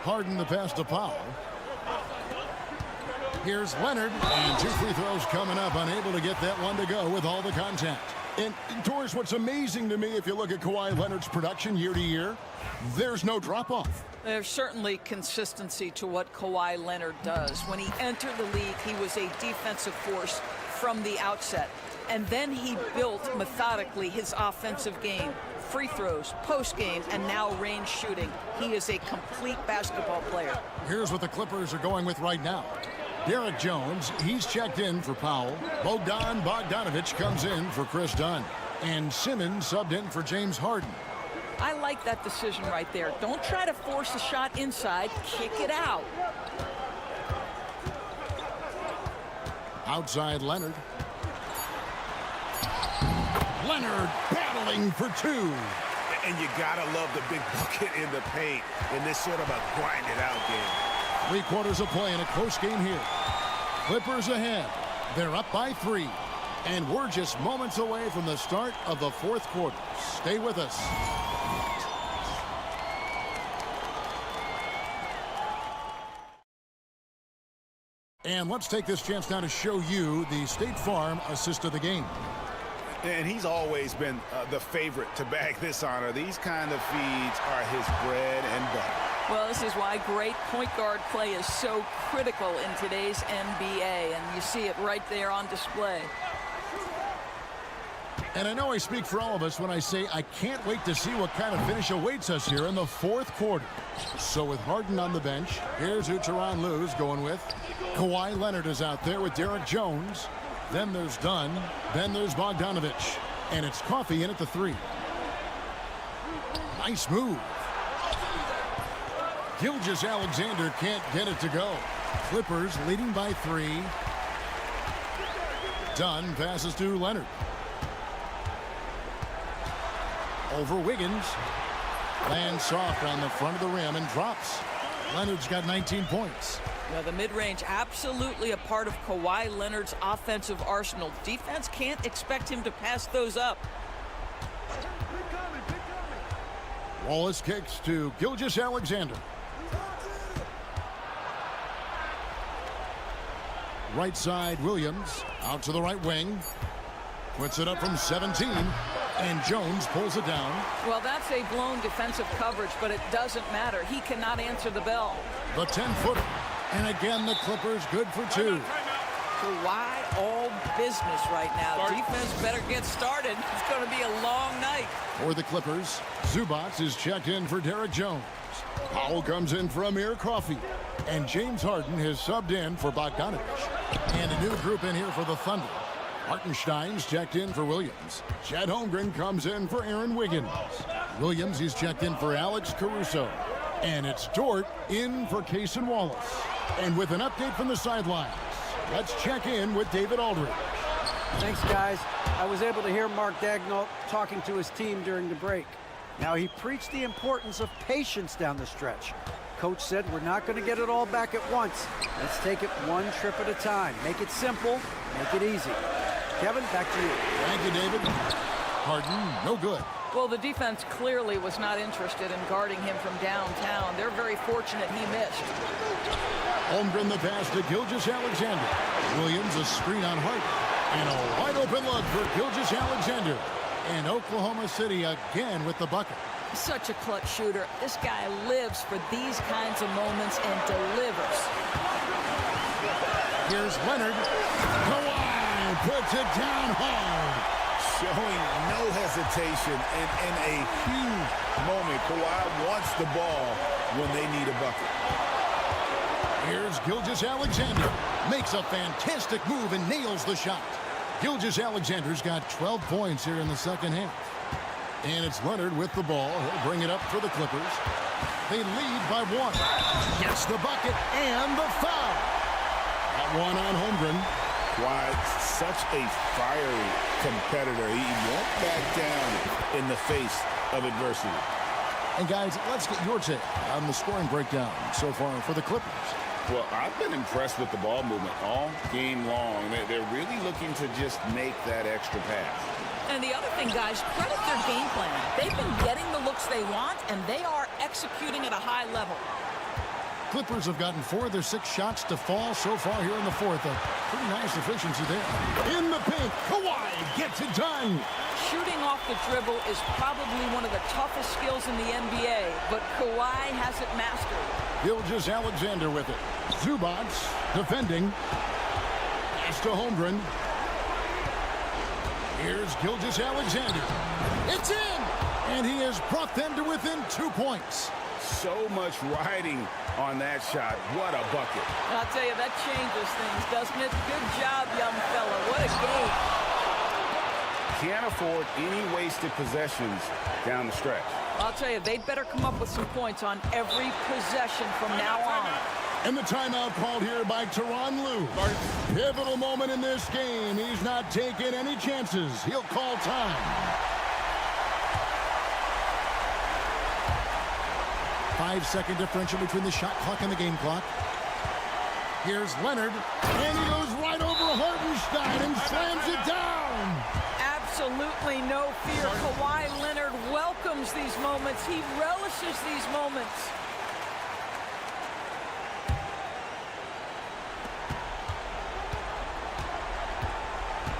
Harden the pass to Powell. Here's Leonard, and 2 free throws coming up, unable to get that one to go with all the contact. And, Doris, what's amazing to me, if you look at Kawhi Leonard's production year to year, there's no drop-off. There's certainly consistency to what Kawhi Leonard does. When he entered the league, he was a defensive force from the outset. And then he built methodically his offensive game. Free throws, post-game, and now range shooting. He is a complete basketball player. Here's what the Clippers are going with right now. Derek Jones, he's checked in for Powell. Bogdan Bogdanovic comes in for Chris Dunn. And Simmons subbed in for James Harden. I like that decision right there. Don't try to force a shot inside. Kick it out. Outside Leonard. Leonard battling for two. And you gotta love the big bucket in the paint in this sort of a grind-it-out game. 3/4 of play in a close game here. Clippers ahead. They're up by 3. And we're just moments away from the start of the 4th quarter. Stay with us. And let's take this chance now to show you the State Farm assist of the game. And he's always been the favorite to bag this honor. These kind of feeds are his bread and butter. Well, this is why great point guard play is so critical in today's NBA, and you see it right there on display. And I know I speak for all of us when I say I can't wait to see what kind of finish awaits us here in the 4th quarter. So with Harden on the bench, here's who Tyronn Lue's going with. Kawhi Leonard is out there with Derek Jones. Then there's Dunn. Then there's Bogdanovich. And it's Coffey in at the 3. Nice move. Gilgeous-Alexander can't get it to go. Clippers leading by 3. Dunn passes to Leonard. Over Wiggins. Lands soft on the front of the rim and drops. Leonard's got 19 points. Well, the mid-range absolutely a part of Kawhi Leonard's offensive arsenal. Defense can't expect him to pass those up. Wallace kicks to Gilgeous-Alexander. Right side, Williams. Out to the right wing. Puts it up from 17. And Jones pulls it down. Well, that's a blown defensive coverage, but it doesn't matter. He cannot answer the bell. The 10-footer. And again, the Clippers good for 2. Kawhi all business right now. Defense better get started. It's going to be a long night. For the Clippers, Zubac is checked in for Derek Jones. Powell comes in for Amir Coffey. And James Harden has subbed in for Bogdanovich. And a new group in here for the Thunder. Hartenstein's checked in for Williams. Chet Holmgren comes in for Aaron Wiggins. Williams is checked in for Alex Caruso. And it's Dort in for Cason Wallace. And with an update from the sidelines, let's check in with David Aldridge. Thanks, guys. I was able to hear Mark Daigneault talking to his team during the break. Now, he preached the importance of patience down the stretch. Coach said we're not going to get it all back at once. Let's take it one trip at a time. Make it simple, make it easy. Kevin, back to you. Thank you, David. Harden, no good. Well, the defense clearly was not interested in guarding him from downtown. They're very fortunate he missed. Holmgren the pass to Gilgeous-Alexander. Williams a screen on Hart. And a wide open look for Gilgeous-Alexander. And Oklahoma City again with the bucket. Such a clutch shooter. This guy lives for these kinds of moments and delivers. Here's Leonard. Kawhi puts it down hard. Showing no hesitation and in a huge moment. Kawhi wants the ball when they need a bucket. Here's Gilgeous-Alexander. Makes a fantastic move and nails the shot. Gilgeous-Alexander's got 12 points here in the second half. And it's Leonard with the ball. He'll bring it up for the Clippers. They lead by 1. Gets the bucket and the foul. That one on Holmgren. Why, such a fiery competitor. He won't back down in the face of adversity. And guys, let's get your take on the scoring breakdown so far for the Clippers. Well, I've been impressed with the ball movement all game long. They're really looking to just make that extra pass. And the other thing, guys, credit their game plan. They've been getting the looks they want, and they are executing at a high level. Clippers have gotten 4 of their 6 shots to fall so far here in the 4th. A pretty nice efficiency there. In the paint, Kawhi gets it done. Shooting off the dribble is probably one of the toughest skills in the NBA, but Kawhi has it mastered. Gilgeous-Alexander with it. Zubac defending. Pass to Holmgren. Here's Gilgeous-Alexander. It's in! And he has brought them to within 2 points. So much riding on that shot. What a bucket. And I'll tell you, that changes things, doesn't it? Good job, young fella. What a game. can't afford any wasted possessions down the stretch. I'll tell you, they better come up with some points on every possession from now on. And the timeout called here by Tyronn Lue. Pivotal moment in this game. He's not taking any chances. He'll call time. 5-second differential between the shot clock and the game clock. Here's Leonard, and he goes right over Hartenstein and slams it down. Absolutely no fear. Kawhi Leonard welcomes these moments. He relishes these moments.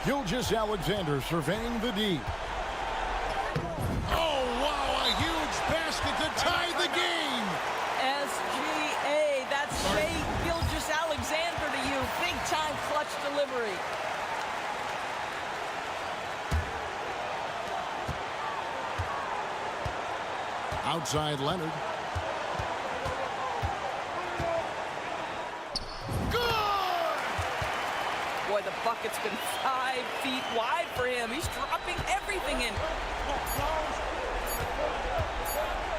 Gilgeous-Alexander surveying the D. Oh, wow, a huge basket to tie the game. SGA, that's Shai Gilgeous-Alexander to you. Big-time clutch delivery. Outside Leonard. Boy, the bucket's been 5 feet wide for him. He's dropping everything in.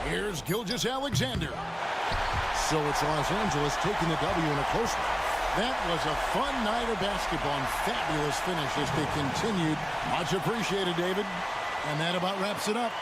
Here's Gilgeous-Alexander. So it's Los Angeles taking the W in a close one. That was a fun night of basketball and fabulous finish as they continued. Much appreciated, David. And that about wraps it up.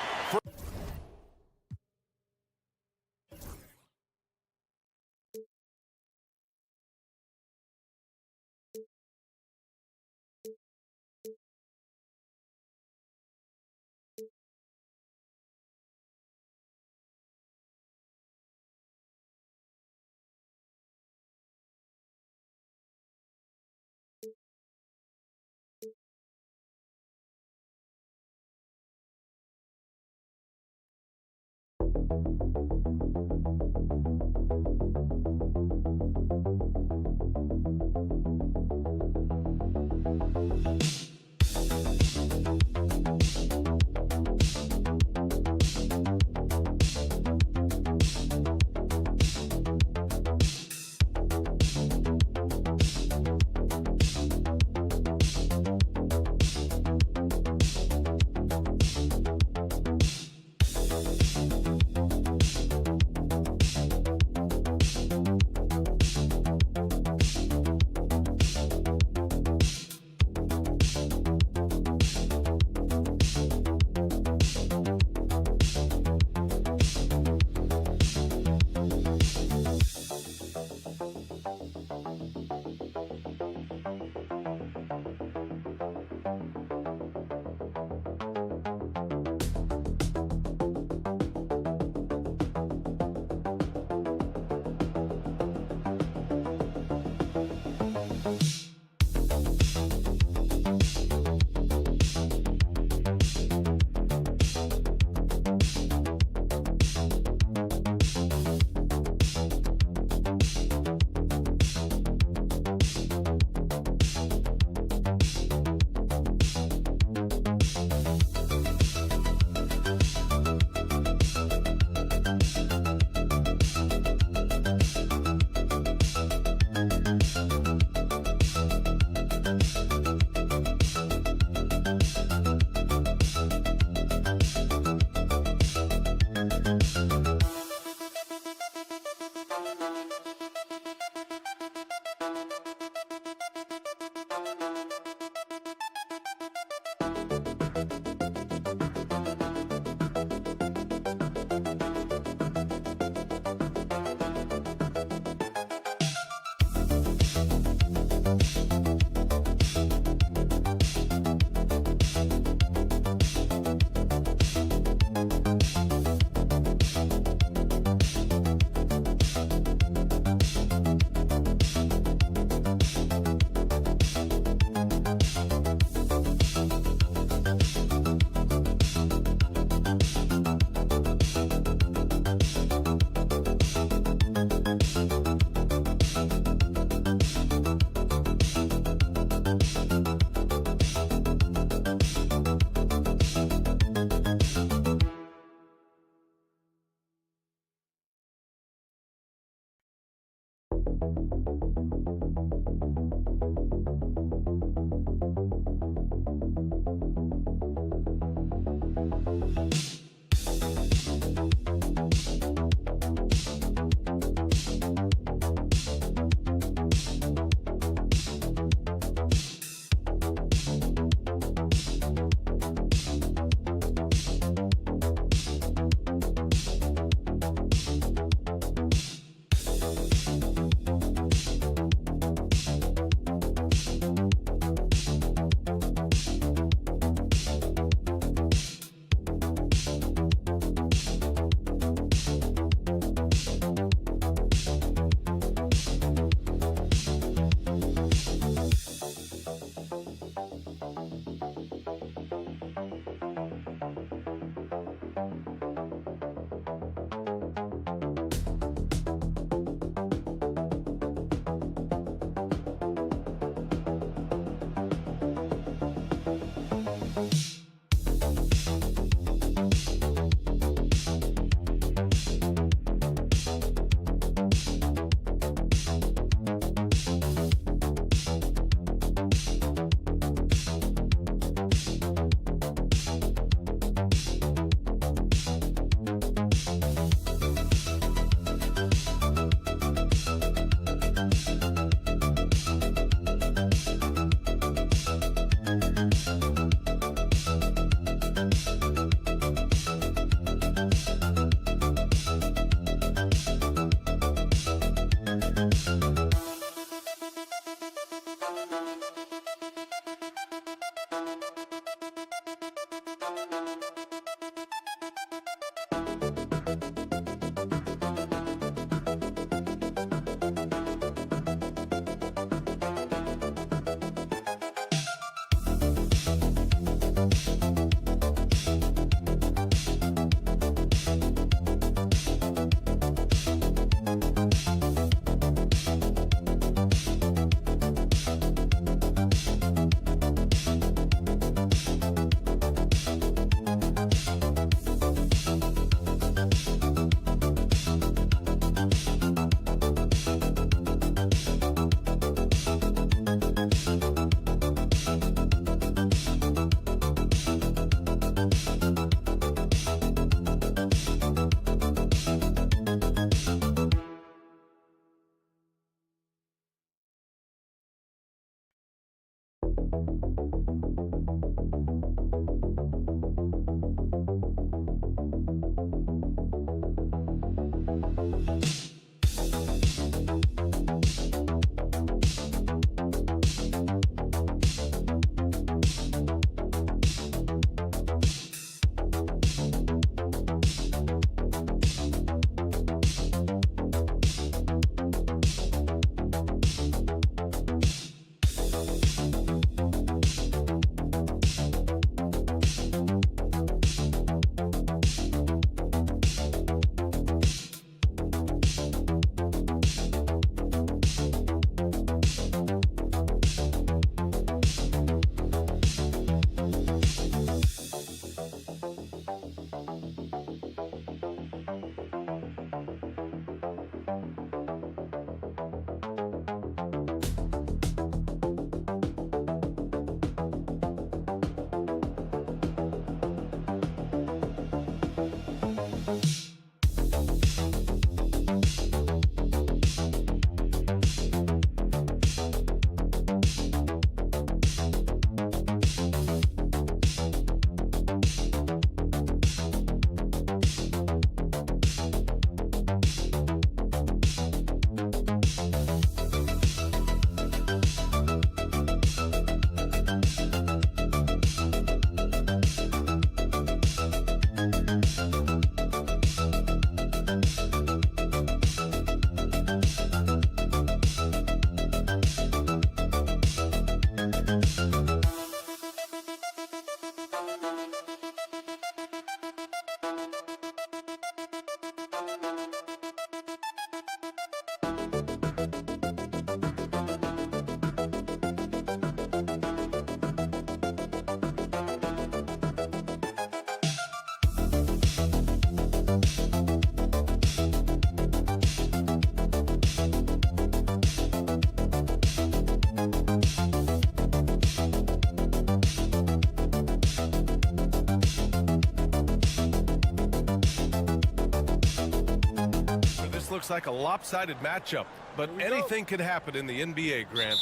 Looks like a lopsided matchup, but anything can happen in the NBA, Grant.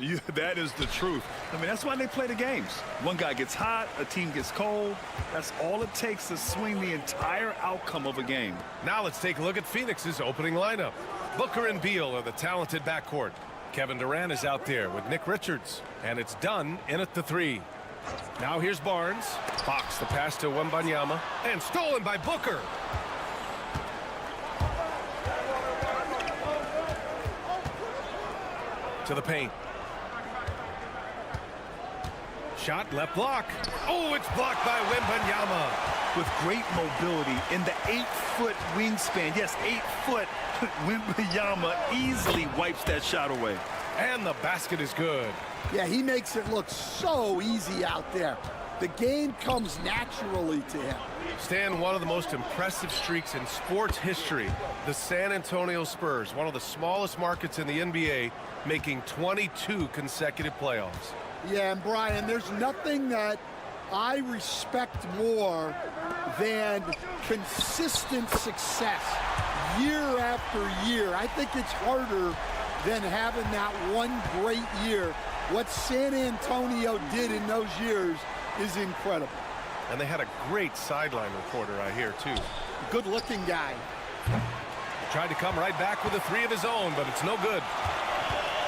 Yeah, that is the truth. I mean, that's why they play the games. One guy gets hot, a team gets cold. That's all it takes to swing the entire outcome of a game. Now let's take a look at Phoenix's opening lineup. Booker and Beal are the talented backcourt. Kevin Durant is out there with Nick Richards, and it's Dunn in at the 3. Now here's Barnes. Fox the pass to Wembanyama, and stolen by Booker. To the paint. Shot left block. Oh, it's blocked by Wembanyama. With great mobility in the 8-foot wingspan. Yes, 8 foot. Wembanyama easily wipes that shot away. And the basket is good. Yeah, he makes it look so easy out there. The game comes naturally to him. Stan, one of the most impressive streaks in sports history, the San Antonio Spurs, one of the smallest markets in the NBA, making 22 consecutive playoffs. Yeah, and Brian, there's nothing that I respect more than consistent success year after year. I think it's harder than having that one great year. What San Antonio did in those years is incredible. And they had a great sideline reporter, I hear, too. Good-looking guy. Tried to come right back with a 3 of his own, but it's no good.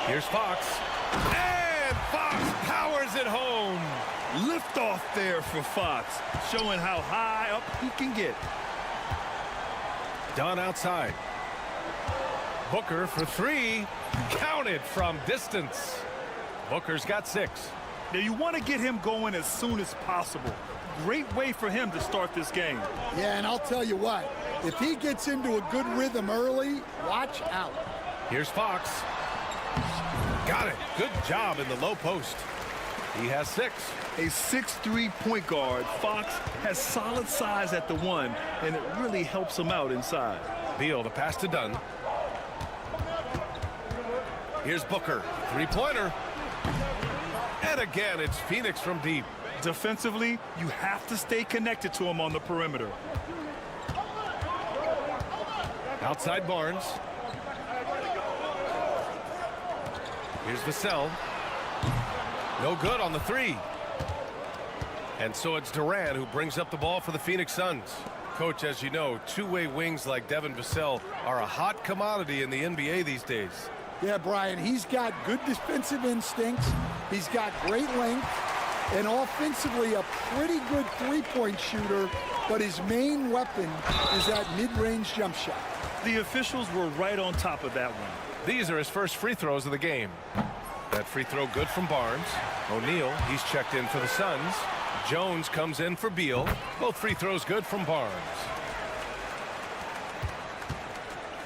Here's Fox. And Fox powers it home. Lift off there for Fox, showing how high up he can get. Dunn outside. Booker for 3. Counted from distance. Booker's got 6. Now you want to get him going as soon as possible. Great way for him to start this game. Yeah, and I'll tell you what, if he gets into a good rhythm early, watch out. Here's Fox. Got it. Good job in the low post. He has 6. A 6'3" point guard, Fox has solid size at the 1, and it really helps him out inside. Beal to pass to Dunn. Here's Booker. 3-pointer. And again, it's Phoenix from deep. Defensively, you have to stay connected to him on the perimeter. Outside Barnes. Here's Vassell. No good on the 3. And so it's Durant who brings up the ball for the Phoenix Suns. Coach, as you know, two-way wings like Devin Vassell are a hot commodity in the NBA these days. Yeah, Brian, he's got good defensive instincts. He's got great length. And offensively, a pretty good three-point shooter, but his main weapon is that mid-range jump shot. The officials were right on top of that one. These are his first free throws of the game. That free throw good from Barnes. O'Neal, he's checked in for the Suns. Jones comes in for Beal. Both free throws good from Barnes.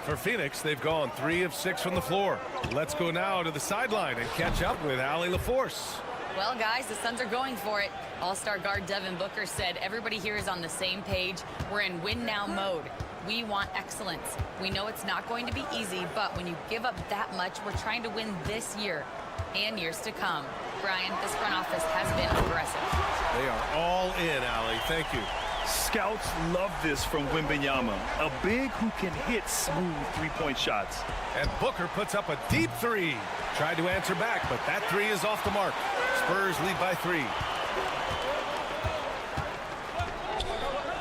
For Phoenix, they've gone 3 of 6 from the floor. Let's go now to the sideline and catch up with Allie LaForce. Well, guys, the Suns are going for it. All-star guard Devin Booker said everybody here is on the same page. We're in win-now mode. We want excellence. We know it's not going to be easy, but when you give up that much, we're trying to win this year and years to come. Brian, this front office has been aggressive. They are all in, Allie. Thank you. Scouts love this from Wembanyama, a big who can hit smooth three-point shots. And Booker puts up a deep 3. Tried to answer back, but that 3 is off the mark. Spurs lead by 3.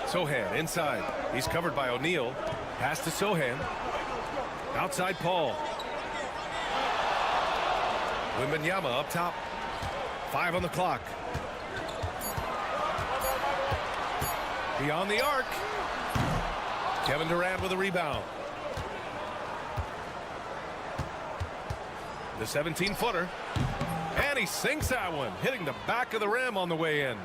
Sohan inside. He's covered by O'Neal. Pass to Sohan. Outside Paul. Wembanyama up top. 5 on the clock. Beyond the arc. Kevin Durant with a rebound. The 17-footer. And he sinks that one, hitting the back of the rim on the way in.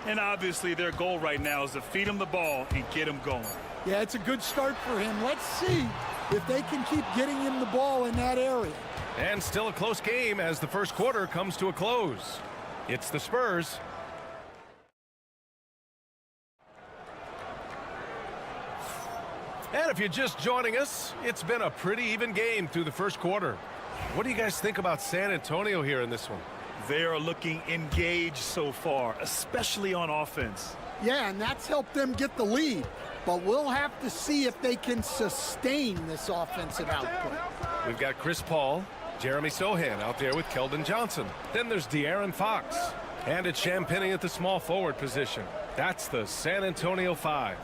And obviously their goal right now is to feed him the ball and get him going. Yeah, it's a good start for him. Let's see if they can keep getting him the ball in that area. And still a close game as the first quarter comes to a close. It's the Spurs. And if you're just joining us, it's been a pretty even game through the first quarter. What do you guys think about San Antonio here in this one? They are looking engaged so far, especially on offense. Yeah, and that's helped them get the lead. But we'll have to see if they can sustain this offensive output. We've got Chris Paul, Jeremy Sohan out there with Keldon Johnson. Then there's De'Aaron Fox. And it's Champagnie at the small forward position. That's the San Antonio 5.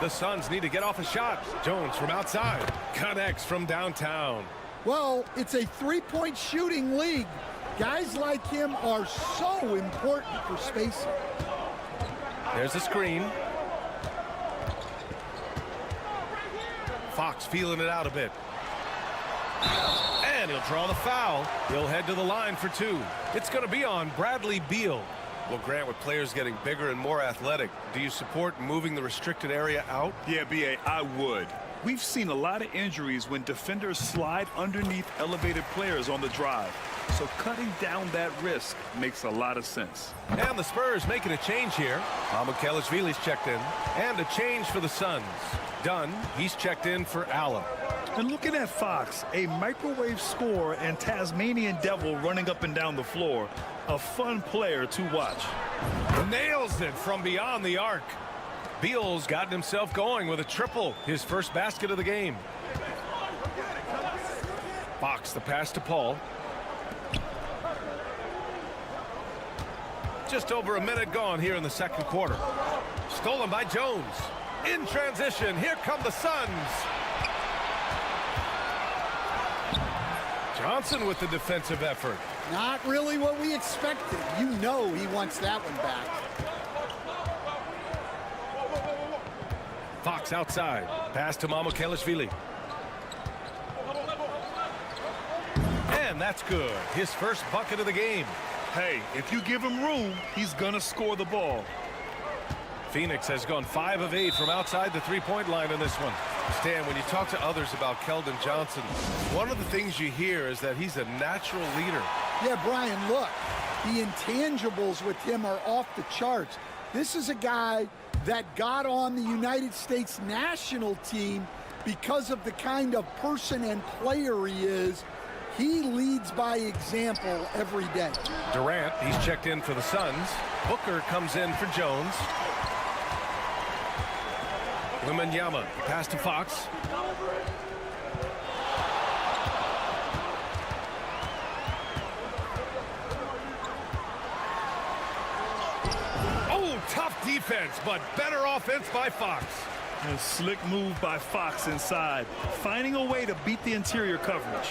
The Suns need to get off a shot. Jones from outside. Connects from downtown. Well, it's a three-point shooting league. Guys like him are so important for spacing. There's a screen. Fox feeling it out a bit. And he'll draw the foul. He'll head to the line for two. It's going to be on Bradley Beal. Well, Grant, with players getting bigger and more athletic, do you support moving the restricted area out? Yeah, B.A., I would. We've seen a lot of injuries when defenders slide underneath elevated players on the drive. So cutting down that risk makes a lot of sense. And the Spurs making a change here. Mamukelashvili's checked in. And a change for the Suns. Dunn, he's checked in for Allen. And looking at Fox, a microwave scorer and Tasmanian devil running up and down the floor. A fun player to watch. Nails it from beyond the arc. Beal's gotten himself going with a triple, his first basket of the game. Fox, the pass to Paul. Just over a minute gone here in the second quarter. Stolen by Jones. In transition, here come the Suns. Johnson with the defensive effort. Not really what we expected. You know he wants that one back. Fox outside. Pass to Mamukelashvili. And that's good. His first bucket of the game. Hey, if you give him room, he's going to score the ball. Phoenix has gone 5 of 8 from outside the three-point line in this one. Stan, when you talk to others about Keldon Johnson, one of the things you hear is that he's a natural leader. Yeah, Brian, look, the intangibles with him are off the charts. This is a guy that got on the United States national team because of the kind of person and player he is. He leads by example every day. Durant, he's checked in for the Suns. Booker comes in for Jones. Wembanyama, pass to Fox. Oh, tough defense, but better offense by Fox. A slick move by Fox inside, finding a way to beat the interior coverage.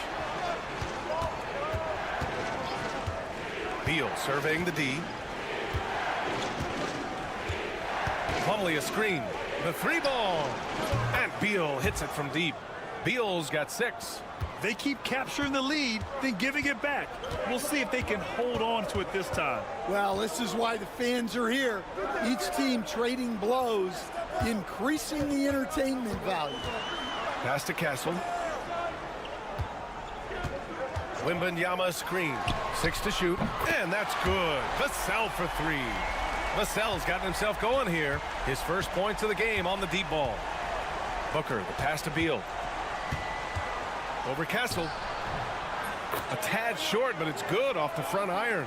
Beal surveying the D. Plumlee a screen. The three ball. And Beal hits it from deep. Beal's got 6. They keep capturing the lead, then giving it back. We'll see if they can hold on to it this time. Well, this is why the fans are here. Each team trading blows, increasing the entertainment value. Pass to Castle. Wembanyama screen. 6 to shoot. And that's good. Vassell for 3. Vassell's gotten himself going here. His first points of the game on the deep ball. Booker, the pass to Beal. Over Castle. A tad short, but it's good off the front iron.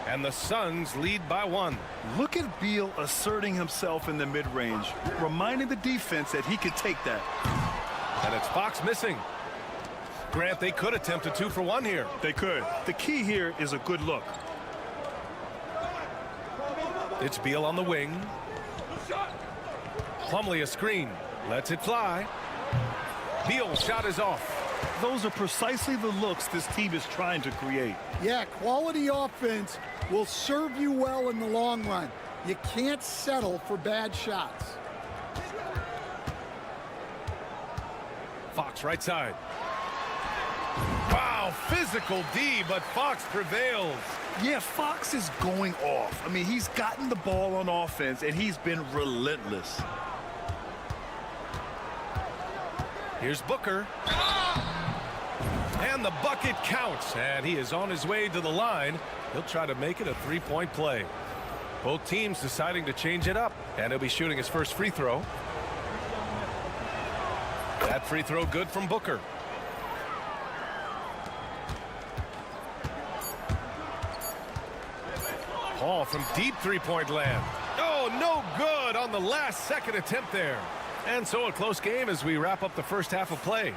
And the Suns lead by 1. Look at Beal asserting himself in the mid-range, reminding the defense that he could take that. And it's Fox missing. Grant, they could attempt a 2 for 1 here. They could. The key here is a good look. It's Beal on the wing. Plumlee a screen. Lets it fly. Beal's shot is off. Those are precisely the looks this team is trying to create. Yeah, quality offense will serve you well in the long run. You can't settle for bad shots. Fox right side. Wow, physical D, but Fox prevails. Yeah, Fox is going off. I mean, he's gotten the ball on offense, and he's been relentless. Here's Booker. And the bucket counts, and he is on his way to the line. He'll try to make it a three-point play. Both teams deciding to change it up, and he'll be shooting his first free throw. That free throw good from Booker. Paul from deep three-point land. Oh, no good on the last second attempt there. And so a close game as we wrap up the first half of play.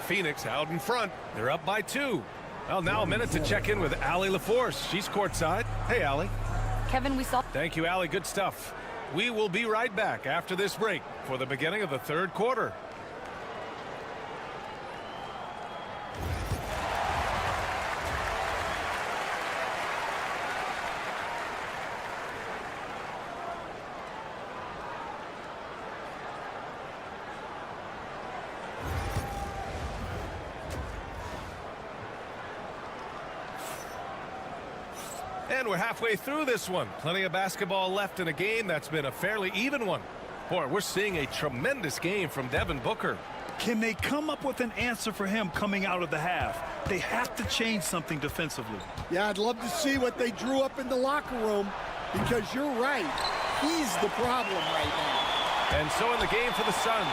Phoenix out in front. They're up by 2. Well, now a minute to check in with Allie LaForce. She's courtside. Hey, Allie. Kevin, we saw... Thank you, Allie. Good stuff. We will be right back after this break for the beginning of the third quarter. And we're halfway through this one. Plenty of basketball left in a game that's been a fairly even one. Boy, we're seeing a tremendous game from Devin Booker. Can they come up with an answer for him coming out of the half? They have to change something defensively. Yeah, I'd love to see what they drew up in the locker room, because you're right. He's the problem right now. And so in the game for the Suns,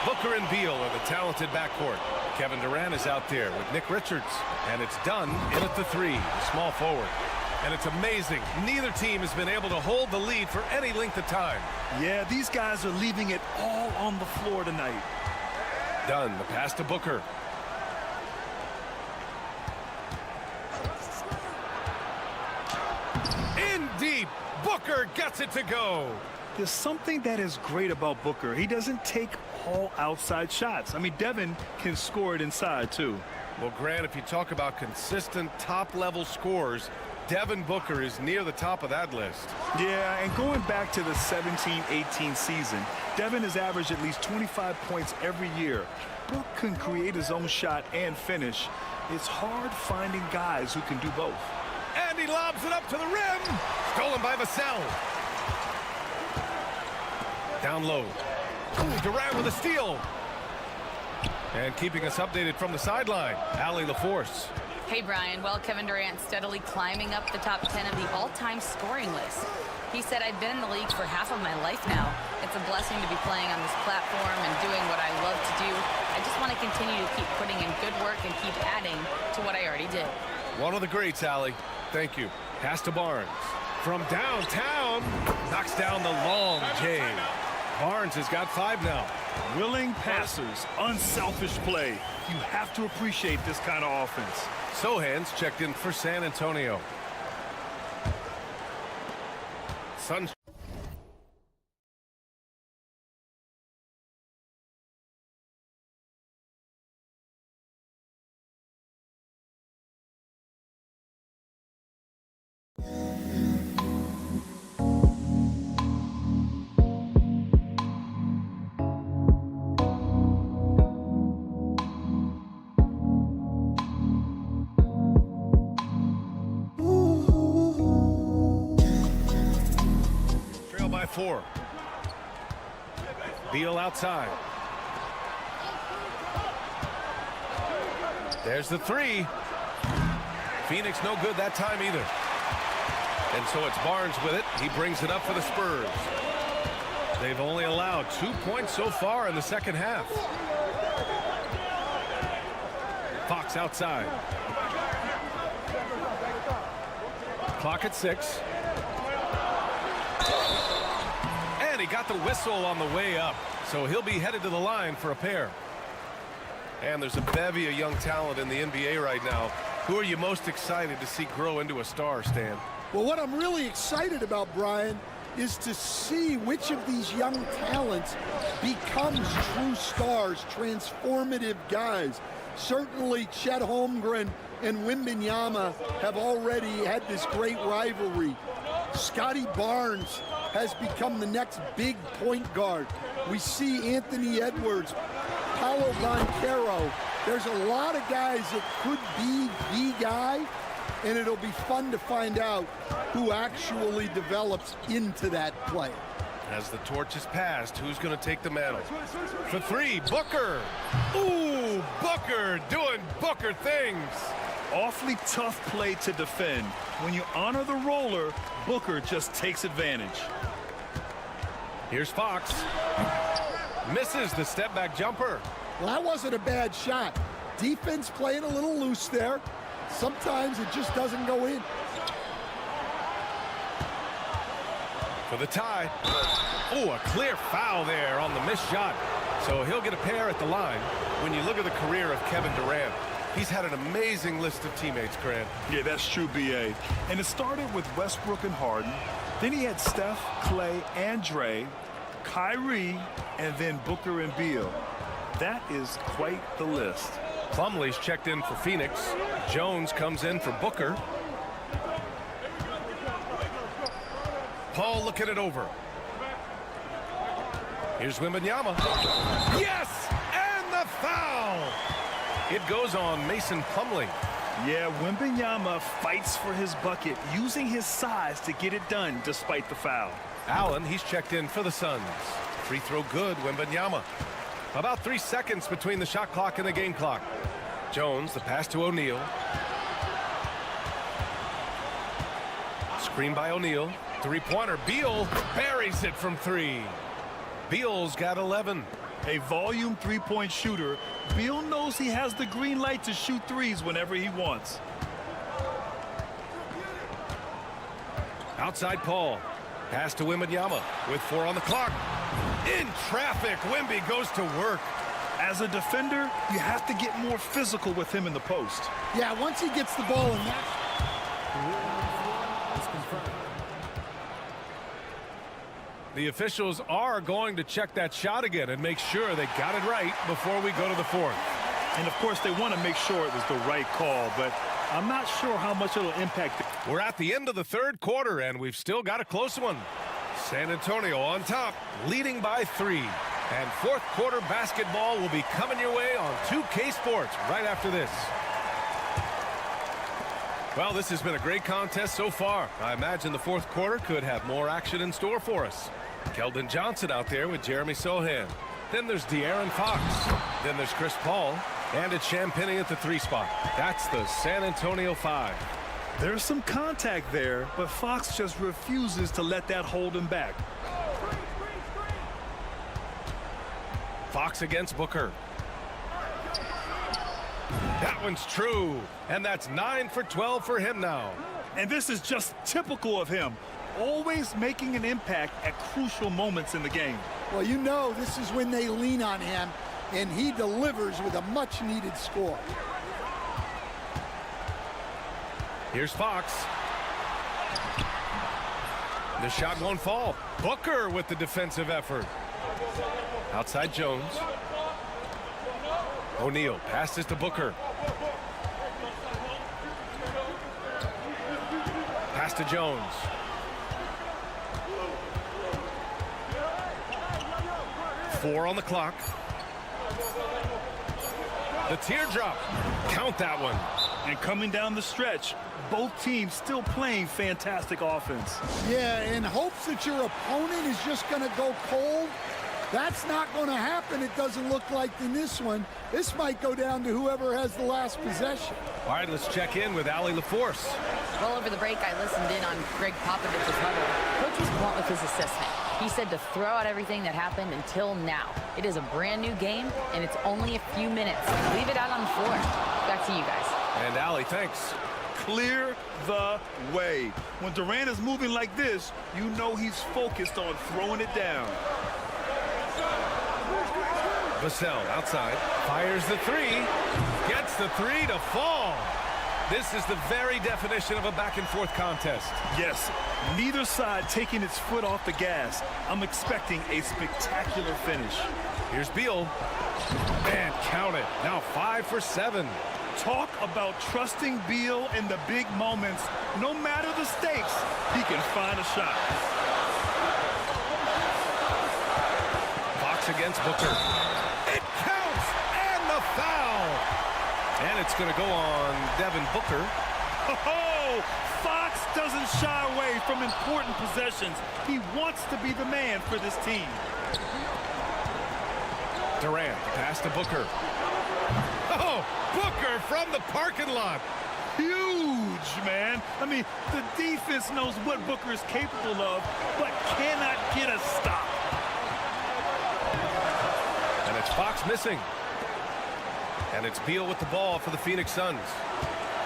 Booker and Beal are the talented backcourt. Kevin Durant is out there with Nick Richards. And it's done in at the 3, the small forward. And it's amazing. Neither team has been able to hold the lead for any length of time. Yeah, these guys are leaving it all on the floor tonight. Dunn, the pass to Booker. In deep. Booker gets it to go. There's something that is great about Booker. He doesn't take all outside shots. I mean, Devin can score it inside, too. Well, Grant, if you talk about consistent top-level scores, Devin Booker is near the top of that list. Yeah, and going back to the 17-18 season, Devin has averaged at least 25 points every year. Book can create his own shot and finish. It's hard finding guys who can do both. And he lobs it up to the rim. Stolen by Vassell. Down low. Ooh, Durant with a steal. And keeping us updated from the sideline, Allie LaForce. Hey, Brian. Well, Kevin Durant steadily climbing up the top 10 of the all-time scoring list. He said, I've been in the league for half of my life now. It's a blessing to be playing on this platform and doing what I love to do. I just want to continue to keep putting in good work and keep adding to what I already did. One of the greats, Allie. Thank you. Pass to Barnes. From downtown, knocks down the long J. Barnes has got 5 now. Willing passers, unselfish play. You have to appreciate this kind of offense. Sohan's checked in for San Antonio. Suns. By 4. Beal outside. There's the 3. Phoenix no good that time either. And so it's Barnes with it. He brings it up for the Spurs. They've only allowed 2 points so far in the second half. Fox outside. Clock at 6. He got the whistle on the way up, so he'll be headed to the line for a pair. And there's a bevy of young talent in the NBA right now. Who are you most excited to see grow into a star, Stan? Well, what I'm really excited about, Brian, is to see which of these young talents becomes true stars, transformative guys. Certainly Chet Holmgren and Wembanyama have already had this great rivalry. Scotty Barnes has become the next big point guard. We see Anthony Edwards, Paolo Banchero. There's a lot of guys that could be the guy, and it'll be fun to find out who actually develops into that play. As the torch is passed, who's going to take the mantle? For three, Booker. Ooh, Booker doing Booker things. Awfully tough play to defend. When you honor the roller, Booker just takes advantage. Here's Fox. Misses the step-back jumper. Well, that wasn't a bad shot. Defense playing a little loose there. Sometimes it just doesn't go in. For the tie. Oh, a clear foul there on the missed shot. So he'll get a pair at the line. When you look at the career of Kevin Durant, he's had an amazing list of teammates, Grant. Yeah, that's true, B.A. And it started with Westbrook and Harden. Then he had Steph, Clay, and Dre, Kyrie, and then Booker and Beal. That is quite the list. Plumlee's checked in for Phoenix. Jones comes in for Booker. Paul looking it over. Here's Wembanyama. Yes! And the foul! It goes on Mason Plumlee. Yeah, Wembanyama fights for his bucket, using his size to get it done despite the foul. Allen, he's checked in for the Suns. Free throw good, Wembanyama. About 3 seconds between the shot clock and the game clock. Jones, the pass to O'Neal. Screen by O'Neal. Three-pointer. Beal buries it from three. Beal's got 11. A volume three-point shooter, Beal knows he has the green light to shoot threes whenever he wants. Outside Paul. Pass to Wembanyama with 4 on the clock. In traffic, Wemby goes to work. As a defender, you have to get more physical with him in the post. Yeah, once he gets the ball in that. The officials are going to check that shot again and make sure they got it right before we go to the fourth. And of course, they want to make sure it was the right call, but I'm not sure how much it'll impact. We're at the end of the third quarter, and we've still got a close one. San Antonio on top, leading by 3. And fourth quarter basketball will be coming your way on 2K Sports right after this. Well, this has been a great contest so far. I imagine the fourth quarter could have more action in store for us. Keldon Johnson out there with Jeremy Sohan. Then there's De'Aaron Fox. Then there's Chris Paul. And it's Champagnie at the 3 spot. That's the San Antonio 5. There's some contact there, but Fox just refuses to let that hold him back. Fox against Booker. That one's true. And that's 9 for 12 for him now. And this is just typical of him. Always making an impact at crucial moments in the game. Well, you know this is when they lean on him, and he delivers with a much-needed score. Here's Fox. The shot won't fall. Booker with the defensive effort. Outside Jones. O'Neal passes to Booker. Pass to Jones. Four on the clock. The teardrop. Count that one. And coming down the stretch, both teams still playing fantastic offense. Yeah, in hopes that your opponent is just going to go cold. That's not going to happen, it doesn't look like in this one. This might go down to whoever has the last possession. All right, let's check in with Allie LaForce. Well, over the break, I listened in on Greg Popovich's huddle. Coach was blunt with his assessment. He said to throw out everything that happened until now. It is a brand new game, and it's only a few minutes. Leave it out on the floor. Back to you guys. And Allie, thanks. Clear the way. When Durant is moving like this, you know he's focused on throwing it down. Vassell outside, fires the 3, gets the 3 to fall. This is the very definition of a back-and-forth contest. Yes, neither side taking its foot off the gas. I'm expecting a spectacular finish. Here's Beal, and count it. Now 5 for 7. Talk about trusting Beal in the big moments. No matter the stakes, he can find a shot. Fox against Booker. It counts, and the foul. And it's going to go on Devin Booker. Oh, Fox doesn't shy away from important possessions. He wants to be the man for this team. Durant, pass to Booker. Oh, Booker from the parking lot. Huge, man. I mean, the defense knows what Booker is capable of, but cannot get a stop. And it's Fox missing. And it's Beal with the ball for the Phoenix Suns.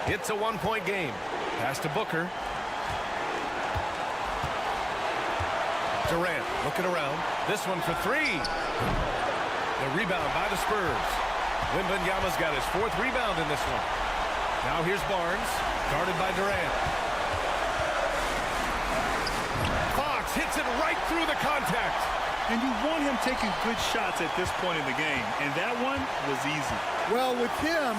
It's a one-point game. Pass to Booker. Durant looking around. This one for three. The rebound by the Spurs. Wembanyama's got his fourth rebound in this one. Now here's Barnes, guarded by Durant. Fox hits it right through the contact. And you want him taking good shots at this point in the game, and that one was easy. Well, with him,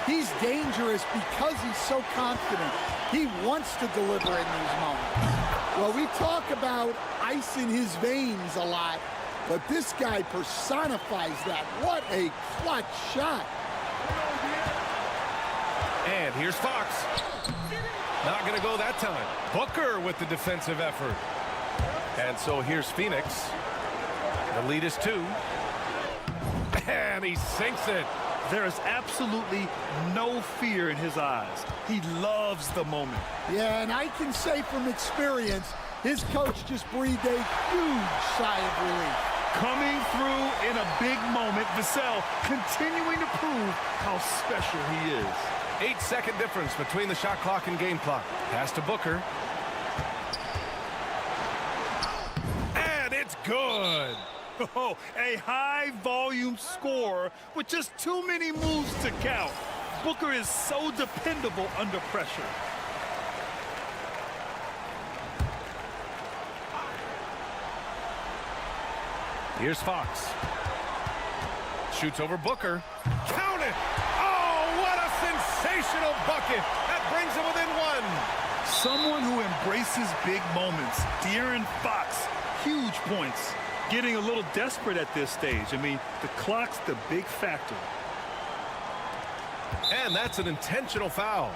he's dangerous because he's so confident. He wants to deliver in these moments. Well, we talk about ice in his veins a lot, but this guy personifies that. What a clutch shot. And here's Fox. Not going to go that time. Booker with the defensive effort. And so here's Phoenix. The lead is 2. And he sinks it. There is absolutely no fear in his eyes. He loves the moment. Yeah, and I can say from experience, his coach just breathed a huge sigh of relief. Coming through in a big moment, Vassell continuing to prove how special he is. 8-second difference between the shot clock and game clock. Pass to Booker. And it's good. Oh, a high-volume score with just too many moves to count. Booker is so dependable under pressure. Here's Fox. Shoots over Booker. Count it! Oh, what a sensational bucket! That brings him within 1. Someone who embraces big moments. De'Aaron Fox, huge points. Getting a little desperate at this stage. I mean, the clock's the big factor. And that's an intentional foul.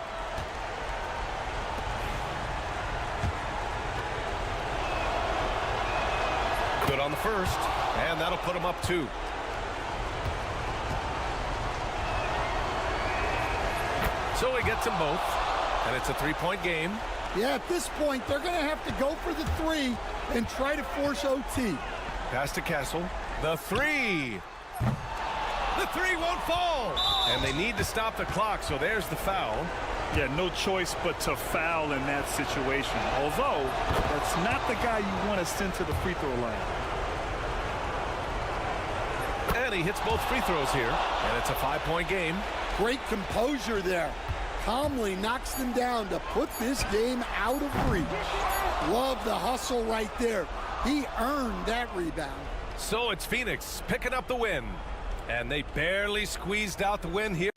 Good on the first, and that'll put him up 2. So he gets them both, and it's a 3-point game. Yeah, at this point, they're going to have to go for the 3 and try to force OT. Pass to Castle. The 3. The 3 won't fall. And they need to stop the clock, so there's the foul. Yeah, no choice but to foul in that situation. Although, that's not the guy you want to send to the free throw line. And he hits both free throws here. And it's a 5-point game. Great composure there. Calmly knocks them down to put this game out of reach. Love the hustle right there. He earned that rebound. So it's Phoenix picking up the win. And they barely squeezed out the win here.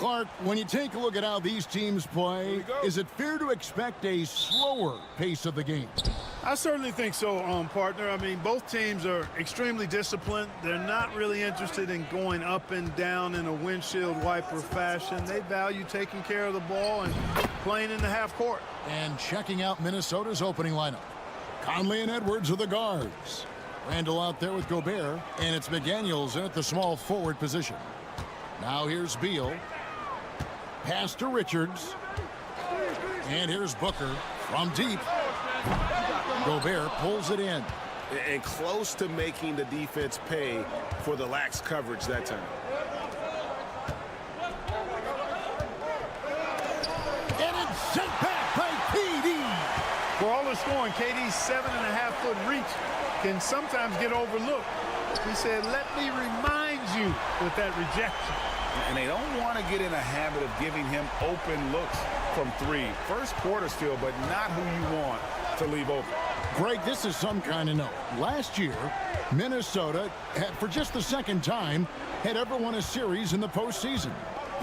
Clark, when you take a look at how these teams play, is it fair to expect a slower pace of the game? I certainly think so, partner. I mean, both teams are extremely disciplined. They're not really interested in going up and down in a windshield wiper fashion. They value taking care of the ball and playing in the half court. And checking out Minnesota's opening lineup. Conley and Edwards are the guards. Randall out there with Gobert, and it's McDaniels in at the small forward position. Now here's Beal. Pass to Richards. And here's Booker from deep. Gobert pulls it in. And close to making the defense pay for the lax coverage that time. And it's sent back by PD. For all the scoring. KD's 7.5-foot reach can sometimes get overlooked. He said, let me remind you with that rejection. And they don't want to get in a habit of giving him open looks from three. First quarter still, but not who you want to leave open. Greg, this is some kind of note. Last year, Minnesota, for just the second time, had ever won a series in the postseason.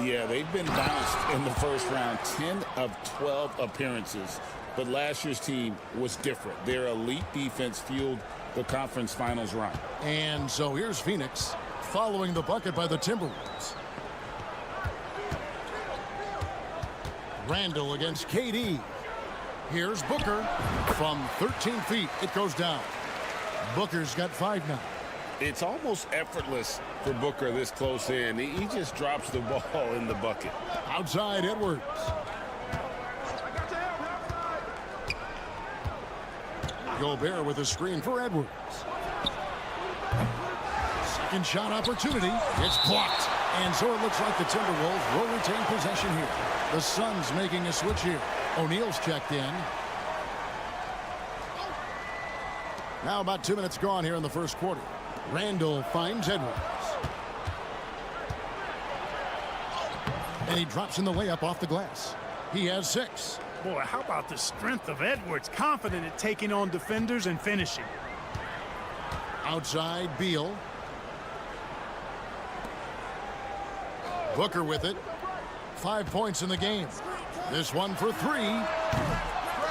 Yeah, they've been bounced in the first round, 10 of 12 appearances. But last year's team was different. Their elite defense fueled the conference finals run. And so here's Phoenix following the bucket by the Timberwolves. Randall against KD. Here's Booker from 13 feet. It goes down. Booker's got 5 now. It's almost effortless for Booker this close in. He just drops the ball in the bucket. Outside Edwards. Gobert with a screen for Edwards. Second shot opportunity. It's blocked. And so it looks like the Timberwolves will retain possession here. The Suns making a switch here. O'Neal's checked in. Now about 2 minutes gone here in the first quarter. Randall finds Edwards. And he drops in the layup off the glass. He has 6. Boy, how about the strength of Edwards? Confident at taking on defenders and finishing. Outside Beal. Booker with it. 5 points in the game. This one for 3.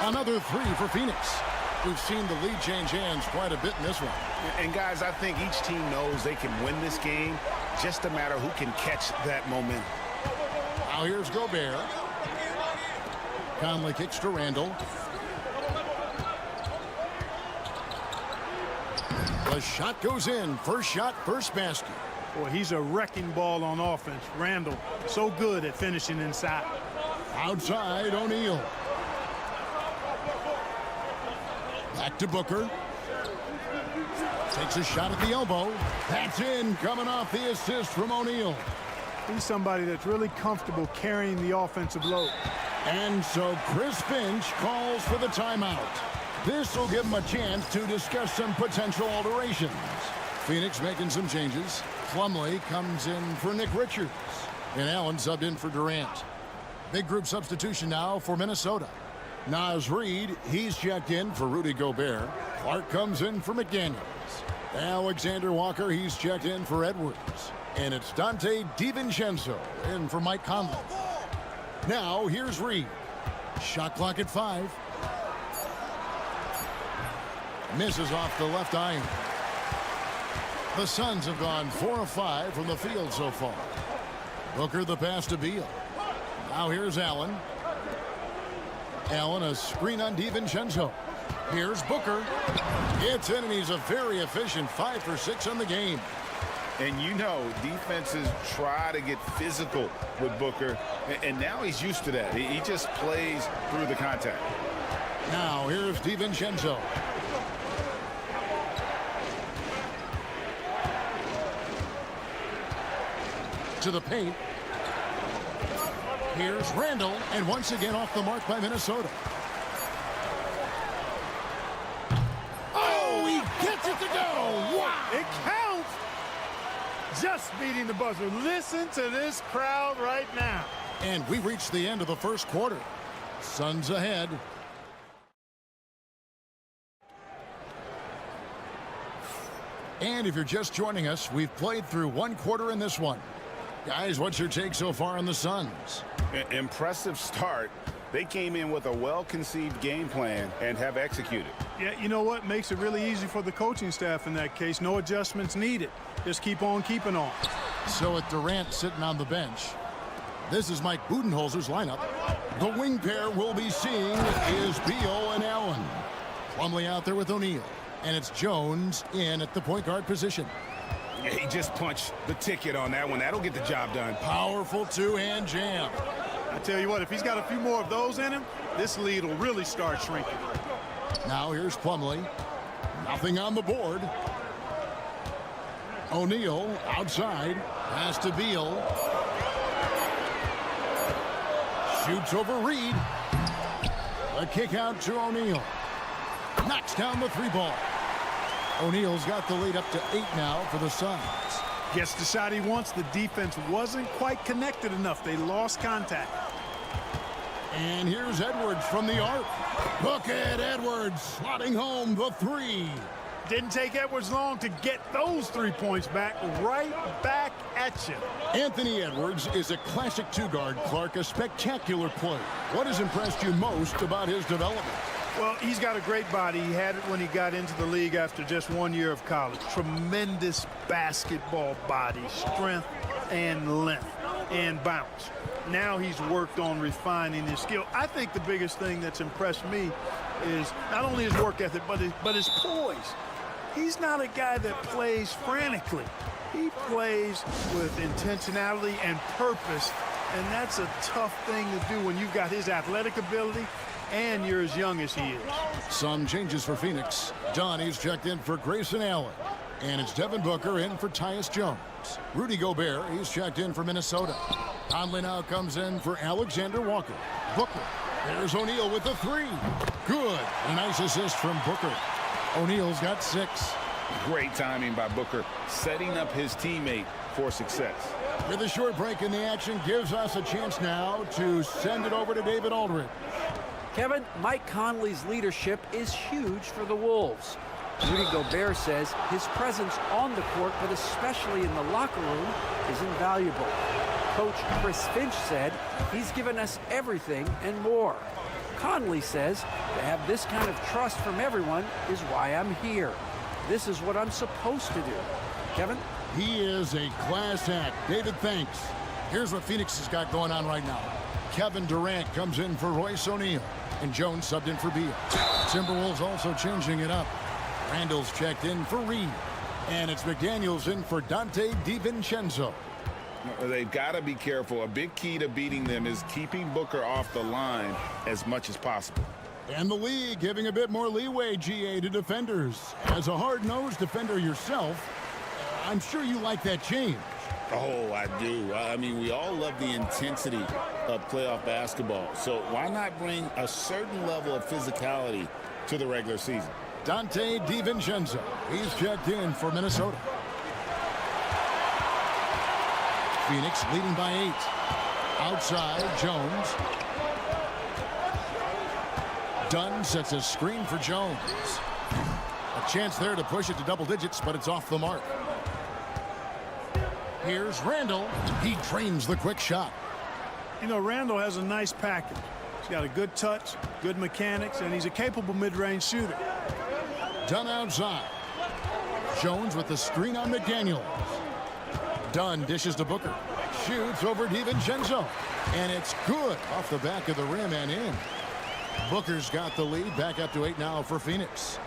Another 3 for Phoenix. We've seen the lead change hands quite a bit in this one. And guys, I think each team knows they can win this game. Just a matter who can catch that momentum. Now here's Gobert. Conley kicks to Randall. The shot goes in. First shot, first basket. Boy, he's a wrecking ball on offense. Randall, so good at finishing inside. Outside O'Neal. Back to Booker. Takes a shot at the elbow. That's in, coming off the assist from O'Neal. He's somebody that's really comfortable carrying the offensive load. And so Chris Finch calls for the timeout. This will give him a chance to discuss some potential alterations. Phoenix making some changes. Plumlee comes in for Nick Richards. And Allen subbed in for Durant. Big group substitution now for Minnesota. Naz Reid, he's checked in for Rudy Gobert. Clark comes in for McDaniels. Alexander Walker, he's checked in for Edwards. And it's Dante DiVincenzo in for Mike Conley. Now, here's Reid. Shot clock at 5. Misses off the left iron. The Suns have gone 4 of 5 from the field so far. Booker the pass to Beal. Now here's Allen. Allen a screen on DiVincenzo. Here's Booker. It's in, and he's a very efficient 5 for 6 on the game. And you know, defenses try to get physical with Booker, and now he's used to that. He just plays through the contact. Now here's DiVincenzo. To the paint. Here's Randall, and once again off the mark by Minnesota. Oh, he gets it to go! Wow! It counts! Just beating the buzzer. Listen to this crowd right now. And we reached the end of the first quarter. Suns ahead. And if you're just joining us, we've played through 1 quarter in this one. Guys, what's your take so far on the Suns? Impressive start. They came in with a well-conceived game plan and have executed. Yeah, you know what? Makes it really easy for the coaching staff in that case. No adjustments needed. Just keep on keeping on. So with Durant sitting on the bench, this is Mike Budenholzer's lineup. The wing pair we'll be seeing is Beal and Allen. Plumlee out there with O'Neal. And it's Jones in at the point guard position. Yeah, he just punched the ticket on that one. That'll get the job done. Powerful two-hand jam. I tell you what, if he's got a few more of those in him, this lead will really start shrinking. Now here's Plumlee. Nothing on the board. O'Neal outside. Pass to Beal. Shoots over Reid. A kick out to O'Neal. Knocks down the three ball. O'Neal's got the lead up to 8 now for the Suns. Gets the shot he wants. The defense wasn't quite connected enough. They lost contact. And here's Edwards from the arc. Bucket Edwards slotting home the 3. Didn't take Edwards long to get those 3 points back. Right back at you. Anthony Edwards is a classic two-guard. Clark, a spectacular player. What has impressed you most about his development? Well, he's got a great body. He had it when he got into the league after just 1 year of college. Tremendous basketball body, strength and length and bounce. Now he's worked on refining his skill. I think the biggest thing that's impressed me is not only his work ethic, but his poise. He's not a guy that plays frantically. He plays with intentionality and purpose, and that's a tough thing to do when you've got his athletic ability and you're as young as he is. Some changes for Phoenix. Donnie's checked in for Grayson Allen. And it's Devin Booker in for Tyus Jones. Rudy Gobert, he's checked in for Minnesota. Conley now comes in for Alexander Walker. Booker. There's O'Neal with the 3. Good. A nice assist from Booker. O'Neal's got 6. Great timing by Booker, setting up his teammate for success. With a short break in the action, gives us a chance now to send it over to David Aldridge. Kevin, Mike Conley's leadership is huge for the Wolves. Rudy Gobert says his presence on the court, but especially in the locker room, is invaluable. Coach Chris Finch said he's given us everything and more. Conley says to have this kind of trust from everyone is why I'm here. This is what I'm supposed to do. Kevin? He is a class act. David, thanks. Here's what Phoenix has got going on right now. Kevin Durant comes in for Royce O'Neal, and Jones subbed in for Beal. Timberwolves also changing it up. Randall's checked in for Reed, and it's McDaniels in for Dante DiVincenzo. They've got to be careful. A big key to beating them is keeping Booker off the line as much as possible. And the league giving a bit more leeway, GA, to defenders. As a hard-nosed defender yourself, I'm sure you like that change. Oh, I do. I mean, we all love the intensity of playoff basketball. So why not bring a certain level of physicality to the regular season? Dante DiVincenzo. He's checked in for Minnesota. Phoenix leading by 8. Outside, Jones. Dunn sets a screen for Jones. A chance there to push it to double digits, but it's off the mark. Here's Randall. He trains the quick shot. You know, Randall has a nice package. He's got a good touch, good mechanics, and he's a capable mid-range shooter. Dunn outside. Jones with the screen on McDaniels. Dunn dishes to Booker. Shoots over DiVincenzo. And it's good off the back of the rim and in. Booker's got the lead. Back up to 8 now for Phoenix.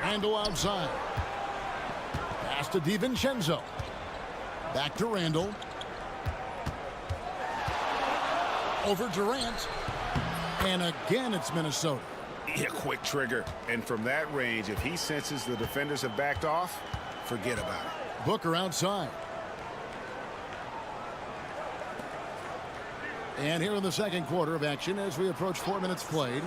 Randall outside. Pass to DiVincenzo. Back to Randall. Over Durant. And again, it's Minnesota. Yeah, quick trigger. And from that range, if he senses the defenders have backed off, forget about it. Booker outside. And here in the second quarter of action as we approach 4 minutes played.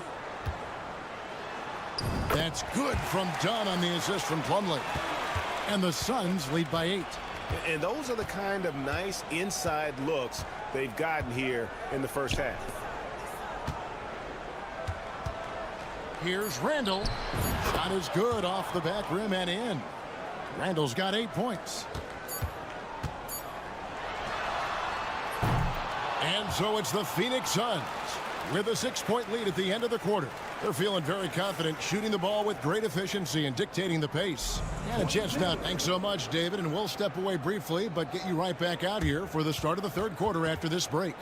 That's good from Dunn on the assist from Plumlee. And the Suns lead by 8. And those are the kind of nice inside looks they've gotten here in the first half. Here's Randall. Shot is good off the back rim and in. Randall's got 8 points. And so it's the Phoenix Suns with a 6-point lead at the end of the quarter. They're feeling very confident, shooting the ball with great efficiency and dictating the pace. And a chance now. Thanks so much, David, and we'll step away briefly, but get you right back out here for the start of the third quarter after this break.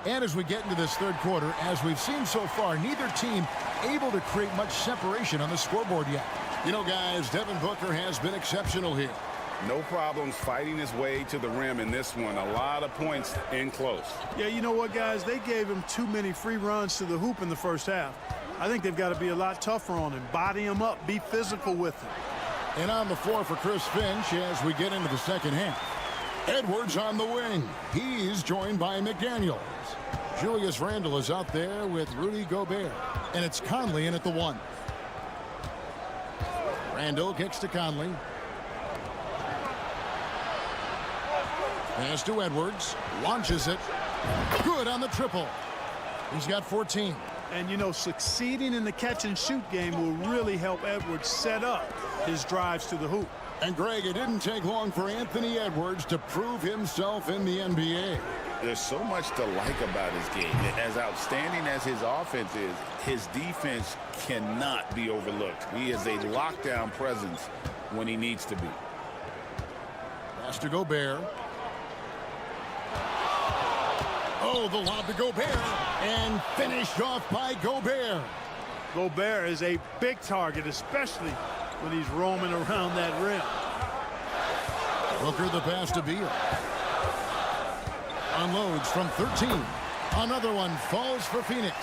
And as we get into this third quarter, as we've seen so far, neither team able to create much separation on the scoreboard yet. You know, guys, Devin Booker has been exceptional here. No problems fighting his way to the rim in this one. A lot of points in close. Yeah, you know what, guys? They gave him too many free runs to the hoop in the first half. I think they've got to be a lot tougher on him. Body him up. Be physical with him. And on the floor for Chris Finch as we get into the second half. Edwards on the wing. He's joined by McDaniels. Julius Randle is out there with Rudy Gobert. And it's Conley in at the 1. Randle kicks to Conley. Pass to Edwards. Launches it. Good on the triple. He's got 14. And, you know, succeeding in the catch-and-shoot game will really help Edwards set up his drives to the hoop. And, Greg, it didn't take long for Anthony Edwards to prove himself in the NBA. There's so much to like about his game. As outstanding as his offense is, his defense cannot be overlooked. He is a lockdown presence when he needs to be. Pass to Gobert. Oh, the lob to Gobert. And finished off by Gobert. Gobert is a big target, especially when he's roaming around that rim. Booker the pass to Beal. Unloads from 13. Another one falls for Phoenix.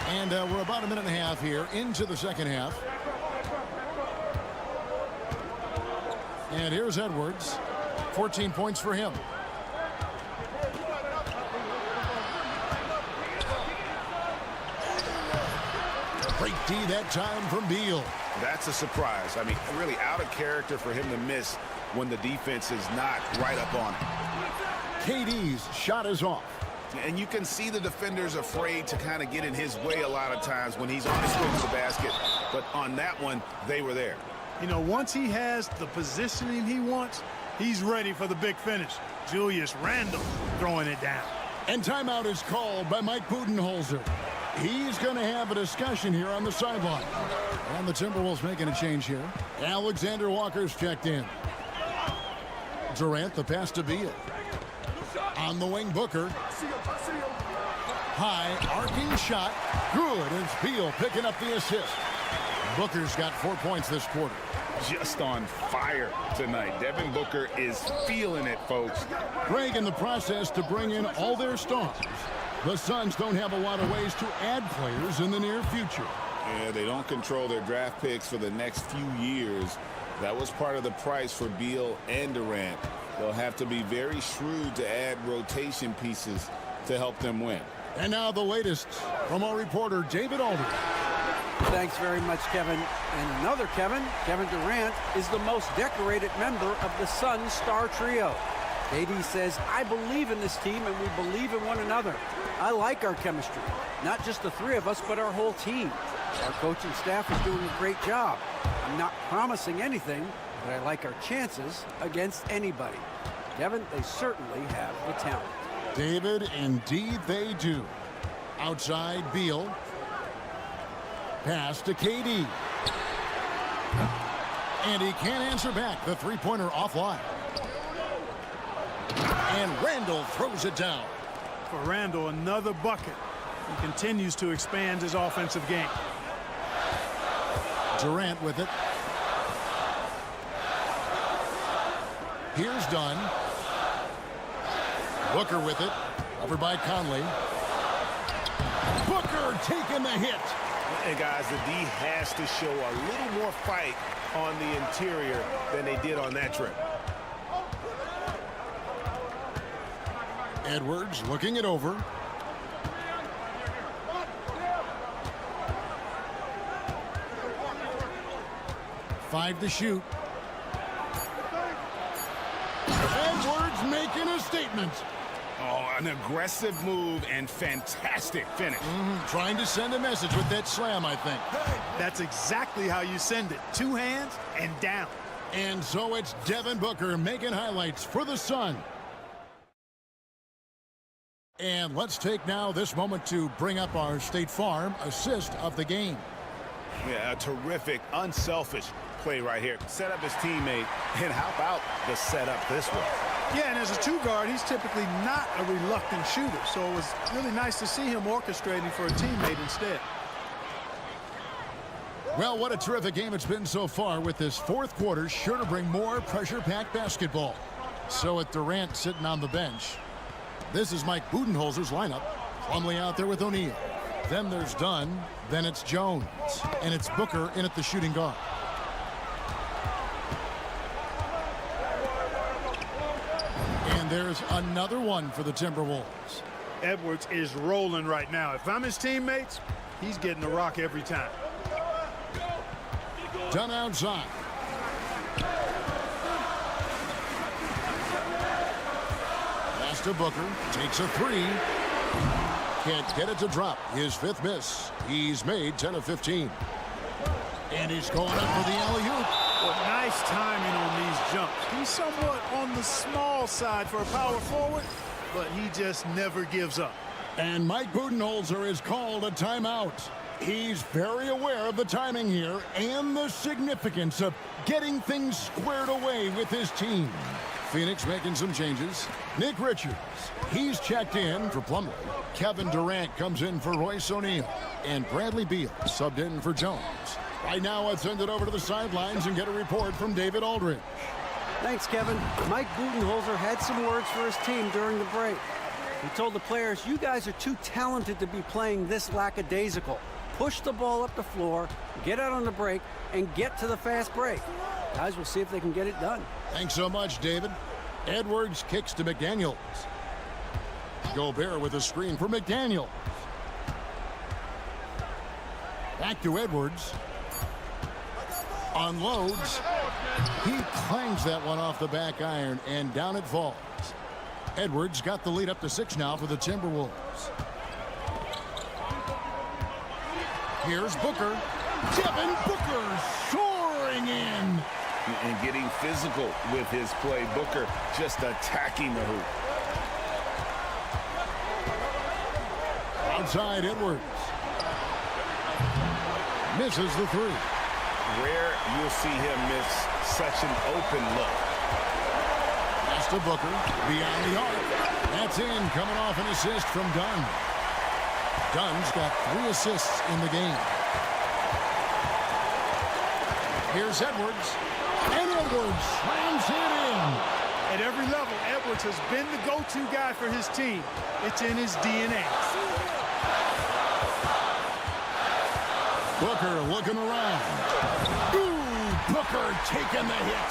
And we're about a minute and a half here into the second half. And here's Edwards. 14 points for him. Great D that time from Beal. That's a surprise. I mean, really out of character for him to miss when the defense is not right up on him. KD's shot is off. And you can see the defenders afraid to kind of get in his way a lot of times when he's on his way to the basket. But on that one, they were there. You know, once he has the positioning he wants, he's ready for the big finish. Julius Randle throwing it down. And timeout is called by Mike Budenholzer. He's going to have a discussion here on the sideline. And the Timberwolves making a change here. Alexander Walker's checked in. Durant, the pass to Beal. On the wing, Booker. High, arcing shot. Good, and it's Beal picking up the assist. Booker's got 4 points this quarter. Just on fire tonight. Devin Booker is feeling it, folks. Greg in the process to bring in all their stars. The Suns don't have a lot of ways to add players in the near future. Yeah, they don't control their draft picks for the next few years. That was part of the price for Beal and Durant. They'll have to be very shrewd to add rotation pieces to help them win. And now the latest from our reporter, David Aldridge. Thanks very much, Kevin. And another Kevin Durant, is the most decorated member of the Suns star trio. KD says, I believe in this team and we believe in one another. I like our chemistry. Not just the three of us, but our whole team. Our coaching staff is doing a great job. I'm not promising anything, but I like our chances against anybody. Kevin, they certainly have the talent. David, indeed they do. Outside, Beal. Pass to KD. And he can't answer back. The three-pointer offline. And Randle throws it down. For Randle, another bucket. He continues to expand his offensive game. Durant with it. Here's Dunn. Booker with it. Over by Conley. Booker taking the hit. And guys, the D has to show a little more fight on the interior than they did on that trip. Edwards looking it over. Five to shoot. Edwards making a statement. Oh, an aggressive move and fantastic finish. Trying to send a message with that slam, I think. That's exactly how you send it. Two hands and down. And so it's Devin Booker making highlights for the Sun. And let's take now this moment to bring up our State Farm assist of the game. Yeah, a terrific, unselfish play right here. Set up his teammate, and how about the setup this way? Yeah, and as a two-guard, he's typically not a reluctant shooter, so it was really nice to see him orchestrating for a teammate instead. Well, what a terrific game it's been so far, with this fourth quarter sure to bring more pressure-packed basketball. So with Durant sitting on the bench, this is Mike Budenholzer's lineup. Plumlee out there with O'Neal. Then there's Dunn. Then it's Jones. And it's Booker in at the shooting guard. And there's another one for the Timberwolves. Edwards is rolling right now. If I'm his teammates, he's getting the rock every time. Dunn outside. Pass to Booker. Takes a three. Can't get it to drop. His fifth miss. He's made 10 of 15. And he's going up for the alley-oop. Well, nice timing on these jumps. He's somewhat on the small side for a power forward, but he just never gives up. And Mike Budenholzer is called a timeout. He's very aware of the timing here and the significance of getting things squared away with his team. Phoenix making some changes. Nick Richards, he's checked in for Plumlee. Kevin Durant comes in for Royce O'Neal. And Bradley Beal subbed in for Jones. Right now, let's send it over to the sidelines and get a report from David Aldridge. Thanks, Kevin. Mike Budenholzer had some words for his team during the break. He told the players, you guys are too talented to be playing this lackadaisical. Push the ball up the floor, get out on the break, and get to the fast break. Guys, we'll see if they can get it done. Thanks so much, David. Edwards kicks to McDaniels. Gobert with a screen for McDaniels. Back to Edwards. Unloads. He clangs that one off the back iron, and down it falls. Edwards got the lead up to 6 now for the Timberwolves. Here's Booker. Devin Booker soaring in. And getting physical with his play. Booker just attacking the hoop. Outside Edwards. Misses the three. Rare you'll see him miss such an open look. Pass to Booker. Beyond the arc. That's in. Coming off an assist from Dunn. Dunn's got 3 assists in the game. Here's Edwards. And Edwards slams it in. At every level, Edwards has been the go-to guy for his team. It's in his DNA. Booker looking around. Ooh, Booker taking the hit.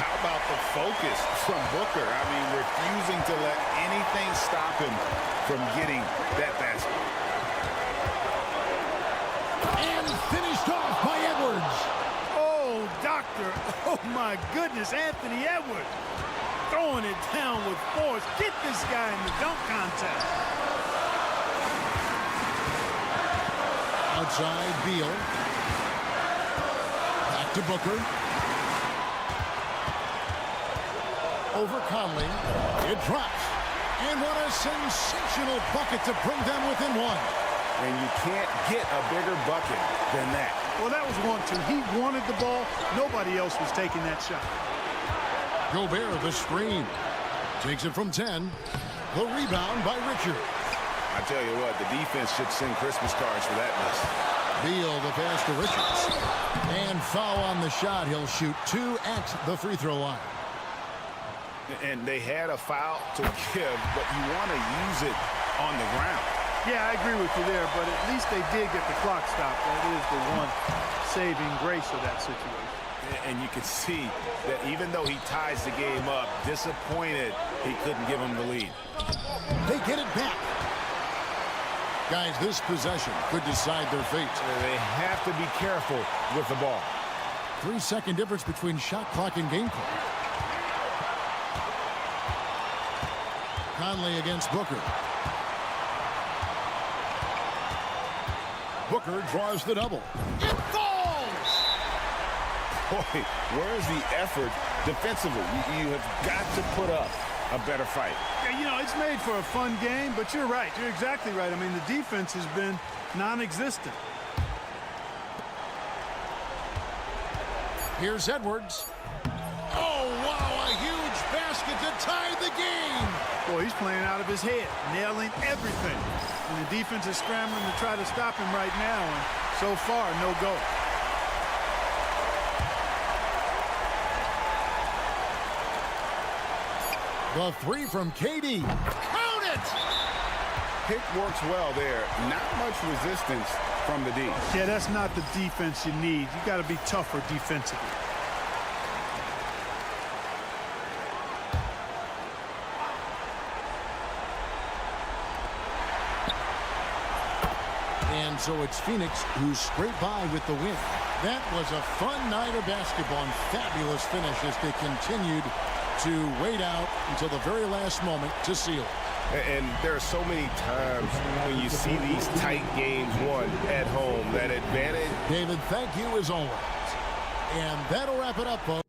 How about the focus from Booker? I mean, refusing to let anything stop him from getting that basket. And finished off by Edwards. Oh, doctor. Oh, my goodness. Anthony Edwards throwing it down with force. Get this guy in the dunk contest. Outside Beal. Back to Booker. Over Conley. It drops. And what a sensational bucket to bring them within 1. And you can't get a bigger bucket than that. Well, that was 1-2. He wanted the ball. Nobody else was taking that shot. Gobert, the screen. Takes it from 10. The rebound by Richards. I tell you what, the defense should send Christmas cards for that miss. Beal, the pass to Richards. And foul on the shot. He'll shoot 2 at the free throw line. And they had a foul to give, but you want to use it on the ground. Yeah, I agree with you there, but at least they did get the clock stopped. That is the one saving grace of that situation. And you can see that even though he ties the game up, disappointed he couldn't give him the lead. They get it back. Guys, this possession could decide their fate. They have to be careful with the ball. 3-second difference between shot clock and game clock. Conley against Booker. Booker draws the double. It falls! Boy, where's the effort defensively? You have got to put up a better fight. Yeah, you know, it's made for a fun game, but you're right. You're exactly right. I mean, the defense has been non-existent. Here's Edwards. Oh, wow, a huge basket to tie the game. Boy, he's playing out of his head, nailing everything. And the defense is scrambling to try to stop him right now, and so far, no go. The three from KD. Count it! Pick works well there. Not much resistance from the D. Yeah, that's not the defense you need. You got to be tougher defensively. And so it's Phoenix who scraped by with the win. That was a fun night of basketball and fabulous finish as they continued to wait out until the very last moment to seal it. And there are so many times when you see these tight games won at home, that advantage. David, thank you as always. And that'll wrap it up, folks.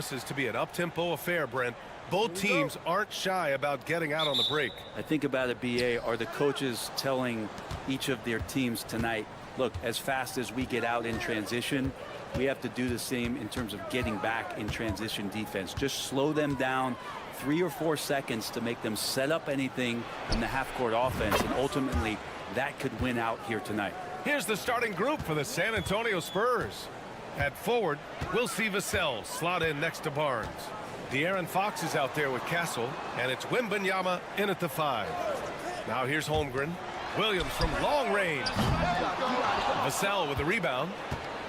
promises to be an up-tempo affair, Brent. Both teams aren't shy about getting out on the break. I think about it, BA, are the coaches telling each of their teams tonight, look, as fast as we get out in transition, we have to do the same in terms of getting back in transition defense. Just slow them down 3 or 4 seconds to make them set up anything in the half-court offense, and ultimately that could win out here tonight. Here's the starting group for the San Antonio Spurs. At forward, we'll see Vassell slot in next to Barnes. De'Aaron Fox is out there with Castle, and it's Wembanyama in at the 5. Now here's Holmgren. Williams from long range. Vassell with the rebound.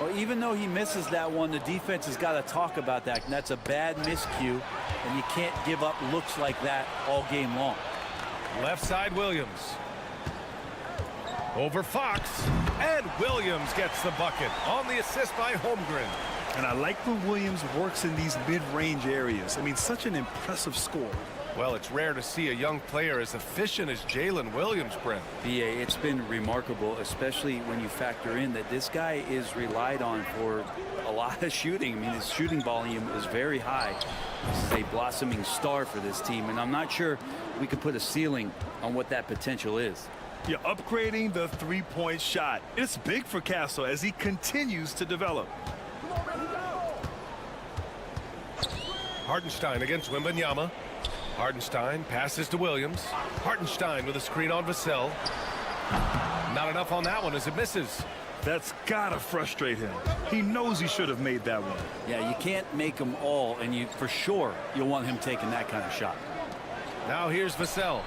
Well, even though he misses that one, the defense has got to talk about that, and that's a bad miscue, and you can't give up looks like that all game long. Left side, Williams. Over Fox, and Williams gets the bucket on the assist by Holmgren. And I like when Williams works in these mid-range areas. I mean, such an impressive score. Well, it's rare to see a young player as efficient as Jalen Williams, Brent. BA, it's been remarkable, especially when you factor in that this guy is relied on for a lot of shooting. I mean, his shooting volume is very high. This is a blossoming star for this team, and I'm not sure we can put a ceiling on what that potential is. You're upgrading the three-point shot. It's big for Castle as he continues to develop. Hartenstein against Wembanyama. Hartenstein passes to Williams. Hartenstein with a screen on Vassell. Not enough on that one as it misses. That's gotta frustrate him. He knows he should have made that one. Yeah, you can't make them all, and you for sure you'll want him taking that kind of shot. Now here's Vassell.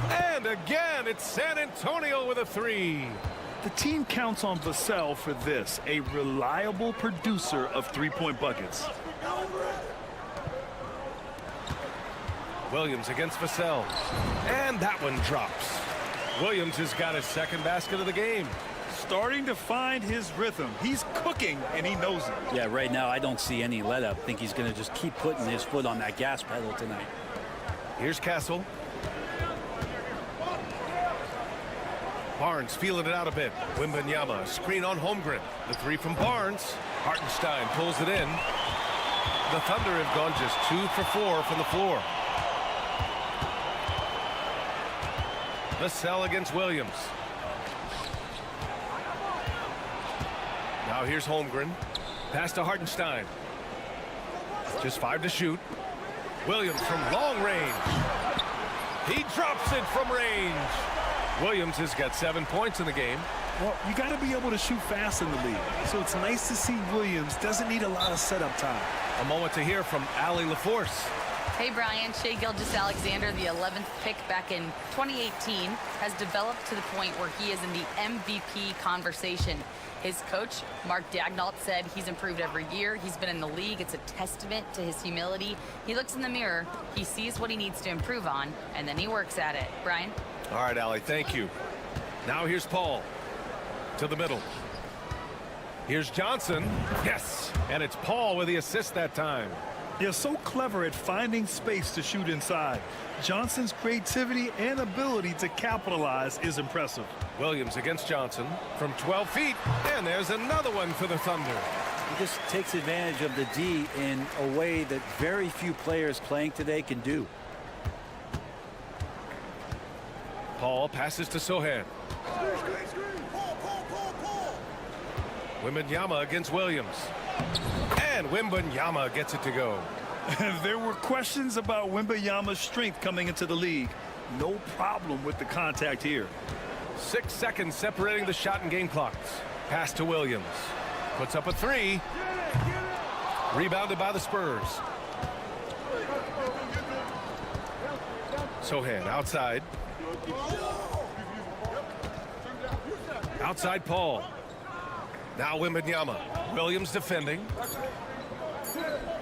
And again, it's San Antonio with a 3. The team counts on Vassell for this, a reliable producer of three-point buckets. Williams against Vassell. And that one drops. Williams has got his second basket of the game. Starting to find his rhythm. He's cooking, and he knows it. Yeah, right now I don't see any let up. I think he's going to just keep putting his foot on that gas pedal tonight. Here's Castle. Barnes feeling it out a bit. Wembanyama, screen on Holmgren. The three from Barnes. Hartenstein pulls it in. The Thunder have gone just 2 for 4 from the floor. Vassell against Williams. Now here's Holmgren. Pass to Hartenstein. Just 5 to shoot. Williams from long range. He drops it from range. Williams has got 7 points in the game. Well, you got to be able to shoot fast in the league. So it's nice to see Williams doesn't need a lot of setup time. A moment to hear from Allie LaForce. Hey, Brian. Shai Gilgeous-Alexander, the 11th pick back in 2018, has developed to the point where he is in the MVP conversation. His coach, Mark Daignault, said he's improved every year. He's been in the league. It's a testament to his humility. He looks in the mirror, he sees what he needs to improve on, and then he works at it. Brian? All right, Allie, thank you. Now here's Paul to the middle. Here's Johnson. Yes, and it's Paul with the assist that time. They're so clever at finding space to shoot inside. Johnson's creativity and ability to capitalize is impressive. Williams against Johnson from 12 feet, and there's another one for the Thunder. He just takes advantage of the D in a way that very few players playing today can do. Paul passes to Sohan. Wembanyama against Williams. And Wembanyama gets it to go. There were questions about Wembanyama's strength coming into the league. No problem with the contact here. 6 seconds separating the shot and game clocks. Pass to Williams. Puts up a 3. Rebounded by the Spurs. Sohan outside. Outside Paul. Now Wembanyama. Williams defending.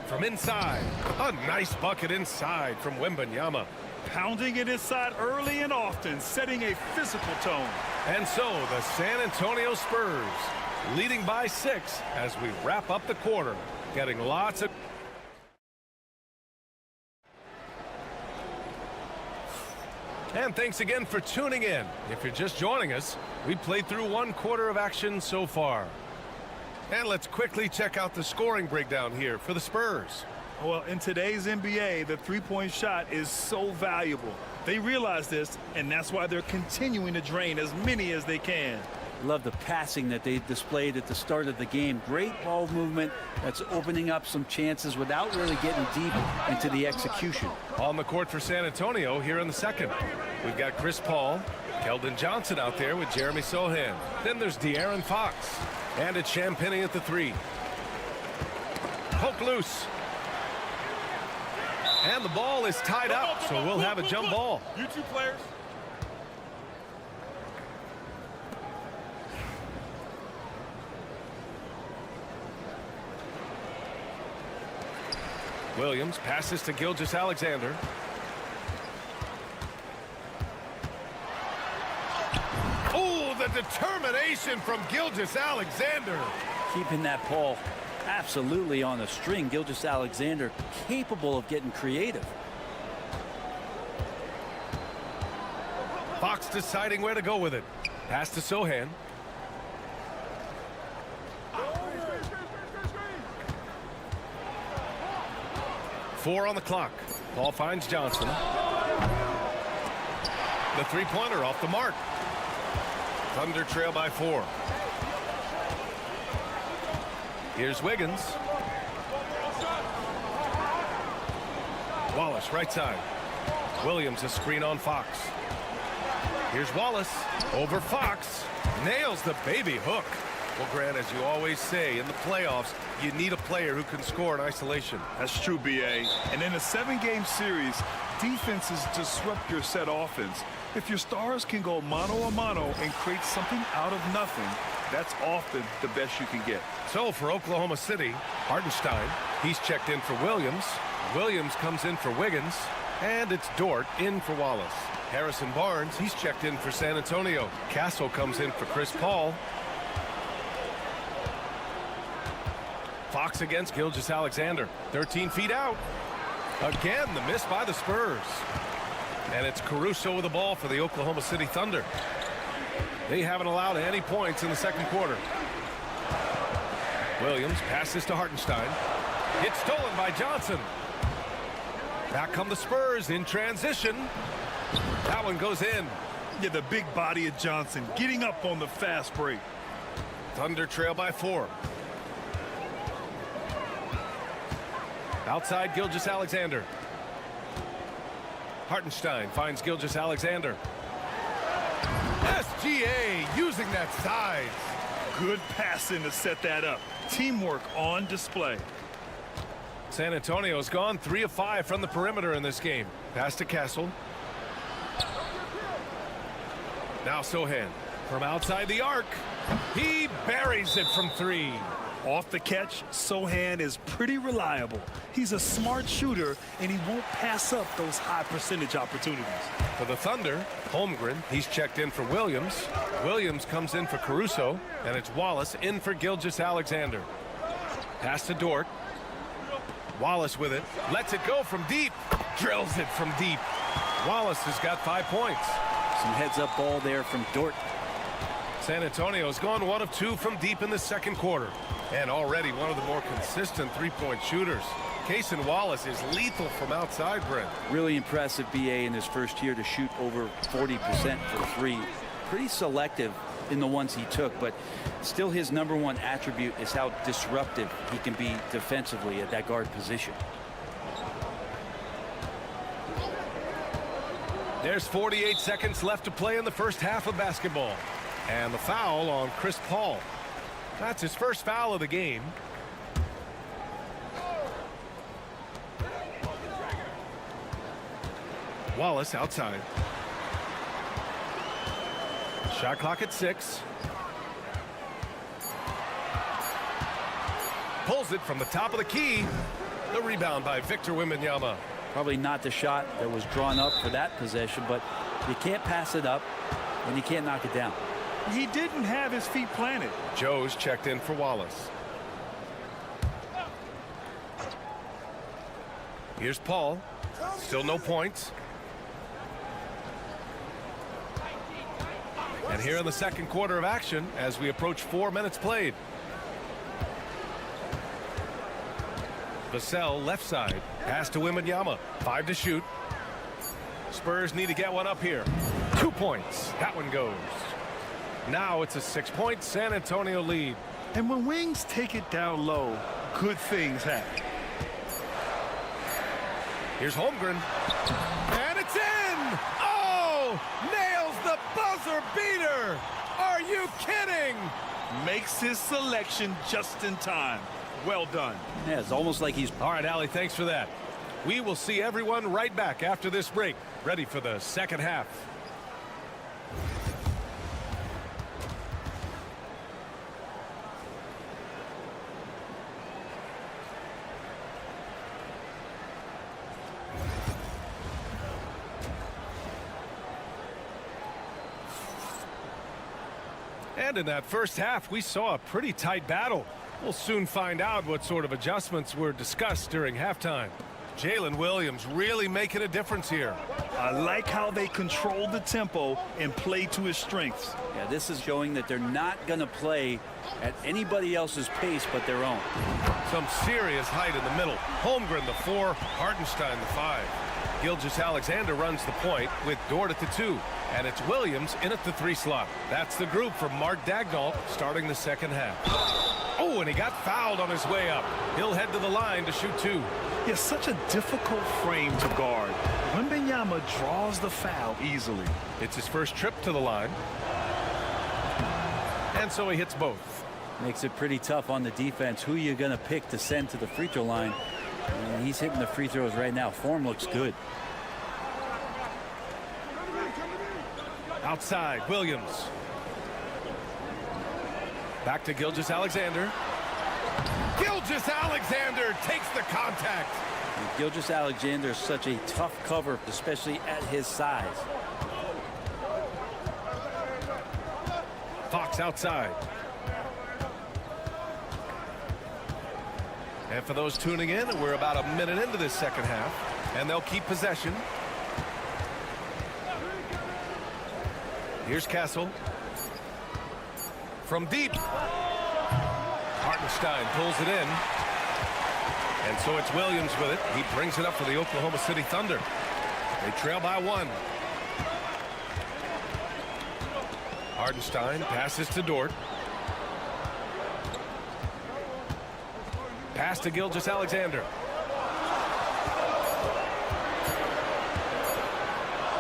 From inside. A nice bucket inside from Wembanyama. Pounding it inside early and often, setting a physical tone. And so the San Antonio Spurs leading by 6 as we wrap up the quarter. Getting lots of... And thanks again for tuning in. If you're just joining us, we played through 1 quarter of action so far. And let's quickly check out the scoring breakdown here for the Spurs. Well, in today's NBA, the three-point shot is so valuable. They realize this, and that's why they're continuing to drain as many as they can. Love the passing that they displayed at the start of the game. Great ball movement that's opening up some chances without really getting deep into the execution. On the court for San Antonio here in the second. We've got Chris Paul, Keldon Johnson out there with Jeremy Sohan. Then there's De'Aaron Fox. And it's Champagnie at the 3. Poke loose. And the ball is tied up, so we'll have a jump ball. You two players. Williams passes to Gilgeous-Alexander. Oh, the determination from Gilgeous-Alexander. Keeping that ball absolutely on the string. Gilgeous-Alexander capable of getting creative. Fox deciding where to go with it. Pass to Sohan. Four on the clock. Ball finds Johnson. The three-pointer off the mark. Thunder trail by 4. Here's Wiggins. Wallace right side. Williams a screen on Fox. Here's Wallace over Fox. Nails the baby hook. Well, Grant, as you always say, in the playoffs, you need a player who can score in isolation. That's true, B.A. And in a 7-game series, defenses disrupt your set offense. If your stars can go mano-a-mano and create something out of nothing, that's often the best you can get. So for Oklahoma City, Hartenstein, he's checked in for Williams. Williams comes in for Wiggins. And it's Dort in for Wallace. Harrison Barnes, he's checked in for San Antonio. Castle comes in for Chris Paul. Fox against Gilgeous-Alexander. 13 feet out. Again, the miss by the Spurs. And it's Caruso with the ball for the Oklahoma City Thunder. They haven't allowed any points in the second quarter. Williams passes to Hartenstein. It's stolen by Johnson. Back come the Spurs in transition. That one goes in. Yeah, the big body of Johnson getting up on the fast break. Thunder trail by 4. Outside Gilgeous-Alexander. Hartenstein finds Gilgeous-Alexander. SGA using that size. Good passing to set that up. Teamwork on display. San Antonio's gone 3 of 5 from the perimeter in this game. Pass to Castle. Now Sohan from outside the arc. He buries it from 3. Off the catch, Sohan is pretty reliable. He's a smart shooter, and he won't pass up those high percentage opportunities. For the Thunder, Holmgren, he's checked in for Williams. Williams comes in for Caruso, and it's Wallace in for Gilgeous-Alexander. Pass to Dort. Wallace with it, lets it go from deep, drills it from deep. Wallace has got 5 points. Some heads-up ball there from Dort. San Antonio's gone 1 of 2 from deep in the second quarter, and already one of the more consistent three-point shooters. Cason Wallace is lethal from outside, Brent. Really impressive, BA, in his first year to shoot over 40% for 3. Pretty selective in the ones he took, but still his #1 attribute is how disruptive he can be defensively at that guard position. There's 48 seconds left to play in the first half of basketball. And the foul on Chris Paul. That's his first foul of the game. Wallace outside. Shot clock at 6. Pulls it from the top of the key. The rebound by Victor Wembanyama. Probably not the shot that was drawn up for that possession, but you can't pass it up and you can't knock it down. He didn't have his feet planted. Joe's checked in for Wallace. Here's Paul. Still no points. And here in the second quarter of action as we approach 4 minutes played. Vassell left side. Pass to Wembanyama. 5 to shoot. Spurs need to get one up here. 2 points. That one goes. Now it's a 6-point San Antonio lead. And when wings take it down low, good things happen. Here's Holmgren. And it's in! Oh! Nails the buzzer beater! Are you kidding? Makes his selection just in time. Well done. Yeah, it's almost like he's... All right, Allie, thanks for that. We will see everyone right back after this break. Ready for the second half. And in that first half, we saw a pretty tight battle. We'll soon find out what sort of adjustments were discussed during halftime. Jalen Williams really making a difference here. I like how they control the tempo and play to his strengths. Yeah, this is showing that they're not going to play at anybody else's pace but their own. Some serious height in the middle. Holmgren the 4, Hartenstein the 5. Gilgeous-Alexander runs the point with Dort at the 2. And it's Williams in at the 3 slot. That's the group from Mark Daigneault starting the second half. Oh, and he got fouled on his way up. He'll head to the line to shoot 2. It's such a difficult frame to guard. Wembanyama draws the foul easily. It's his first trip to the line. And so he hits both. Makes it pretty tough on the defense. Who you going to pick to send to the free throw line? And he's hitting the free throws right now. Form looks good. Outside, Williams. Back to Gilgeous-Alexander. Gilgeous-Alexander takes the contact. Gilgeous-Alexander is such a tough cover, especially at his size. Fox outside. And for those tuning in, we're about a minute into this second half, and they'll keep possession. Here's Castle. From deep. Hartenstein pulls it in. And so it's Williams with it. He brings it up for the Oklahoma City Thunder. They trail by 1. Hartenstein passes to Dort. Pass to Gilgeous-Alexander.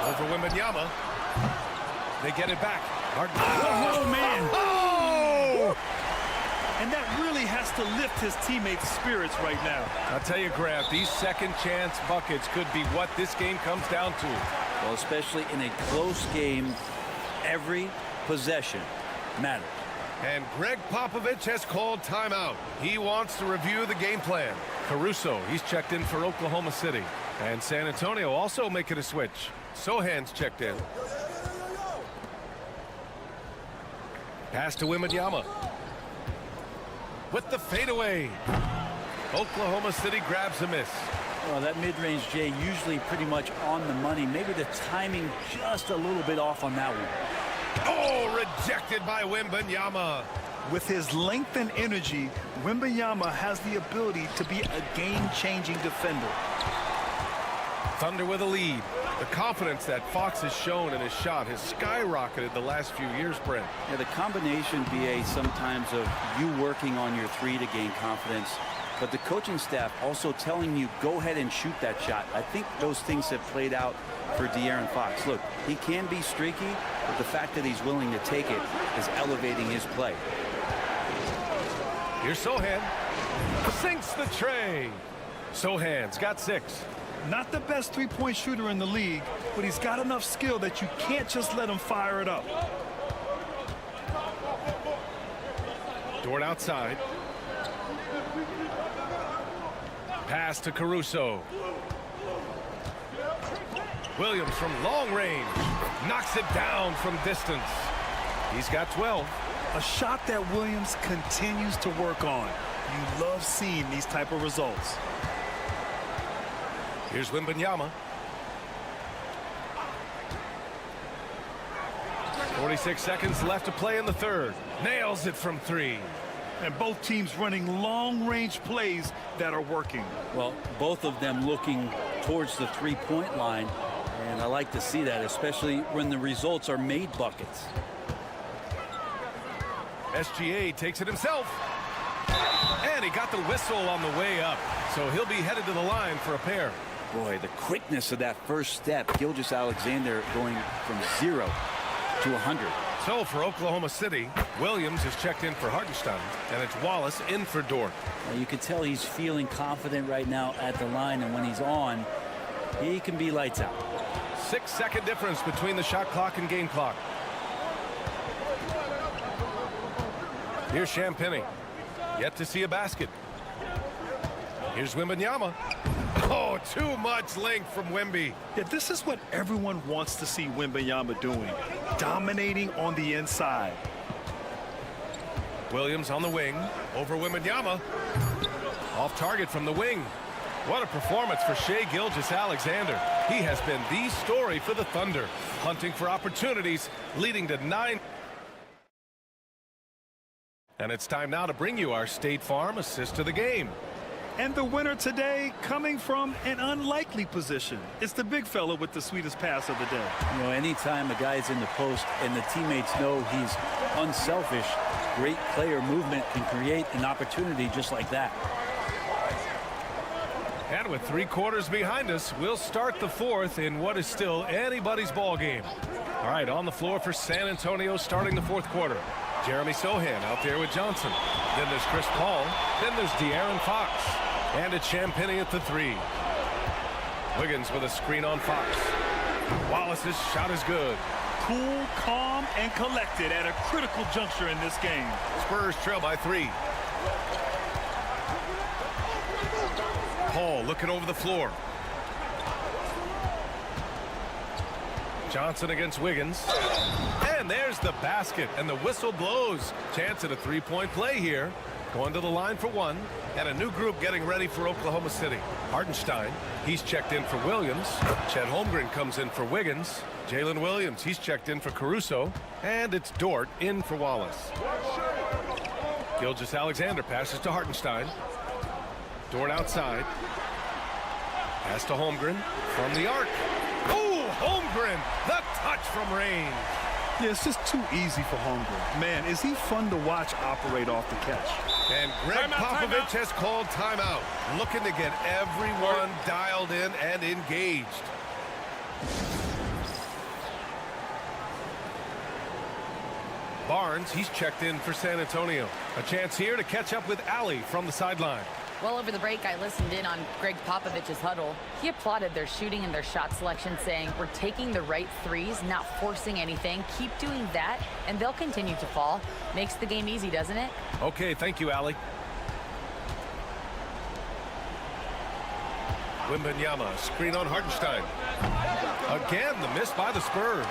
Over Wembanyama. They get it back. Oh, man. Oh! And that really has to lift his teammates' spirits right now. I'll tell you, Grant, these second chance buckets could be what this game comes down to. Well, especially in a close game, every possession matters. And Greg Popovich has called timeout. He wants to review the game plan. Caruso, he's checked in for Oklahoma City. And San Antonio also making a switch. Sohan's checked in. Pass to Wembanyama. With the fadeaway. Oklahoma City grabs a miss. Well, that mid-range, Jay, usually pretty much on the money. Maybe the timing just a little bit off on that one. Oh, rejected by Wembanyama. With his length and energy, Wembanyama has the ability to be a game-changing defender. Thunder with a lead. The confidence that Fox has shown in his shot has skyrocketed the last few years, Brent. Yeah, the combination, BA, sometimes of you working on your three to gain confidence, but the coaching staff also telling you, go ahead and shoot that shot. I think those things have played out for De'Aaron Fox. Look, he can be streaky, but the fact that he's willing to take it is elevating his play. Here's Sohan. Sinks the tray. Sohan's got 6. Not the best three-point shooter in the league, but he's got enough skill that you can't just let him fire it up. Dort outside. Pass to Caruso. Williams from long range. Knocks it down from distance. He's got 12. A shot that Williams continues to work on. You love seeing these type of results. Here's Wembanyama. 46 seconds left to play in the third. Nails it from 3. And both teams running long-range plays that are working. Well, both of them looking towards the three-point line, and I like to see that, especially when the results are made buckets. SGA takes it himself. And he got the whistle on the way up. So he'll be headed to the line for a pair. Boy, the quickness of that first step. Gilgeous-Alexander going from 0 to 100. So for Oklahoma City, Williams has checked in for Hartenstein, and it's Wallace in for Dort. Well, you can tell he's feeling confident right now at the line, and when he's on, he can be lights out. 6-second difference between the shot clock and game clock. Here's Champagny. Yet to see a basket. Here's Wembanyama. Oh, too much length from Wemby. Yeah, this is what everyone wants to see Wembanyama doing. Dominating on the inside. Williams on the wing. Over Wembanyama. Off target from the wing. What a performance for Shai Gilgeous-Alexander. He has been the story for the Thunder. Hunting for opportunities, leading to 9. And it's time now to bring you our State Farm assist of the game. And the winner today coming from an unlikely position. It's the big fella with the sweetest pass of the day. You know, anytime a guy's in the post and the teammates know he's unselfish, great player movement can create an opportunity just like that. And with 3 quarters behind us, we'll start the 4th in what is still anybody's ball game. All right, on the floor for San Antonio starting the 4th quarter. Jeremy Sohan out there with Johnson. Then there's Chris Paul. Then there's De'Aaron Fox. And it's Champagny at the 3. Wiggins with a screen on Fox. Wallace's shot is good. Cool, calm, and collected at a critical juncture in this game. Spurs trail by 3. Paul looking over the floor. Johnson against Wiggins. And there's the basket, and the whistle blows. Chance at a 3-point play here. Going to the line for one. And a new group getting ready for Oklahoma City. Hartenstein, he's checked in for Williams. Chet Holmgren comes in for Wiggins. Jalen Williams, he's checked in for Caruso. And it's Dort in for Wallace. Gilgeous-Alexander passes to Hartenstein. Dort outside. Pass to Holmgren from the arc. Oh, Holmgren, the touch from range. Yeah, it's just too easy for Holmgren. Man, is he fun to watch operate off the catch. And Greg Popovich has called timeout, looking to get everyone dialed in and engaged. Barnes, he's checked in for San Antonio. A chance here to catch up with Allie from the sideline. Well, over the break, I listened in on Greg Popovich's huddle. He applauded their shooting and their shot selection, saying, we're taking the right threes, not forcing anything. Keep doing that, and they'll continue to fall. Makes the game easy, doesn't it? Okay, thank you, Allie. Wembanyama, screen on Hartenstein. Again, the miss by the Spurs.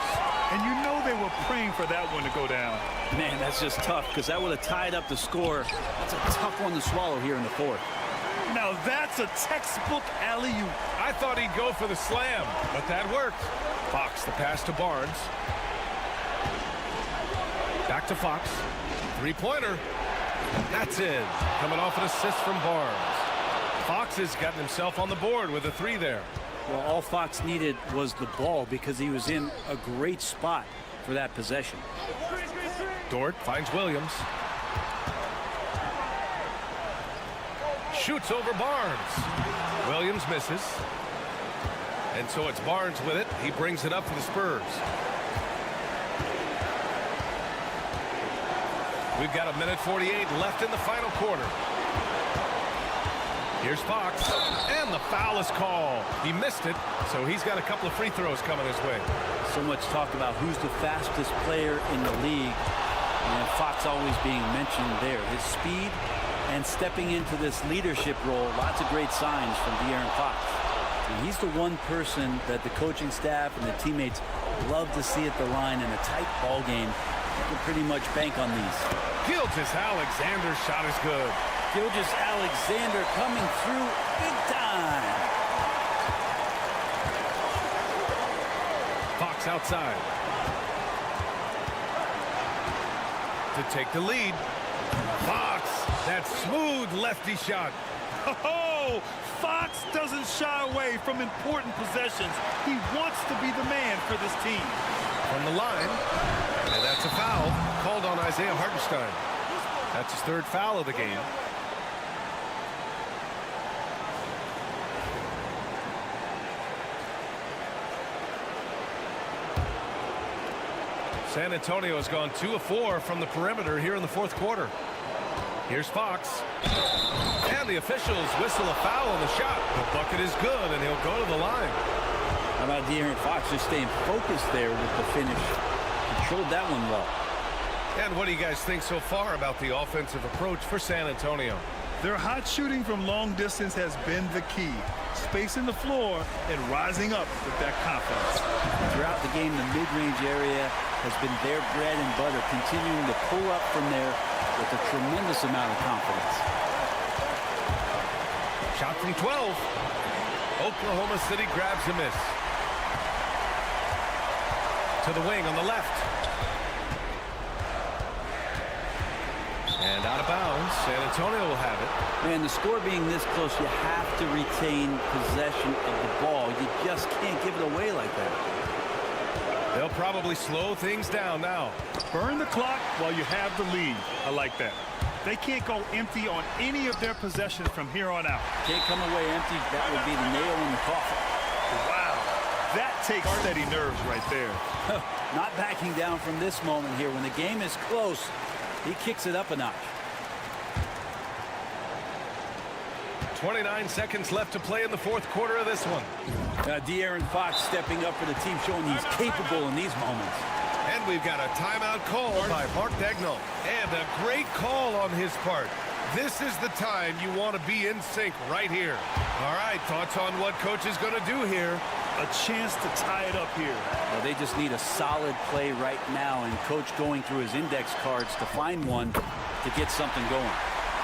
And you know they were praying for that one to go down. Man, that's just tough because that would have tied up the score. That's a tough one to swallow here in the fourth. Now that's a textbook alley-oop. I thought he'd go for the slam, but that worked. Fox, the pass to Barnes. Back to Fox. Three-pointer. That's in. Coming off an assist from Barnes. Fox has gotten himself on the board with a three there. Well, all Fox needed was the ball because he was in a great spot for that possession. Dort finds Williams. Shoots over Barnes. Williams misses. And so it's Barnes with it. He brings it up for the Spurs. We've got 1:48 left in the final quarter. Here's Fox, and the foul is called. He missed it, so he's got a couple of free throws coming his way. So much talk about who's the fastest player in the league, and Fox always being mentioned there. His speed and stepping into this leadership role, lots of great signs from De'Aaron Fox. And he's the one person that the coaching staff and the teammates love to see at the line in a tight ball game. You can pretty much bank on these. Gilgeous-Alexander's shot is good. Gilgeous-Alexander coming through big time. Fox outside. To take the lead. Fox, that smooth lefty shot. Oh, Fox doesn't shy away from important possessions. He wants to be the man for this team. From the line, and that's a foul called on Isaiah Hartenstein. That's his third foul of the game. San Antonio has gone 2 of 4 from the perimeter here in the fourth quarter. Here's Fox. And the officials whistle a foul on the shot. The bucket is good, and he'll go to the line. How about De'Aaron Fox just staying focused there with the finish? Controlled that one well. And what do you guys think so far about the offensive approach for San Antonio? Their hot shooting from long distance has been the key. Spacing the floor and rising up with that confidence. Throughout the game, the mid-range area has been their bread and butter, continuing to pull up from there with a tremendous amount of confidence. Shot from 12. Oklahoma City grabs a miss. To the wing on the left. And out of bounds. San Antonio will have it. Man, the score being this close, you have to retain possession of the ball. You just can't give it away like that. They'll probably slow things down now. Burn the clock while you have the lead. I like that. They can't go empty on any of their possessions from here on out. Can't come away empty. That would be the nail in the coffin. Wow. That takes steady nerves right there. Not backing down from this moment here. When the game is close, he kicks it up a notch. 29 seconds left to play in the fourth quarter of this one. De'Aaron Fox stepping up for the team, showing he's capable in these moments. And we've got a timeout call by Mark Daigneault. And a great call on his part. This is the time you want to be in sync right here. All right, thoughts on what coach is going to do here? A chance to tie it up here. Well, they just need a solid play right now, and coach going through his index cards to find one to get something going.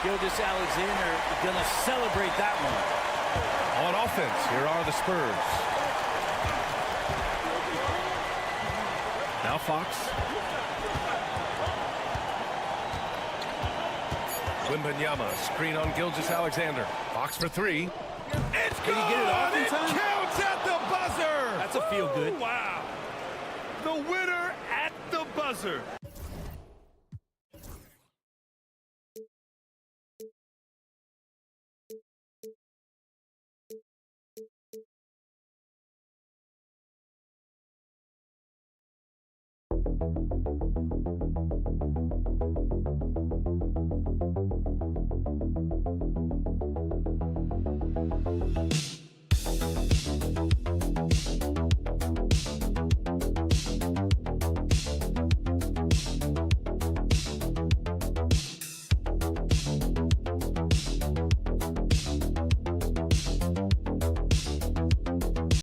Gilgeous-Alexander going to celebrate that one. On offense, here are the Spurs. Now Fox. Wembanyama, screen on Gilgeous-Alexander. Fox for three. It's good! Did he get it off in It time? counts at the buzzer! That's a feel good. Wow. The winner at the buzzer.